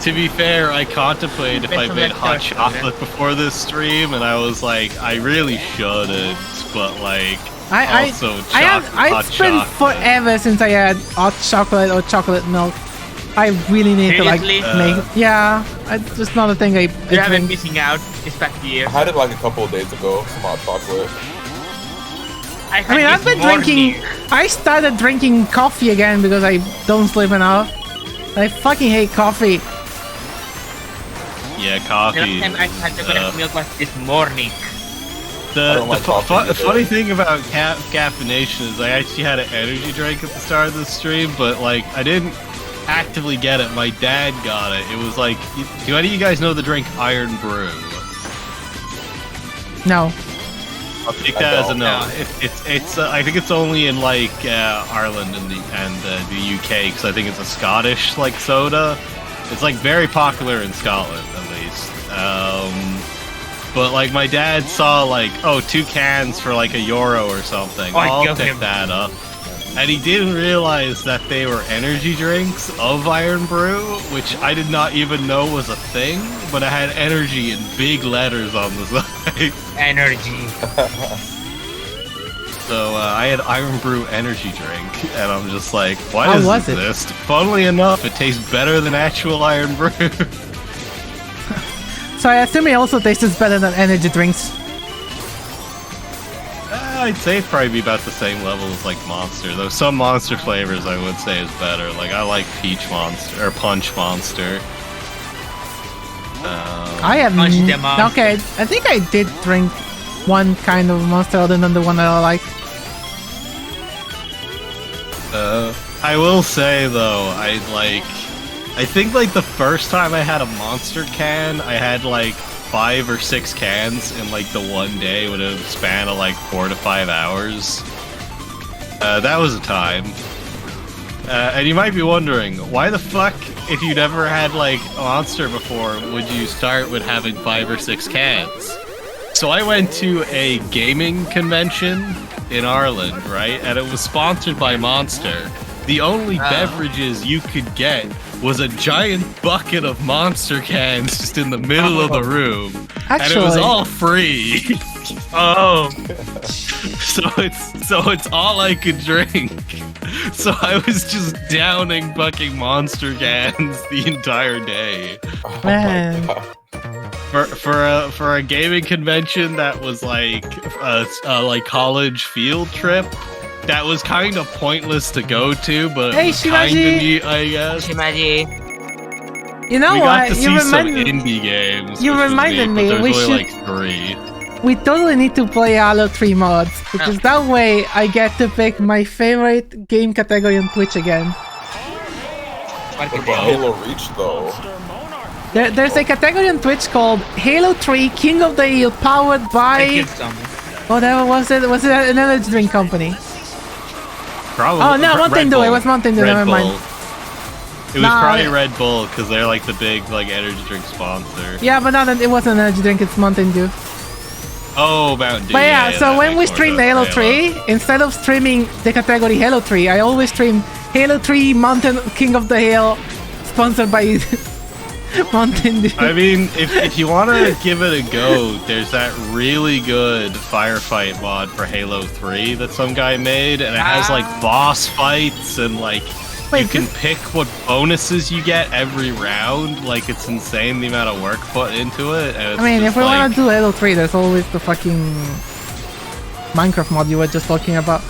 To be fair, I contemplated if I made hot chocolate before this stream, and I was like, I really shouldn't, but like, I've spent forever since I had hot chocolate or chocolate milk. I really need to like make. Yeah, it's just not a thing I. You haven't missing out. It's back to you. I had it like a couple of days ago. Some hot chocolate. I mean, I've been drinking. I started drinking coffee again because I don't sleep enough. I fucking hate coffee. Yeah, coffee. The last time I had chocolate milk was this morning. The funny thing about caffeination is I actually had an energy drink at the start of the stream, but like I didn't actively get it. My dad got it. It was like, do any of you guys know the drink Iron Brew? No. I'll take that as a no. It's I think it's only in like Ireland and the UK because I think it's a Scottish like soda. It's like very popular in Scotland at least. But like my dad saw like 2 cans for like €1 or something. I'll pick that up. And he didn't realize that they were energy drinks of Iron Brew, which I did not even know was a thing, but it had energy in big letters on the side. Energy. So I had Iron Brew energy drink, and I'm just like, why does this exist? Funnily enough, it tastes better than actual Iron Brew. So I assume it also tastes better than energy drinks. I'd say it'd probably be about the same level as like Monster, though some Monster flavors I would say is better. Like I like Peach Monster or Punch Monster. I have okay. I think I did drink one kind of Monster other than the one that I like. I will say though, I think like the first time I had a Monster can, I had like 5 or 6 cans in like the one day with a span of like 4 to 5 hours. That was a time. And you might be wondering, why the fuck, if you'd ever had like a Monster before, would you start with having 5 or 6 cans? So I went to a gaming convention in Ireland, right? And it was sponsored by Monster. The only beverages you could get was a giant bucket of Monster cans just in the middle of the room. Actually, and it was all free. So it's all I could drink. So I was just downing fucking Monster cans the entire day. Man. For a gaming convention that was like a like college field trip. That was kind of pointless to go to, but kind of neat, I guess. Shimaji. You know what? We got to see some indie games. You reminded me. We should. Like 3. We totally need to play Halo 3 mods because that way I get to pick my favorite game category on Twitch again. What about Halo Reach though? There's a category on Twitch called Halo 3 King of the Hill, powered by whatever was it? Was it an energy drink company? Probably. Oh no, Mountain Dew. It was Mountain Dew. Never mind. It was probably Red Bull because they're like the big like energy drink sponsor. Yeah, but no, it wasn't an energy drink. It's Mountain Dew. Oh, Mountain Dew. But yeah, so that when we makes more stream sense. Halo 3, instead of streaming the category Halo 3, I always stream Halo 3 Mountain King of the Hill, sponsored by Mountain Dew. I mean, if you want to give it a go, there's that really good firefight mod for Halo 3 that some guy made, and it has like boss fights and like Wait, you can pick what bonuses you get every round. Like it's insane the amount of work put into it. And it's I mean, just if we like, want to do Halo 3, there's always the fucking Minecraft mod you were just talking about.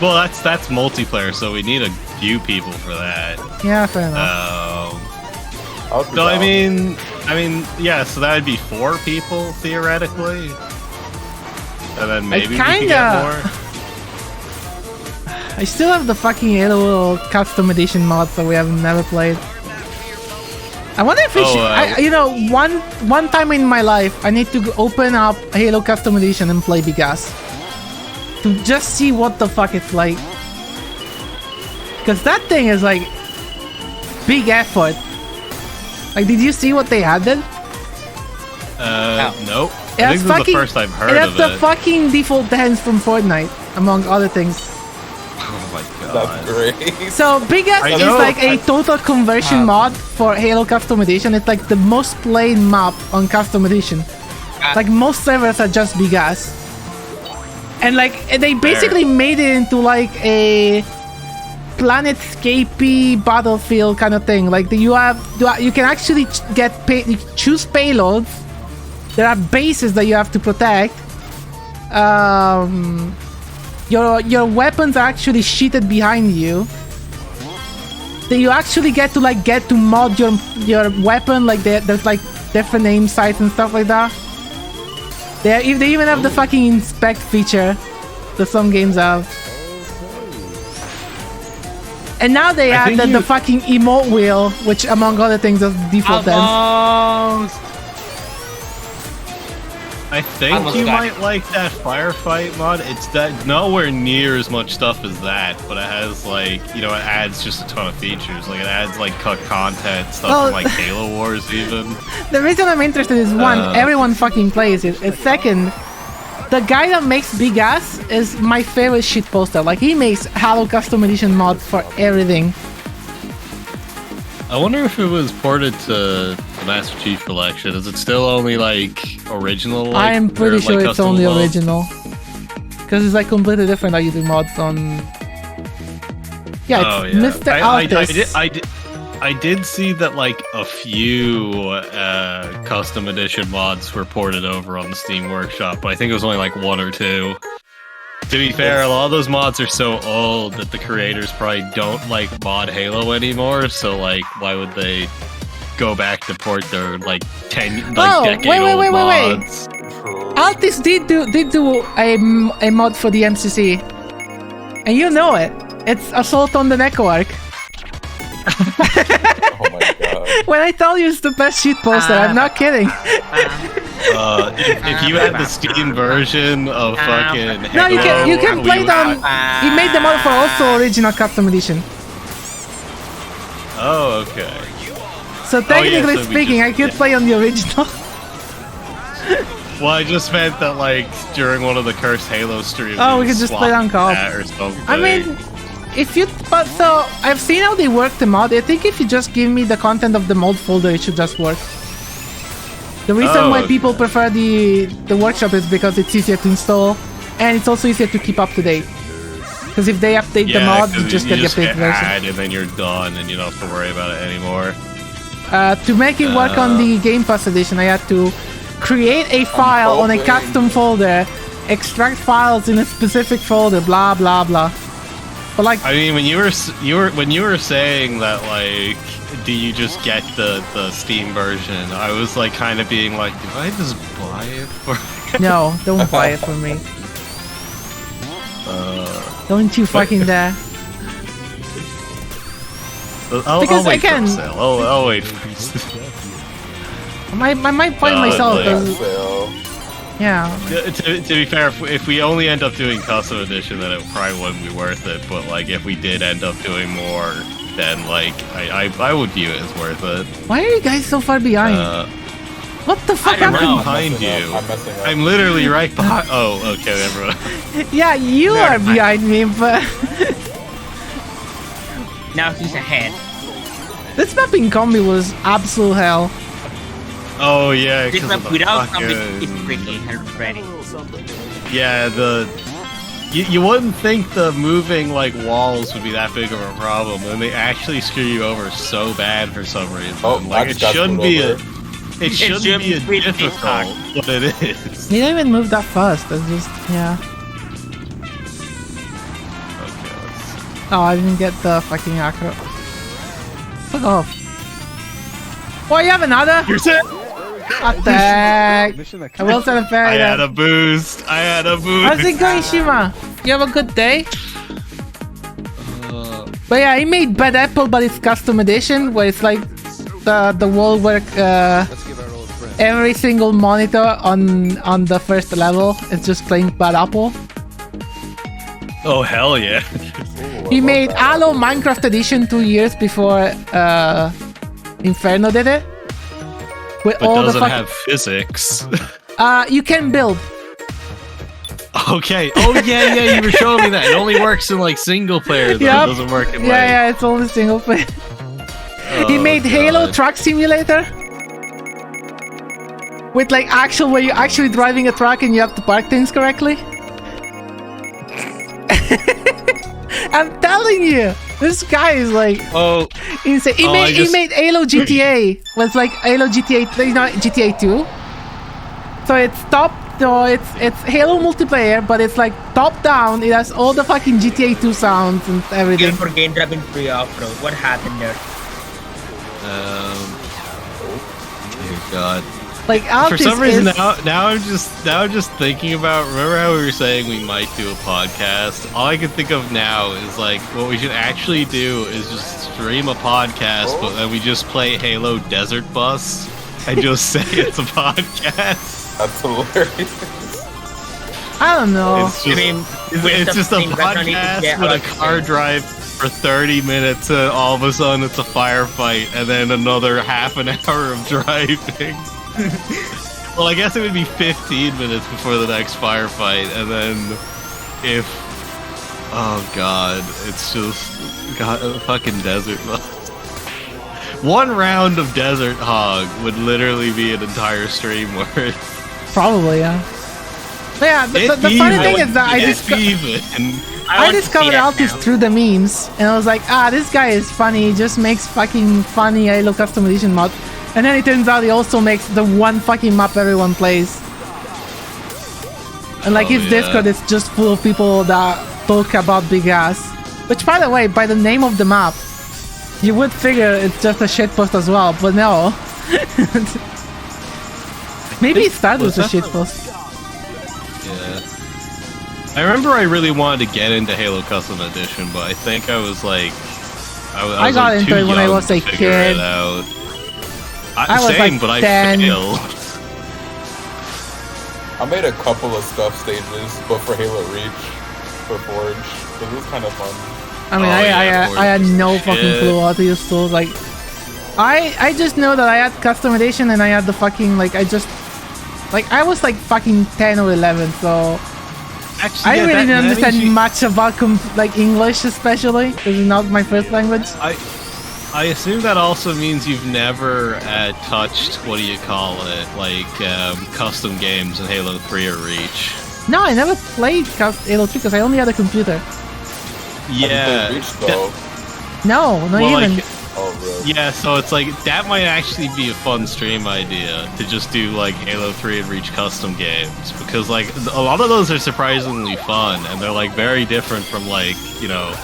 well, that's multiplayer, so we need a few people for that. Yeah, fair enough. I'll be So I down. mean, yeah. So that would be 4 people theoretically, and then maybe we could kinda- get more. I still have the fucking Halo custom edition mods that we have never played. I wonder if we should, you know, one time in my life, I need to open up Halo custom edition and play Big Ass to just see what the fuck it's like. Because that thing is like big effort. Like, did you see what they added? Nope. It I has think this is the first I've heard it has of the it. fucking default dance from Fortnite, among other things. Oh my god. That's great. So Big Ass I is know, like a total conversion mod for Halo Custom Edition. It's like the most played map on Custom Edition. Like most servers are just Big Ass. And like they basically made it into like a planetscapey battlefield kind of thing. Like you can actually choose payloads. There are bases that you have to protect. Your weapons are actually sheeted behind you. Then you actually get to mod your weapon. Like there's like different aim sights and stuff like that. They even have the fucking inspect feature that some games have. And now they added the fucking emote wheel, which among other things is default dance. I think you might like that firefight mod. It's that nowhere near as much stuff as that, but it has like, you know, it adds just a ton of features. Like it adds like cut content, stuff from like Halo Wars even. The reason I'm interested is one, everyone fucking plays it. And second, the guy that makes Big Ass is my favorite shit poster. Like he makes Halo Custom Edition mod for everything. I wonder if it was ported to the Master Chief Collection. Is it still only like original? Like, I am pretty or, sure like, it's only custom mods? original. Because it's like completely different how you do mods on... Yeah, it's Mr. Altis. I did see that like a few custom edition mods were ported over on the Steam Workshop, but I think it was only like 1 or 2. To be fair, a lot of those mods are so old that the creators probably don't like mod Halo anymore, so like why would they go back to port their like 10 decade old mods? Altis did do a mod for the MCC. And you know it. It's Assault on the Network. Oh my god. When I tell you it's the best shit poster, I'm not kidding. If you had the Steam version of fucking No, you Halo, can play them. He made the mod for also original custom edition. Oh, okay. So technically so we speaking, just- I could play on the original. Well, I just meant that like during one of the cursed Halo streams. Oh, we we could just play on co-op. or something. I mean, so I've seen how they work the mod. I think if you just give me the content of the mod folder, it should just work. The reason why people prefer the workshop is because it's easier to install, and it's also easier to keep up to date. Because if they update the mod, you just get the updated version. And then you're done, and you don't have to worry about it anymore. To make it work on the Game Pass edition, I had to create a file on a custom folder, extract files in a specific folder, blah blah blah. But like, I mean, when you were saying that, like, do you just get the Steam version? I was like, kind of being like, do I just buy it for? no, don't buy it for me. Don't you fucking dare. I'll Because wait again- for sale. I'll wait for I might buy it myself. like- 'Cause- yeah. to be fair, if we only end up doing custom edition, then it probably wouldn't be worth it. But like, if we did end up doing more, then like, I would view it as worth it. Why are you guys so far behind? What the fuck don't happened? know. behind messing you. up. I'm messing up. I'm literally right behind. Oh, okay, everyone. Yeah, you Never are mind. behind me, but Now he's ahead. this mapping combi was absolute hell. Oh yeah, This 'cause map of the without fucking- something is quickly ready. Yeah, you wouldn't think the moving like walls would be that big of a problem, and they actually screw you over so bad for some reason. Oh, like I it just got shouldn't screwed be a, over. it shouldn't be a shouldn't be hard. difficult, but it is. He didn't even move that fast. That's just yeah. Okay, let's- Oh, I didn't get the fucking acro. Fuck off. Oh, you have another? You're set. Attack! I will send a I fairy. had a boost. I had a boost. How's it going, Shima? You have a good day? But yeah, he made Bad Apple, but it's custom edition, where it's like the wall work. Every single monitor on the first level is just playing Bad Apple. Oh hell yeah! He made Halo Minecraft Edition 2 years before Inferno did it. With But all the doesn't fucking have physics. you can build. Okay. Oh yeah, yeah. You were showing me that. It only works in like single player. Though. Yep. It doesn't work in like. Yeah, it's only single player. He Oh, made Halo God. Truck Simulator. With like actual where you're actually driving a truck and you have to park things correctly. I'm telling you, this guy is like Oh, insane. He Oh, made I just- he made Halo GTA. Was like Halo GTA, not GTA 2. So it's top. So it's Halo multiplayer, but it's like top down. It has all the fucking GTA 2 sounds and everything. Game for game dropping free off-road. What happened there? dear God. Like For Altis some reason is, now I'm just thinking about. Remember how we were saying we might do a podcast? All I can think of now is like what we should actually do is just stream a podcast, but then we just play Halo Desert Bus and just say it's a podcast. That's hilarious. I don't know. It's just, I mean, it's just a something that's not even- podcast yeah, with a like- car drive for 30 minutes, and all of a sudden it's a firefight, and then another half an hour of driving. Well, I guess it would be 15 minutes before the next firefight, and then if... Oh god, it's just... God, a fucking desert bus. One round of Desert Hog would literally be an entire stream worth. Probably, yeah. But yeah, the funny thing is that I discovered Altis through the memes, and I was like, this guy is funny. He just makes fucking funny Halo custom edition mod. And then it turns out he also makes the one fucking map everyone plays. And like his Discord is just full of people that talk about big ass. Which, by the way, by the name of the map, you would figure it's just a shitpost as well, but no. Maybe it started as a shitpost. Yeah. I remember I really wanted to get into Halo Custom Edition, but I think I was like... I was got like, into too it when I young was to a figure kid. it out. I was Same, like but 10. I failed. I made a couple of stuff stages, but for Halo Reach, for Forge, so it was kind of fun. I mean, Oh, yeah, I had no shit. fucking clue how to use tools. Like, I just know that I had custom edition and I had the fucking like I was like fucking 10 or 11, so Actually, I yeah, really that didn't understand means you- much about like English, especially because it's not my first language. I assume that also means you've never touched, what do you call it, like custom games in Halo 3 or Reach. No, I never played Halo 3 because I only had a computer. Yeah. Have you played Reach though? No, not Well, even. like, Oh, really? yeah, so it's like, that might actually be a fun stream idea, to just do like Halo 3 and Reach custom games, because like, a lot of those are surprisingly fun, and they're like very different from like, you know,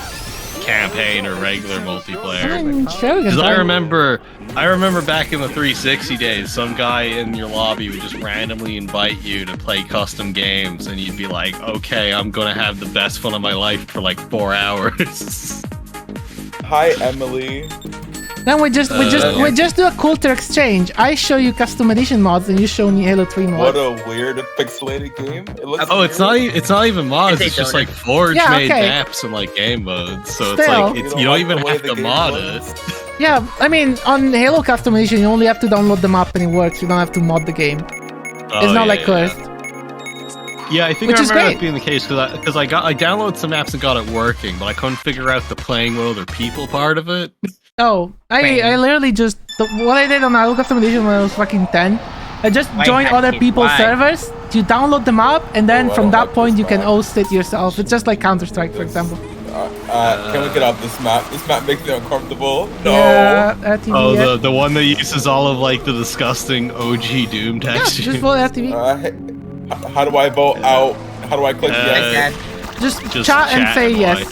campaign or regular multiplayer. I'm sure we can Because try. I remember back in the 360 days, some guy in your lobby would just randomly invite you to play custom games, and you'd be like, okay, I'm gonna have the best fun of my life for like 4 hours. Hi, Emily. Then we just do a culture exchange. I show you custom edition mods, and you show me Halo 3 mods. What a weird pixelated game. It looks Oh, it's not even mods. It's just like Forge Yeah, made okay. maps and like game modes. So Still. it's like you don't even like the have way to the game mod looks? it. Yeah, I mean, on Halo Customization, you only have to download the map and it works. You don't have to mod the game. It's not like cursed. Yeah, I think Which I is remember great. that being the case because I downloaded some apps and got it working, but I couldn't figure out the playing with other people part of it. Oh, I literally just what I did on Halo Customization when I was fucking 10. I just joined other people's servers. You download the map, and then from that point you can host it yourself. It's just like Counter-Strike, for example. Can we get off this map? This map makes me uncomfortable. No. Yeah, RTV, Oh, the one that uses all of like the disgusting OG Doom yeah, texture. just vote RTV. How do I vote out? How do I click yes? Just chat and say yes.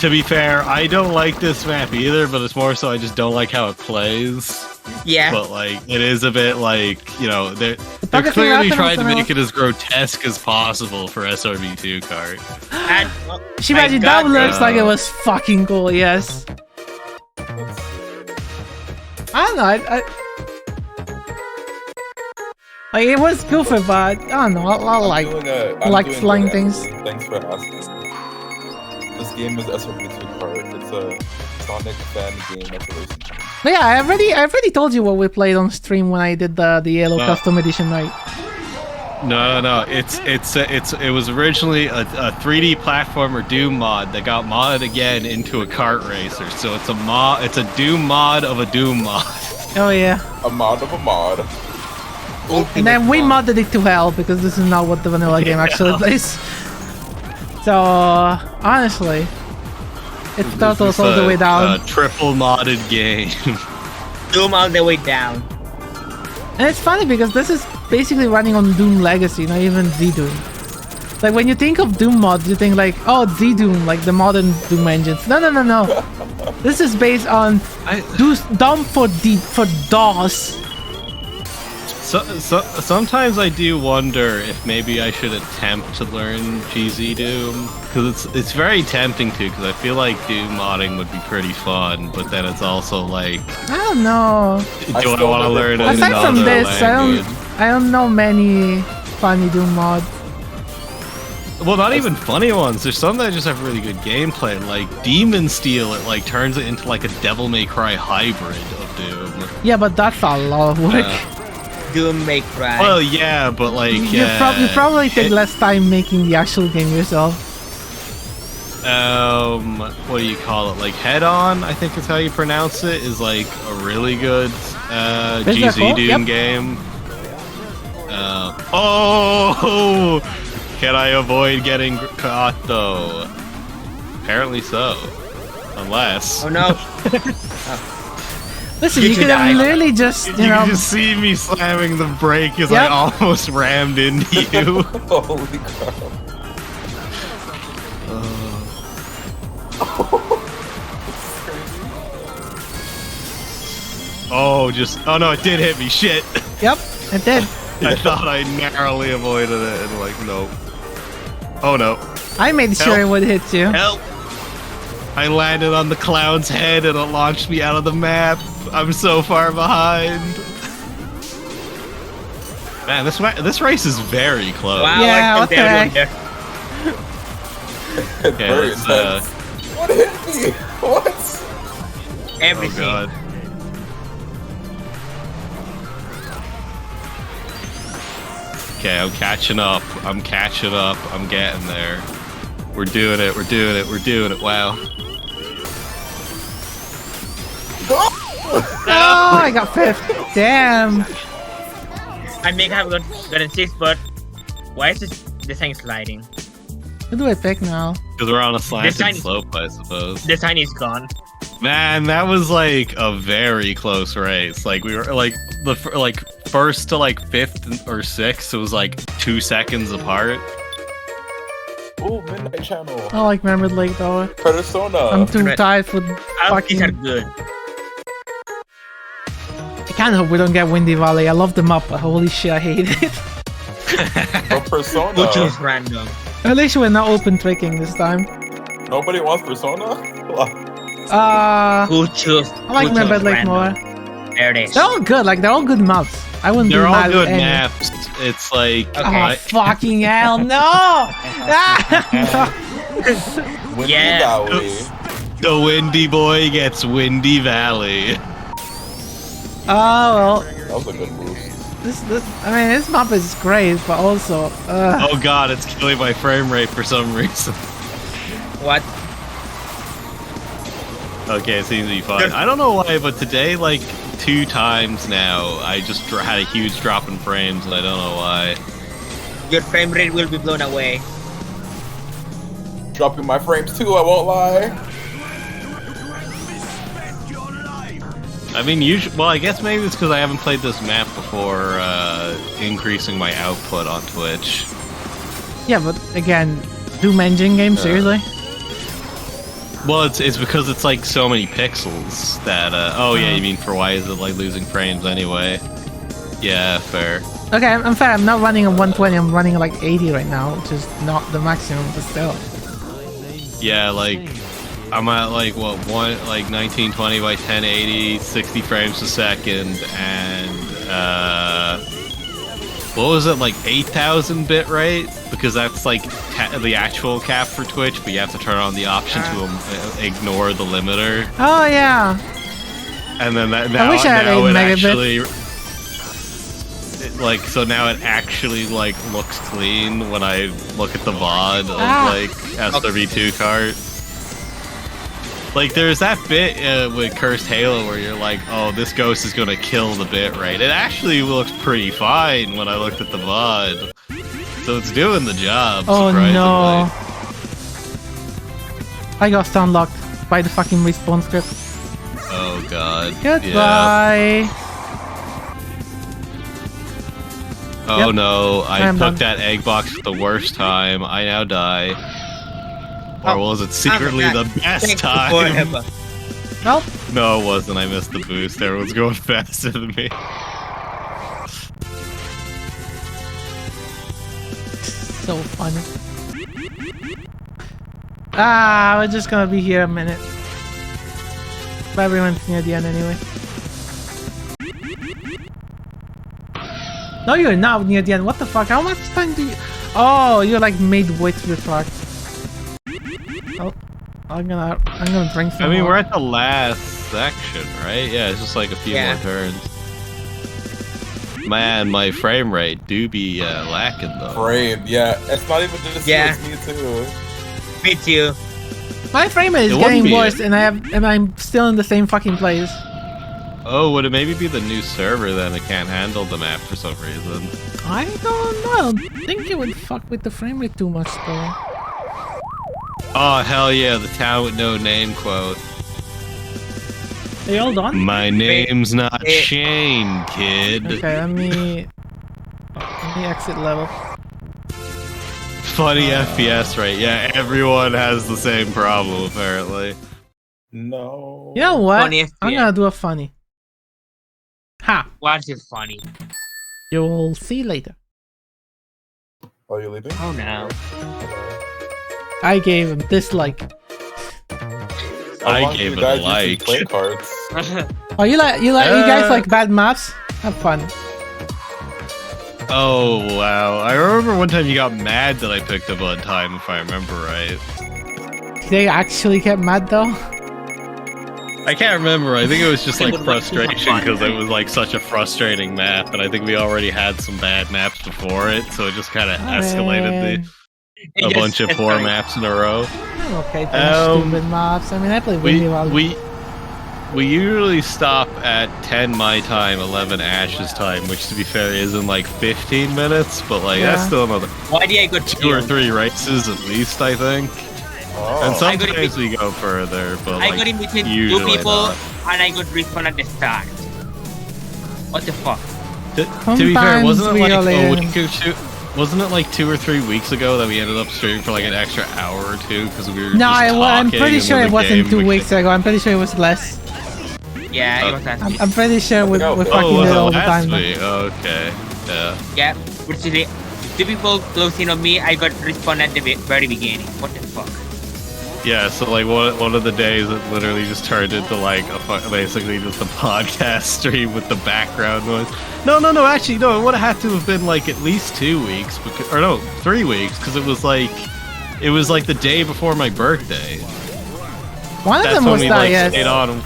To be fair, I don't like this map either, but it's more so I just don't like how it plays. Yeah. But like, it is a bit like, you know, they're Target clearly thing trying to happened make it as grotesque as possible for SRB2 kart. And, Shibaji, that looks like it was fucking cool, yes. I don't know, like, it was goofy, but I don't know, I like flying things. Thanks for asking. This game is SRB2 kart. It's a Sonic fan game that's a racing game. But yeah, I already told you what we played on stream when I did the Yellow Custom Edition, right? No. It was originally a 3D platformer Doom mod that got modded again into a kart racer. So it's a Doom mod of a Doom mod. Oh yeah. A mod of a mod. And then we modded it to hell because this is not what the vanilla game actually plays. So honestly, it's turtles all the way down. A triple modded game. Doom all the way down. And it's funny because this is basically running on Doom Legacy, not even Z-Doom. Like when you think of Doom mods, you think like, oh, Z-Doom, like the modern Doom engines. No. This is based on Doom for DOS. Sometimes I do wonder if maybe I should attempt to learn GZ Doom, because it's very tempting to, because I feel like Doom modding would be pretty fun, but then it's also like, I don't know. Do I want to learn another Aside from this, language? I don't know many funny Doom mods. Well, not even funny ones. There's some that just have really good gameplay, like Demon Steel. It like turns it into like a Devil May Cry hybrid of Doom. Yeah, but that's a lot of work. Doom May Cry. Well, yeah, but like you probably take less time making the actual game yourself. What do you call it? Like Head On, I think is how you pronounce it. Is like a really good GZ Doom game. Oh, can I avoid getting caught though? Apparently so, unless. Oh no. Listen, you could have literally just, you know... can just see me slamming the brake as I almost rammed into you. Holy crap. Oh no, it did hit me. Shit. Yep, it did. I thought I narrowly avoided it, and like, nope. Oh no. I made sure it would hit you. Help! I landed on the clown's head and it launched me out of the map. I'm so far behind. Man, this race is very close. Wow, yeah, what the heck? Okay, let's, What hit me? What? Everything. Oh god. Okay, I'm catching up. I'm getting there. We're doing it. Wow. Oh, I got 5th. Damn. I may have gotten 6, but why is this thing sliding? Who do I pick now? Because we're on a slanted slope, I suppose. The sign is gone. Man, that was like a very close race. Like we were like first to like 5th or 6th. It was like 2 seconds apart. Oh, Midnight Channel. I like Memory Lake though. Persona. I'm too tired for These fucking... are good. I can't hope we don't get Windy Valley. I love the map, but holy shit, I hate it. But Persona. Who chose random? At least we're not open tricking this time. Nobody wants Persona? Who chose? I like Memory Lake more. There it is. They're all good, like they're all good maps. I wouldn't They're be all mad good at any. maps. It's like Oh, fucking hell, no! Windy Yeah. Valley. The windy boy gets Windy Valley. Oh well, That was a good boost. I mean, this map is great, but also, Oh god, it's killing my frame rate for some reason. What? Okay, it seems to be fine. I don't know why, but today, like, 2 times now, I just had a huge drop in frames, and I don't know why. Your frame rate will be blown away. Dropping my frames too, I won't lie. I mean, well, I guess maybe it's because I haven't played this map before increasing my output on Twitch. yeah, but again, Doom engine game, seriously? Well, it's because it's like so many pixels that. Oh yeah, you mean for why is it like losing frames anyway? Yeah, fair. Okay, I'm fair. I'm not running at 120. I'm running at like 80 right now, which is not the maximum, but still. Yeah, like I'm at like what 1920 by 1080, 60 frames a second, and what was it, like 8,000 bit rate? Because that's like the actual cap for Twitch, but you have to turn on the option to ignore the limiter. Oh yeah. And then that I wish I had 8 megabits. actually, like, so now it actually like looks clean when I look at the VOD of like SW2 kart. Like, there's that bit with Cursed Halo where you're like, oh, this ghost is gonna kill the bit rate. It actually looks pretty fine when I looked at the VOD. So it's doing the job, surprisingly. No. I got stun locked by the fucking respawn script. Oh god. Goodbye. Yeah. Oh Yep. no, I I'm took done. that egg box at the worst time. I now die. Or was it secretly the best time? Well, No, it wasn't. I missed the boost. Everyone's going faster than me. so funny. Ah, we're just gonna be here a minute. But everyone's near the end anyway. No, you're not near the end. What the fuck? How much time do you... Oh, you're like midway through the track. Oh, I'm gonna drink some I mean, more. we're at the last section, right? Yeah, it's just like a few more turns. Man, my frame rate do be lacking though. Frame, yeah. It's not even just you, Yeah. it's me too. Me too. My frame rate is It wouldn't getting be worse, and I'm still in the same fucking place. Oh, would it maybe be the new server then? It can't handle the map for some reason. I don't know. I don't think it would fuck with the frame rate too much though. Oh, hell yeah, the town with no name quote. Hey, hold on. My name's not Shane, kid. Okay, let me exit level. Funny FPS rate. Yeah, everyone has the same problem apparently. No. You know what? Funny I'm FPS. gonna do a funny. Ha! What is funny? You'll see later. Are you leaving? Oh no. I gave him dislike. I want gave you it a guys like. to play cards. Oh, you guys like bad maps? Have fun. Oh wow! I remember one time you got mad that I picked up on time, if I remember right. They actually get mad though. I can't remember. I think it was just like It would like to have frustration fun. because it was like such a frustrating map, and I think we already had some bad maps before it, so it just kind of escalated a bunch of poor maps in a row. I'm okay playing stupid maps. I mean, I play really well. We usually stop at 10 my time, 11 Ash's time, which to be fair isn't like 15 minutes, but like that's still another Why did I go 2 or 3 races at least, I think. Oh. And I got sometimes we go further, but I like got in between 2 usually people not. and I got respawn at the start. What the fuck? To be fair, Sometimes wasn't it we like go a later. week or two? Wasn't it like 2 or 3 weeks ago that we ended up streaming for like an extra hour or two because we were No, just I'm talking pretty and sure then it the wasn't game 2 would- weeks ago. I'm pretty sure it was less. Yeah, it was last week. I'm pretty sure we're Oh, fucking Oh, was it it all the last time. week? Oh, okay. Yeah. Yeah, virtually 2 people close in on me, I got respawn at the very beginning. What the fuck? Yeah, so like one of the days it literally just turned into like basically just a podcast stream with the background noise. No, actually no, it would have had to have been like at least 2 weeks, because, or no, 3 weeks, because it was like the day before my birthday. One of That's them when was we that, like yes. stayed on 'em.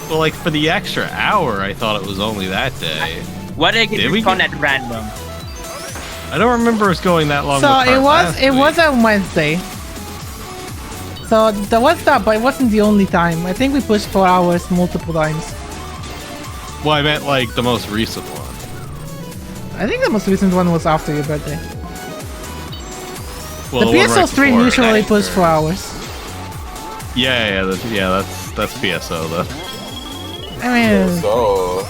Well, like for the extra hour, I thought it was only that day. What did I get Did we respawn get- at random? I don't remember us going that long. So with it Kart was last it week. was a Wednesday. So there was that, but it wasn't the only time. I think we pushed 4 hours multiple times. Well, I meant like the most recent one. I think the most recent one was after your birthday. Well, The one PSO right stream before it. usually pushed 4 hours. That's PSO though. I mean, So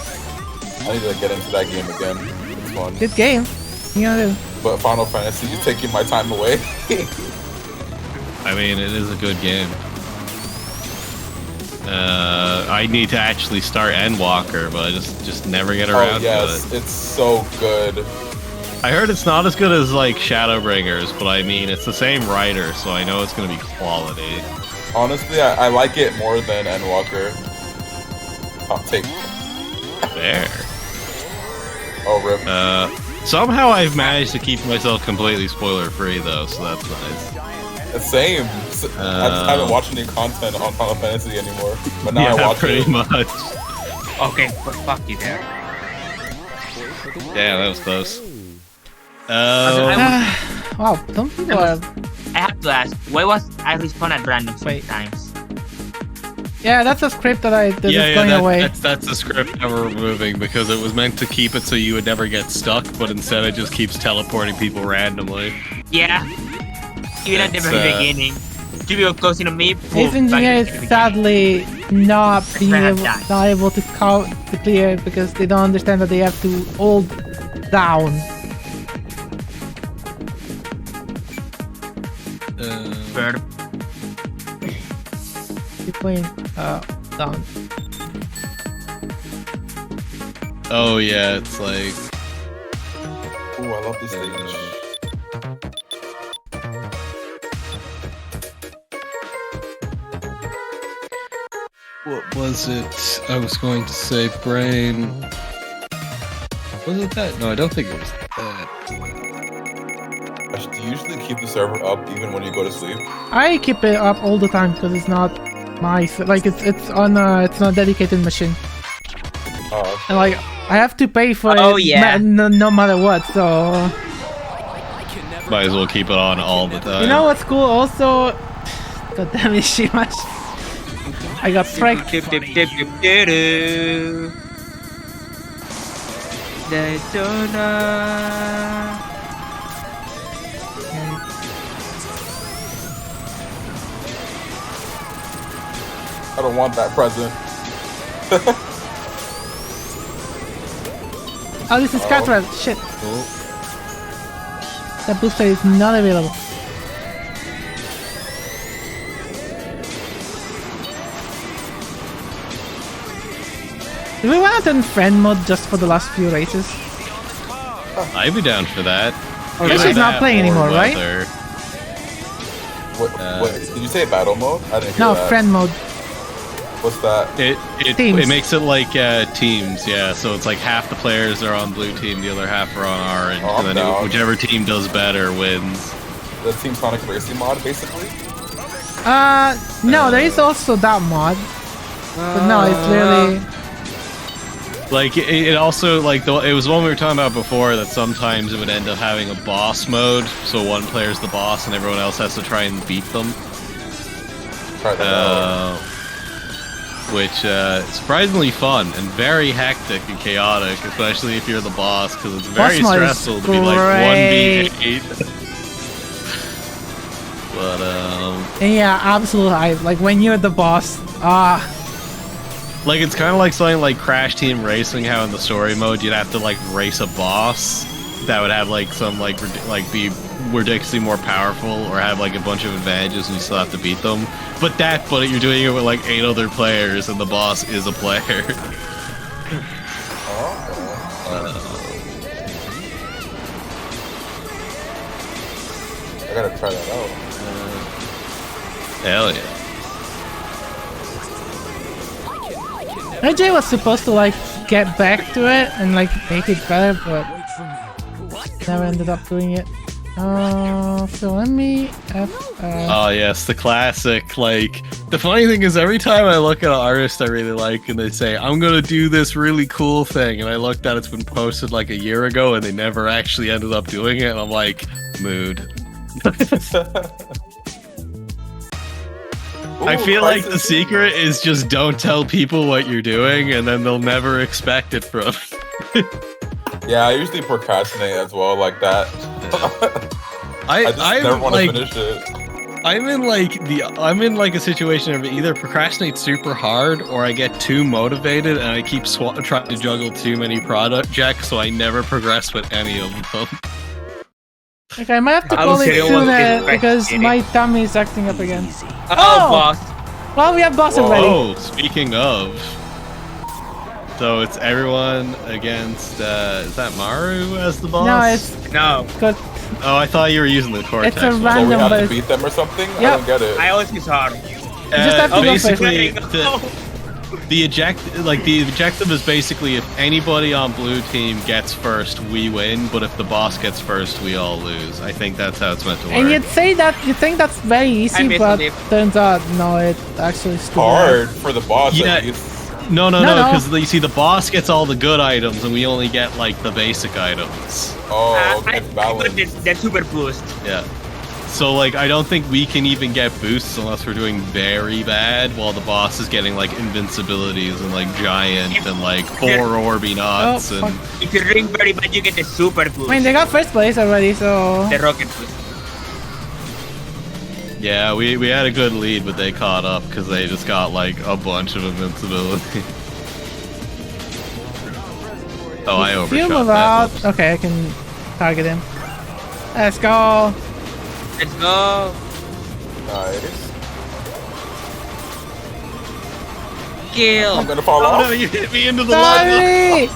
I need to get into that game again. It's fun. good game. You know, But Final Fantasy is taking my time away. I mean, it is a good game. I need to actually start Endwalker, but I just never get around Oh to yes, it. it's so good. I heard it's not as good as like Shadowbringers, but I mean, it's the same writer, so I know it's gonna be quality. Honestly, I like it more than Endwalker. Hot take. There. Oh, rip. Somehow I've managed to keep myself completely spoiler-free though, so that's nice. Same. I just haven't watched any content on Final Fantasy anymore. But now I Yeah, watch pretty it. much. Okay, but fuck you there. Yeah, that was close. wow, some people are. I have to ask, why was I respawn at random so many Wait. times? Yeah, that's a script that is going away. That's the script that we're removing because it was meant to keep it so you would never get stuck, but instead it just keeps teleporting people randomly. Yeah. Even at the very beginning. Two people close to me. This engineer is sadly not able to clear because they don't understand that they have to hold down. Bird. Keep playing down. Oh yeah, it's like Ooh, I love this stage. what was it? I was going to say brain. Was it that? No, I don't think it was that. Do you usually keep the server up even when you go to sleep? I keep it up all the time because it's not my like it's on it's not a dedicated machine, Oh, and like I have to pay for Oh, it yeah. no matter what. So Might as well keep it on all the time. you know what's cool also? God damn it, Shimash. I got fracked. Daytona. I don't want that present. Oh, this is Catrat. Shit. Oh. That booster is not available. Do we want to turn friend mode just for the last few races? I'd be down for that. Or Either she's not that playing or anymore, right? weather. What, did you say battle mode? I didn't hear No, that. friend mode. What's that? It makes it like teams, yeah. So it's like half the players are on blue team, the other half are on orange, Oh, I'm and then down. whichever team does better wins. The Team Sonic Racing mod, basically? No, there is also that mod. But no, it's literally... Like it also like it was one we were talking about before that sometimes it would end up having a boss mode, so one player's the boss and everyone else has to try and beat them. Try that out. Which surprisingly fun and very hectic and chaotic, especially if you're the boss, because it's very Boss mode is stressful to be like great. 1v8. But Yeah, absolute hype. Like when you're the boss, like it's kind of like something like Crash Team Racing, how in the story mode you'd have to like race a boss that would have like some like be ridiculously more powerful or have like a bunch of advantages and you still have to beat them. But you're doing it with like 8 other players and the boss is a player. I gotta try that out. Hell yeah. AJ was supposed to like get back to it and like make it better, but never ended up doing it. So let me Oh yes, the classic. Like, the funny thing is, every time I look at an artist I really like and they say, I'm gonna do this really cool thing, and I looked at it's been posted like a year ago and they never actually ended up doing it, and I'm like, mood. I feel like the secret is just don't tell people what you're doing, and then they'll never expect it from you. Yeah, I usually procrastinate as well, like that. I just never want to finish it. I'm in like a situation of either procrastinate super hard or I get too motivated and I keep trying to juggle too many projects, so I never progress with any of them. Okay, I might have to call it soon because my tummy is acting up again. Oh, boss. Well, we have boss already. Oh, speaking of. So it's everyone against, is that Maru as the boss? No, it's... No. Good. Oh, I thought you were using the Cortex. It's a one. random, So we have but to beat them or something? Yep. I don't get it. I always use hard. just have to go basically, first. the objective is basically if anybody on blue team gets first, we win. But if the boss gets first, we all lose. I think that's how it's meant to work. And you'd say that you think that's very easy, but turns out no, it actually is hard for the boss. Yeah. At least. No, because you see, the boss gets all the good items, and we only get like the basic items. Oh, I okay, balance. that super boost. Yeah. So like, I don't think we can even get boosts unless we're doing very bad, while the boss is getting like invincibilities and like giant and like 4 Orby knots and. If you're doing very bad, you get the super boost. I mean, they got first place already, so... The rocket boost. Yeah, we had a good lead, but they caught up because they just got like a bunch of invincibility. Oh, I overshot move that. out. Whoops. Okay, I can target him. Let's go. Let's go. Nice. Kill. I'm gonna fall Oh off. no, you hit me into the lava! Sorry!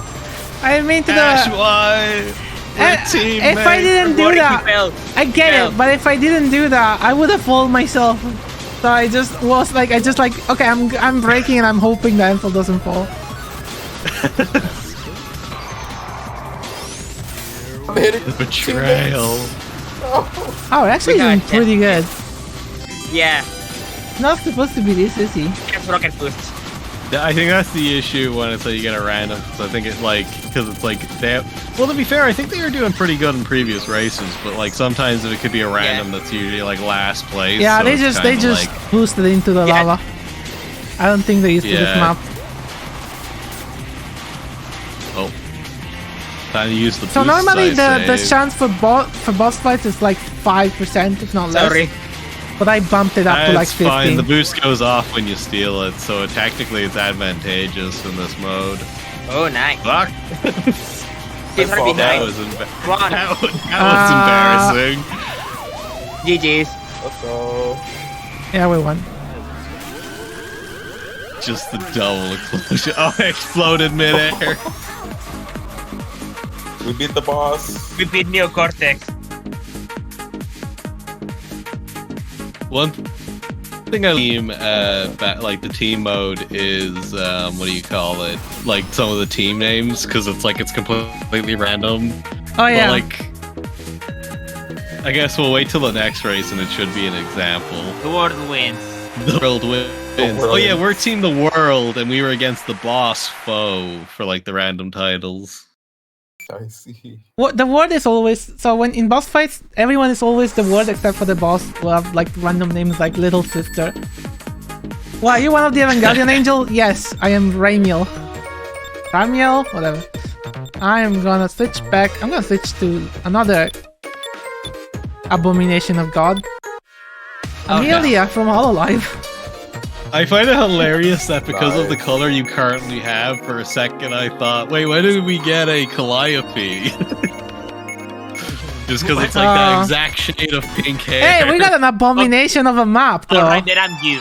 I mean to Ash, the... why? If I didn't do that, I get it, but if I didn't do that, I would have fallen myself. So I just was like, okay, I'm breaking and I'm hoping the Ampel doesn't fall. I'm hitting Betrayal. Oh, we're actually doing pretty good. Yeah. Not supposed to be this easy. That's rocket boost. I think that's the issue when it's like you get a random. So I think it's like because it's like they. Well, to be fair, I think they were doing pretty good in previous races, but like sometimes it could be a random that's usually like last place. Yeah, so they just like, boosted into the lava. I don't think they used to this map. Oh, time to use the. So boosts, normally the say. chance for boss fights is like 5%, if not less. Sorry. But I bumped it up to like 15. Fine. The boost goes off when you steal it, so technically it's advantageous in this mode. Oh, nice. Fuck. It's gonna be That nice. was, Come on. that was embarrassing. GG's. Let's go. Yeah, we won. Just the double explosion. Oh, I exploded midair. We beat the boss. We beat Neo Cortex. One thing I team, like the team mode is, what do you call it? Like some of the team names, because it's like it's completely random. Oh yeah. But, like, I guess we'll wait till the next race, and it should be an example. The world wins. The world wins. Oh yeah, we're Team the World, and we were against the boss foe for like the random titles. I see. What the word is always so when in boss fights, everyone is always the word except for the boss who have like random names like Little Sister. Well, are you one of the Evangelion Angel? Yes, I am Ramiel. Ramiel, whatever. I am gonna switch back. I'm gonna switch to another abomination of God. Amelia from Hololive. I find it hilarious that because of the color you currently have, for a second I thought, wait, when did we get a Calliope? Just because it's like that exact shade of pink hair. Hey, we got an abomination of a map though. Alright, then I'm you.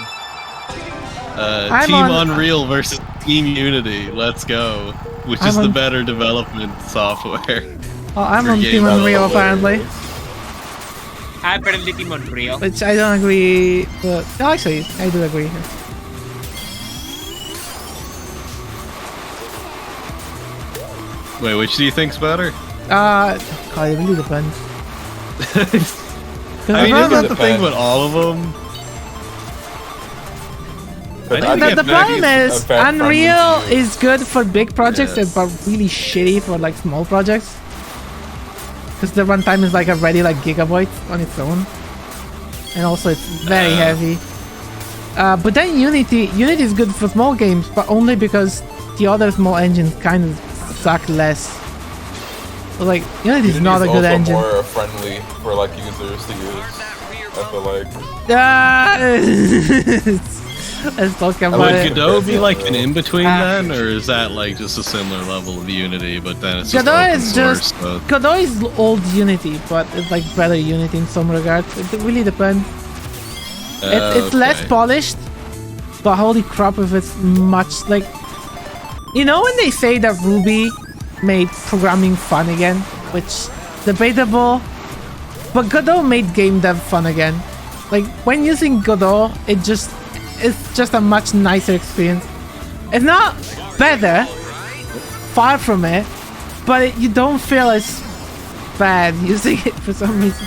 Team Unreal versus Team Unity. Let's go. Which is the better development software. Oh, I'm on Team Unreal apparently. I'm apparently Team Unreal. Which I don't agree, but no, actually, I do agree here. Wait, which do you think's better? God, it really depends. I mean, isn't that the thing with all of them? The problem is, Unreal is good for big projects, but really shitty for like small projects. Because the runtime is like already like gigabytes on its own, and also it's very heavy. But then Unity is good for small games, but only because the other small engines kind of suck less. So like Unity is not a good engine. More friendly for like users to use. I feel like. Let's talk about Would it. Godot be like an in-between then, or is that like just a similar level of Unity, but then it's just open source, so... Godot is old Unity, but it's like better Unity in some regards. It really depends. It's less polished, but holy crap if it's much like... You know when they say that Ruby made programming fun again, which debatable, but Godot made game dev fun again. Like when using Godot, it's just a much nicer experience. It's not better, far from it, but you don't feel as bad using it for some reason.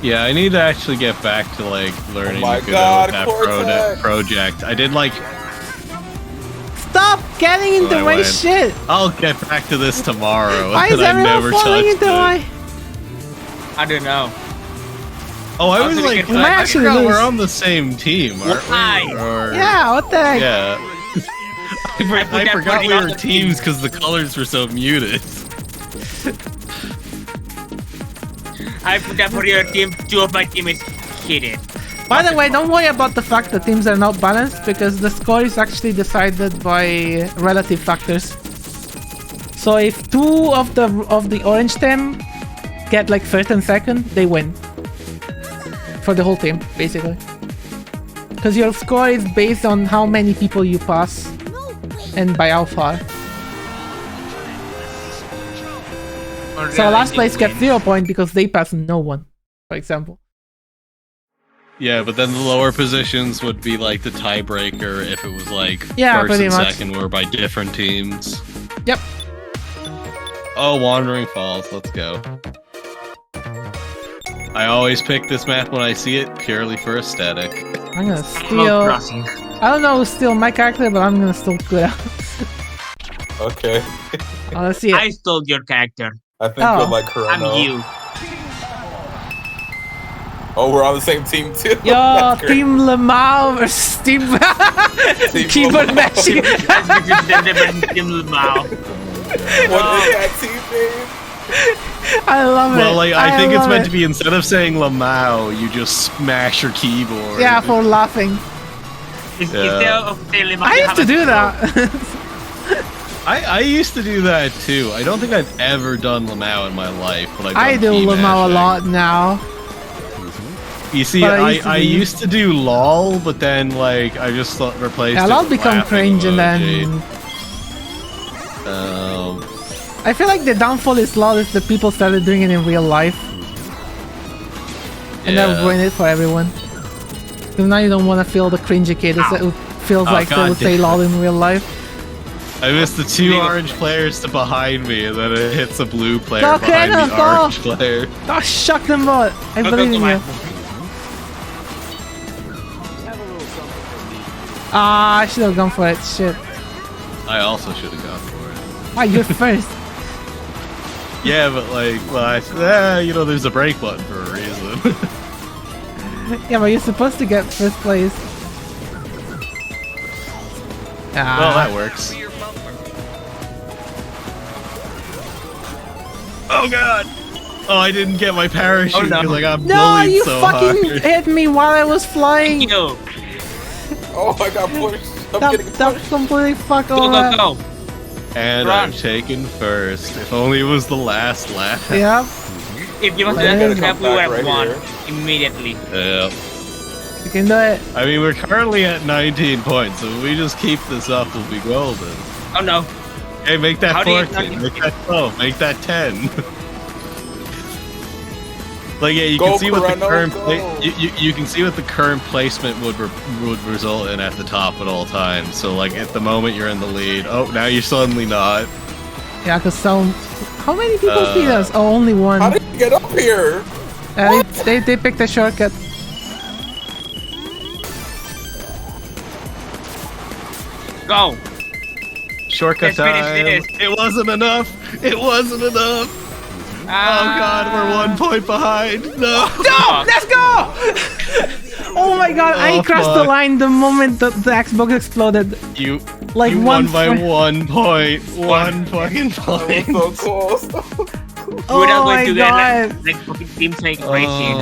Yeah, I need to actually get back to like learning that project. I did like... Stop getting in the way, shit! I'll get back to this tomorrow. Why is everyone falling in the way? I don't know. Oh, I was like, I forgot we're on the same team, aren't we? Yeah, what the heck? Yeah. I forgot we were teams because the colors were so muted. I put up for your team, 2 of my teammates hit it. By the way, don't worry about the fact that teams are not balanced, because the score is actually decided by relative factors. So if 2 of the orange team get like first and second, they win. For the whole team, basically. Because your score is based on how many people you pass and by how far. So last place gets 0 point because they pass no one, for example. Yeah, but then the lower positions would be like the tiebreaker if it was like first and second were by different teams. Yep. Oh, Wandering Falls, let's go. I always pick this map when I see it, purely for aesthetic. I'm gonna steal... I don't know who's steal my character, but I'm gonna steal Kuda. Okay. Oh, let's see it. I stole your character. I think you're like Chrono. I'm you. Oh, we're on the same team too. Yo, Team Lamau versus Team... Keyboard matching. Team Lamau. What is that team name? I love it. Well, like, I think it's meant to be, instead of saying Lamau, you just smash your keyboard. Yeah, for laughing. I used to do that. I used to do that too. I don't think I've ever done Lamau in my life, but I do Lamau a lot now. You see, I used to do LOL, but then like I just replaced it with LOL become cringe and then... I feel like the downfall is LOL if the people started doing it in real life. And that would ruin it for everyone. Because now you don't want to feel the cringy kid that feels like they would say LOL in real life. I missed the 2 orange players to behind me, and then it hits a blue player behind the orange player. Oh, shuck them both! I believe in you. Ah, I should have gone for it. Shit. I also should have gone for it. Why, you're first? Yeah, but like, well, you know, there's a break button for a reason. Yeah, but you're supposed to get first place. Well, that works. Oh god! Oh, I didn't get my parachute because I got bullied so hard. No, you fucking hit me while I was flying! Oh, I got pushed. That's completely fuck over. Go. And I'm taken first. If only it was the last lap. Yeah. If you want to have we would have won immediately. Yeah. You can do it. I mean, we're currently at 19 points, so if we just keep this up, we'll be golden. Oh no. Hey, make that 14, make that 12, make that 10. Like, yeah, you can see what the current you can see what the current placement would result in at the top at all times. So, like, at the moment you're in the lead. Oh, now you're suddenly not. Yeah, because some How many people beat us? Oh, only one. How did you get up here? They picked a shortcut. Go. Shortcut Let's finish time. this. It wasn't enough. It wasn't enough. Oh god, we're 1 point behind. No. No, let's go! Oh my god, I crossed the fuck. line the moment the Xbox exploded. You Like you one won by point. 1 point. One fucking point. So close. Oh We're not my going to get god. like fucking teams like racing.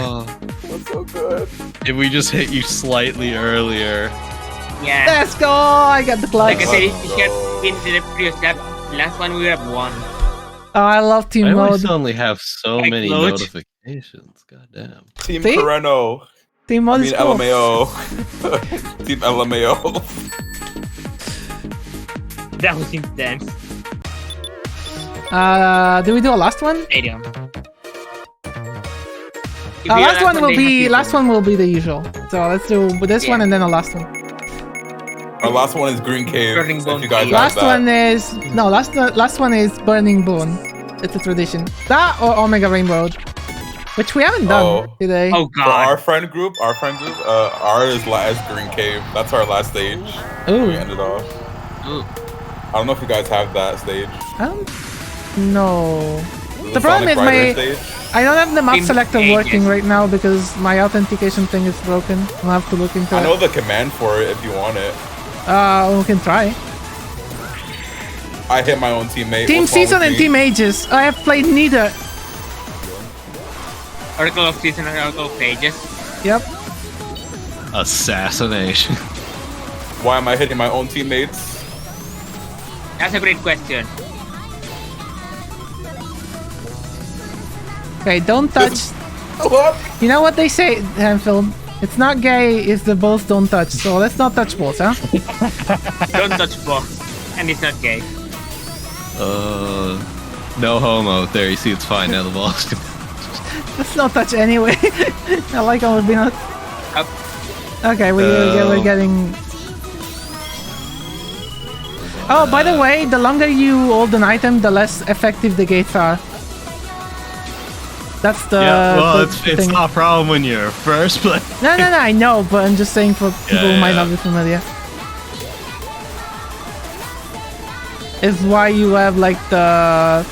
That's so good. If we just hit you slightly earlier. Yeah. Let's go! I got the clutch. Like I said, Let's if you get go. in the previous step, last one we have won. Oh, I love team I mode. always only have so Like many load. notifications. God damn. Team See? Pereno. Team I mode mean is cool. LMAO. Team LMAO. That was intense. Do we do a last one? Stadium. Last one will be the usual. So let's do this one and then a last one. Our last one is Green Cave. Burning If Bone you guys Cave. have Last that. one is last one is Burning Bone. It's a tradition. That or Omega Rainbow, which we haven't done today. Oh For our god. friend group, ours is last Green Cave. That's our last stage. Ooh. We ended off. Ooh. I don't know if you guys have that stage. I don't know. Is The problem Sonic is Rider my stage? I don't have the map Team selector Aegis. working right now because my authentication thing is broken. I'll have to look into I know it. the command for it if you want it. We can try. I hit my own teammate. Team What's wrong Season with and me? Team Aegis. I have played neither. Oracle of Season and Oracle of Ages. Yep. Assassination. Why am I hitting my own teammates? That's a great question. Okay, don't touch. What? You know what they say, Hanfield? It's not gay if the balls don't touch. So let's not touch balls, huh? Don't touch box. And it's not gay. No homo. There, you see, it's fine now. The ball's. Let's not touch anyway. I like how we've been. Up. Okay, we're getting. Oh, by the way, the longer you hold an item, the less effective the gates are. That's the. Yeah, well, the it's thing. not a problem when you're first, but No, I know, but I'm just saying for people who might yeah. not be familiar. Is why you have like the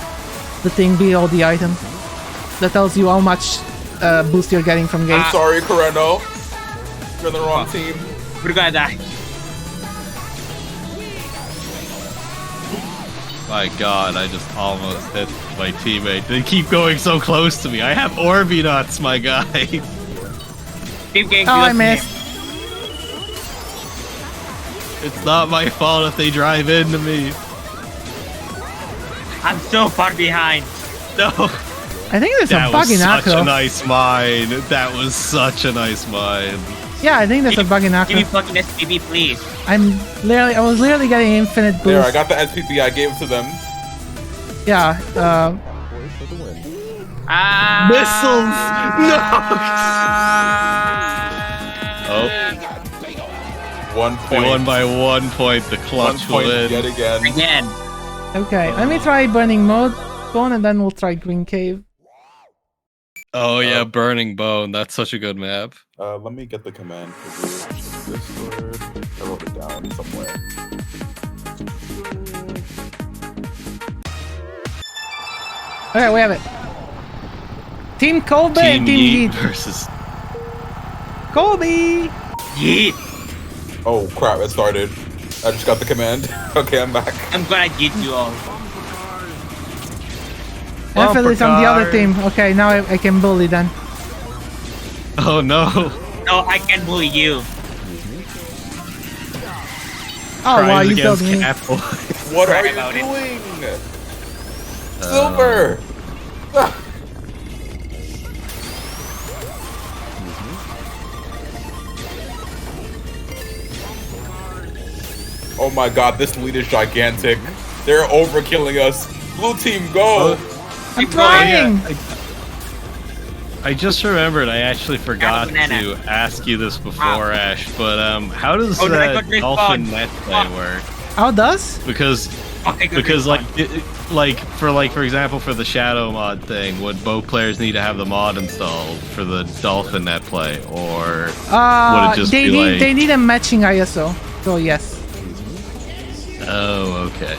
thing below the item that tells you how much boost you're getting from gates. Sorry, Coreno. You're on the wrong team. We're gonna die. my god, I just almost hit my teammate. They keep going so close to me. I have Orby nuts, my guy. Team Gang, Oh, I lost missed. him. It's not my fault if they drive into me. I'm so far behind. No. I think there's a That bug was in such Acro. a nice mine. That was such a nice mine. Yeah, I think there's a bug in Give me Acro. fucking SPB, please. I was literally getting infinite boost. There, I got the SPP. I gave it to them. Yeah, Ah. Missiles! No! Oh, 1 we point. won by 1 point. The 1 clutch will point win. yet again. Again. okay. Let me try burning mode, bone, and then we'll try green cave. Oh yeah, Burning Bone. That's such a good map. Let me get the command for you. Discord. I wrote it down somewhere. Okay, we have it. Team Kobe, Team Team Yeet Yeet. versus. Kobe! Yeet. Oh crap! It started. I just got the command. Okay, I'm back. I'm gonna get you all. Definitely on the other Picard. team. Okay, now I can bully then. Oh no! No, I can bully you. Oh wow, Tries you killed against me. Catboy. What Right are you about it. doing? Silver. Oh my god, this lead is gigantic. They're overkilling us. Blue team, go! I'm Keep trying! I just remembered. I actually forgot banana. to ask you this before, Ash. But how does Oh, no, I that got respawn. dolphin net play Fuck. work? How does? Because Okay, good. Because for example, for the shadow mod thing, would both players need to have the mod installed for the dolphin net play, or would it just they be need like? they need a matching ISO. So yes. Oh, okay.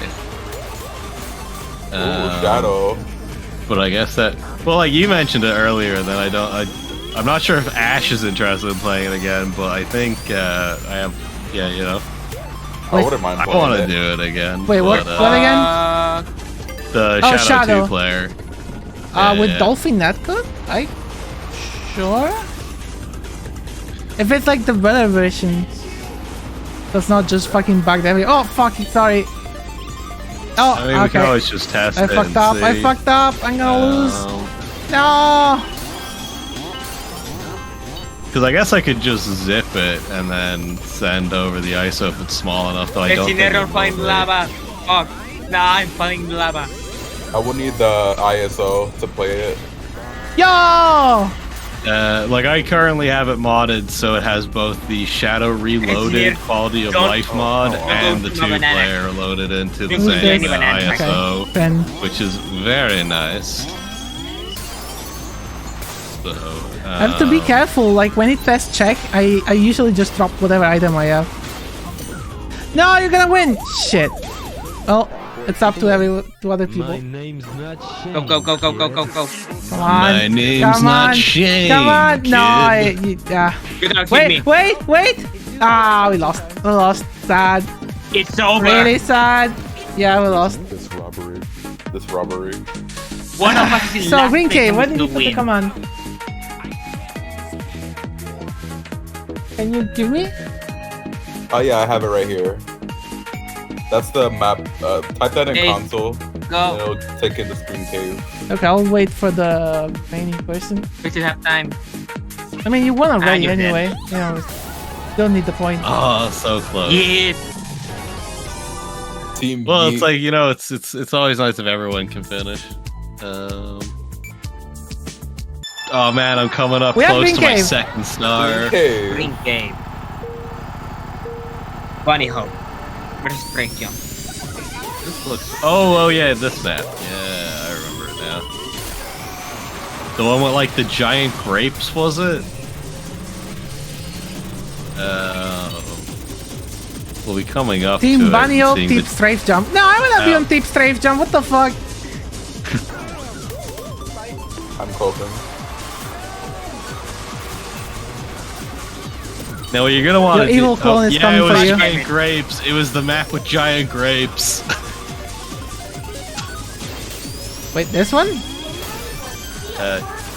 Ooh, shadow. But I guess that, well, like you mentioned it earlier, and then I'm not sure if Ash is interested in playing it again, but I think I have, yeah, you know. I wouldn't mind I playing want to it. do it again. Wait, what? but, What again? The Oh, Shadow, Shadow. 2 player. With Yeah. Dolphin Netcode? Sure. If it's like the better version, that's not just fucking bugged every. Oh fuck! Sorry. Oh, I mean, we can okay. always just test I it fucked and up. see. I fucked up. I'm gonna lose. No. Because I guess I could just zip it and then send over the ISO if it's small enough that I don't think Never it find will be. lava. Fuck. Nah, I'm falling in lava. I would need the ISO to play it. Yo. Like I currently have it modded so it has both the Shadow Reloaded Engineer, quality of don't- life mod don't and go the to 2 banana. player loaded into the Don't go to same banana. ISO, Okay. Then which is very nice. So, I have to be careful. Like when it says check, I usually just drop whatever item I have. No, you're gonna win. Shit. Well, it's up to other people. My name's not Shane. Go, go, go, go, go, go, go. Come on. My name's Come not on. Shane, Come on. No, kid. yeah. You're gonna kill me. Wait. Ah, we lost. We lost. Sad. It's over. Really sad. Yeah, we lost. This robbery. This robbery. One of us is So, last Rinke, place where did to you put the win. command? Can you give me? Oh yeah, I have it right here. That's the map. Type that in Hey, console, and Go. it'll take in the screen cave. Okay, I'll wait for the remaining person. We still have time. I mean, you won already you're dead. anyway. You know, don't need the point. Oh, so close. Yes. Team Well, B. it's like, you know, it's always nice if everyone can finish. Oh man, I'm coming up We have close to my Rinke. second star. Okay. Green game. Bunny hop. Versus break jump. This looks. Oh yeah, this map. Yeah, I remember it now. The one with like the giant grapes, was it? We'll be coming up to Team it Bunny and Hop, seeing Team the- Strafe Jump. No, I wanna be Oh. on Team Strafe Jump. What the fuck? I'm coping. Now what you're gonna want Your to evil clone is yeah, coming it for was you. giant grapes. It was the map with giant grapes. Wait, this one?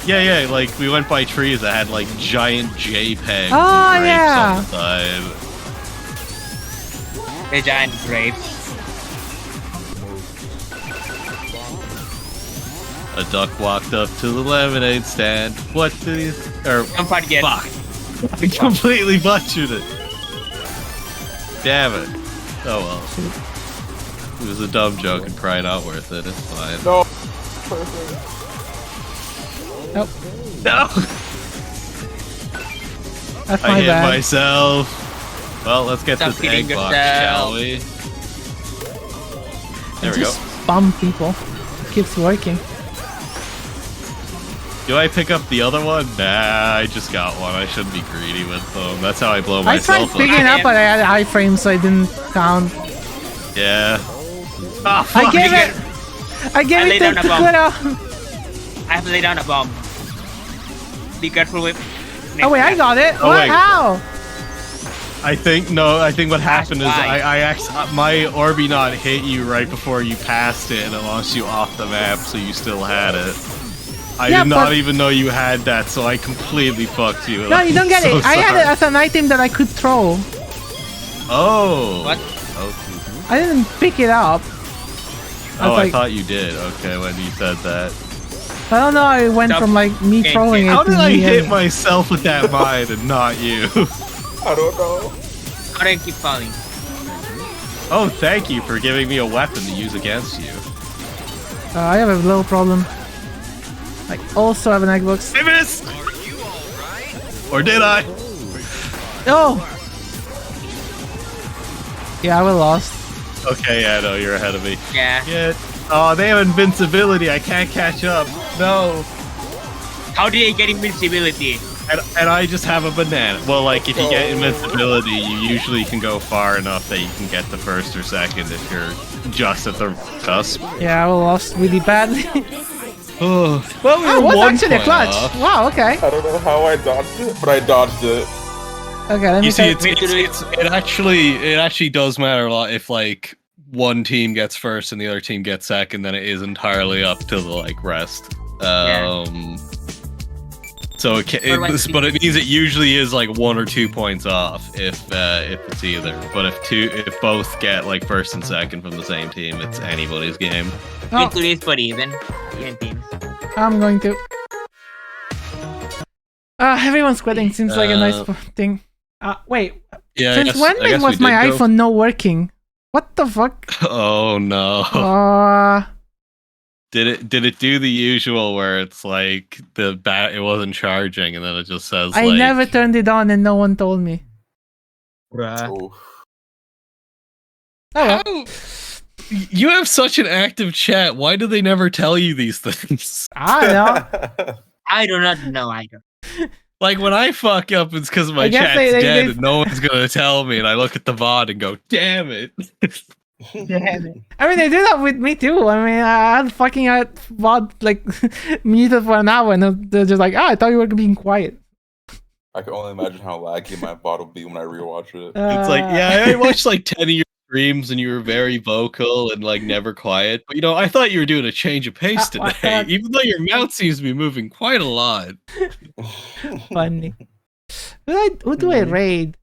Yeah, like we went by trees that had like giant JPEG Oh, grapes yeah. on the side. The giant grapes. A duck walked up to the lemonade stand. What did he? Or Don't forget. fuck! I completely butchered it. Damn it! Oh well. It was a dumb joke and probably not worth it. It's fine. No. Nope. No! That's I my hit bad. myself. Well, let's get Stop this hitting egg box, yourself. shall we? There we go. Just spam people. It keeps working. Do I pick up the other one? Nah, I just got one. I shouldn't be greedy with them. That's how I blow I tried myself up. picking up, but I had high frames, so I didn't count. Yeah. Oh, fuck. I gave it. I gave I it laid to down a bomb. Twitter. I have to lay down a bomb. Be careful with. Oh wait, I got it. Oh, What? wait. How? I think what happened is why. my Orbinaut hit you right before you passed it and it launched you off the map, so you still had it. I Yeah, did not but- even know you had that, so I completely fucked you. No, you don't get I'm it. so I had it sorry. as an item that I could throw. Oh. What? Okay. I didn't pick it up. Oh, like- I thought you did. Okay, when you said that. I don't know. I went Stop. from like me Okay, throwing it. How to did I me hit hitting- myself with that mine and not you? I don't know. How do I keep falling? Oh, thank you for giving me a weapon to use against you. I have a little problem. I also have an egg box. I missed! Or did I? Oh! Yeah, we lost. Okay, yeah, no, you're ahead of me. Yeah. Yeah. Oh, they have invincibility. I can't catch up. No. How do you get invincibility? And I just have a banana. Well, like, if you get invincibility, you usually can go far enough that you can get the first or second if you're just at the cusp. Yeah, I lost really badly. Oh, Well, we was actually a clutch. off. Wow, okay. I don't know how I dodged it, but I dodged it. Okay, let me You see, try. it actually does matter a lot if like one team gets first and the other team gets second. Then it is entirely up to the like rest. So but it means it usually is like 1 or 2 points off if it's either. But if both get like first and second from the same team, it's anybody's game. Oh, It is for even teams. I'm going to. Everyone's quitting. Seems like a nice thing. Wait. Yeah. Since when was my iPhone not working? What the fuck? Oh no. Did it do the usual where it's like it wasn't charging and then it just says I never turned it on and no one told me. Ooh. Oh well. How? You have such an active chat. Why do they never tell you these things? I don't know. I do not know either. Like when I fuck up, it's because my I guess chat's they- dead and no one's gonna tell me, and I look at the VOD and go, "Damn it!" I mean, they do that with me too. I mean, I had fucking VOD like muted for an hour, and they're just like, "Oh, I thought you were being quiet." I can only imagine how laggy my bot will be when I rewatch it. It's like, yeah, I watched like 10 of your streams, and you were very vocal and like never quiet. But I thought you were doing a change of pace today, even though your mouth seems to be moving quite a lot. Funny. Who do I raid?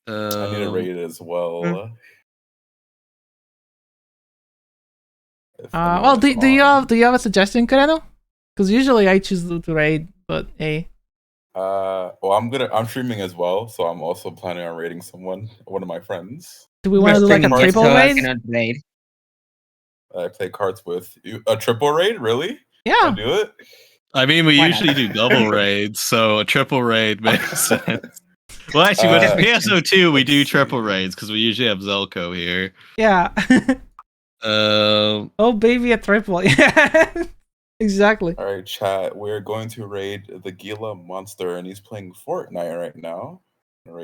I need to rate it as well. Well, do you have a suggestion, Kareno? Because usually I choose to raid, but hey. Well, I'm streaming as well, so I'm also planning on raiding one of my friends. Do we want to do like a triple raid? I play cards with you. A triple raid, really? Yeah. Can I do it? I mean, we usually do double raids, so a triple raid makes sense. Well, actually, with PSO2, we do triple raids because we usually have Zelko here. Yeah. Oh, baby, a triple. Yeah. Exactly. All right, chat. We're going to raid the Gila monster, and he's playing Fortnite right now.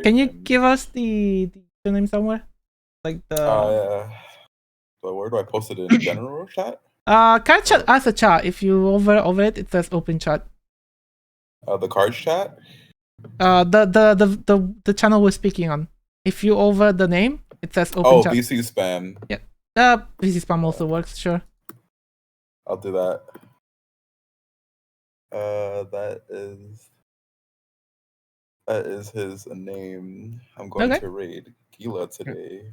Can you give us the name somewhere? Like the. So where do I post it in general chat? Card chat as a chat. If you over it, it says open chat. The cards chat. The channel we're speaking on. If you over the name, it says open chat. Oh, VC spam. Yeah. VC spam also works. Sure. I'll do that. That is his name. I'm going to raid Gila today.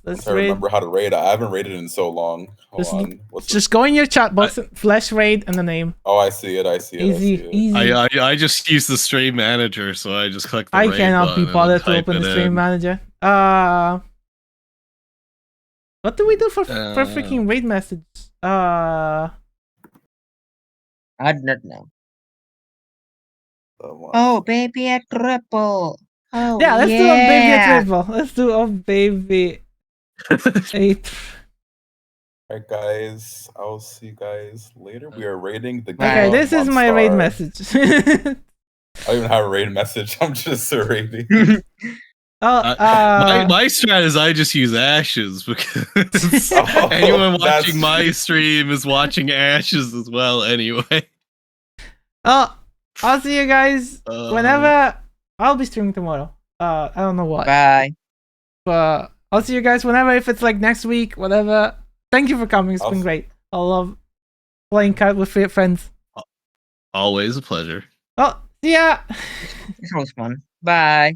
Let's I remember how to raid. I haven't raided in so long. Hold on. Just go in your chat box, flash raid, and the name. Oh, I see it. Easy. I just use the stream manager, so I just click the raid cannot be button bothered to open the stream manager. What do we do for freaking raid message? I do not know. Oh, baby, a triple. Oh, yeah, let's do a baby a triple. Let's do a baby. Alright, guys. I'll see you guys later. We are raiding the. Okay, this is my raid message. I don't even have a raid message. I'm just raiding. My strat is I just use ashes because anyone watching my stream is watching ashes as well. Anyway. Oh, I'll see you guys whenever. I'll be streaming tomorrow. I don't know what. Bye. But I'll see you guys whenever, if it's like next week, whatever. Thank you for coming. It's been great. I love playing card with friends. Always a pleasure. Oh, see ya. This was fun. Bye.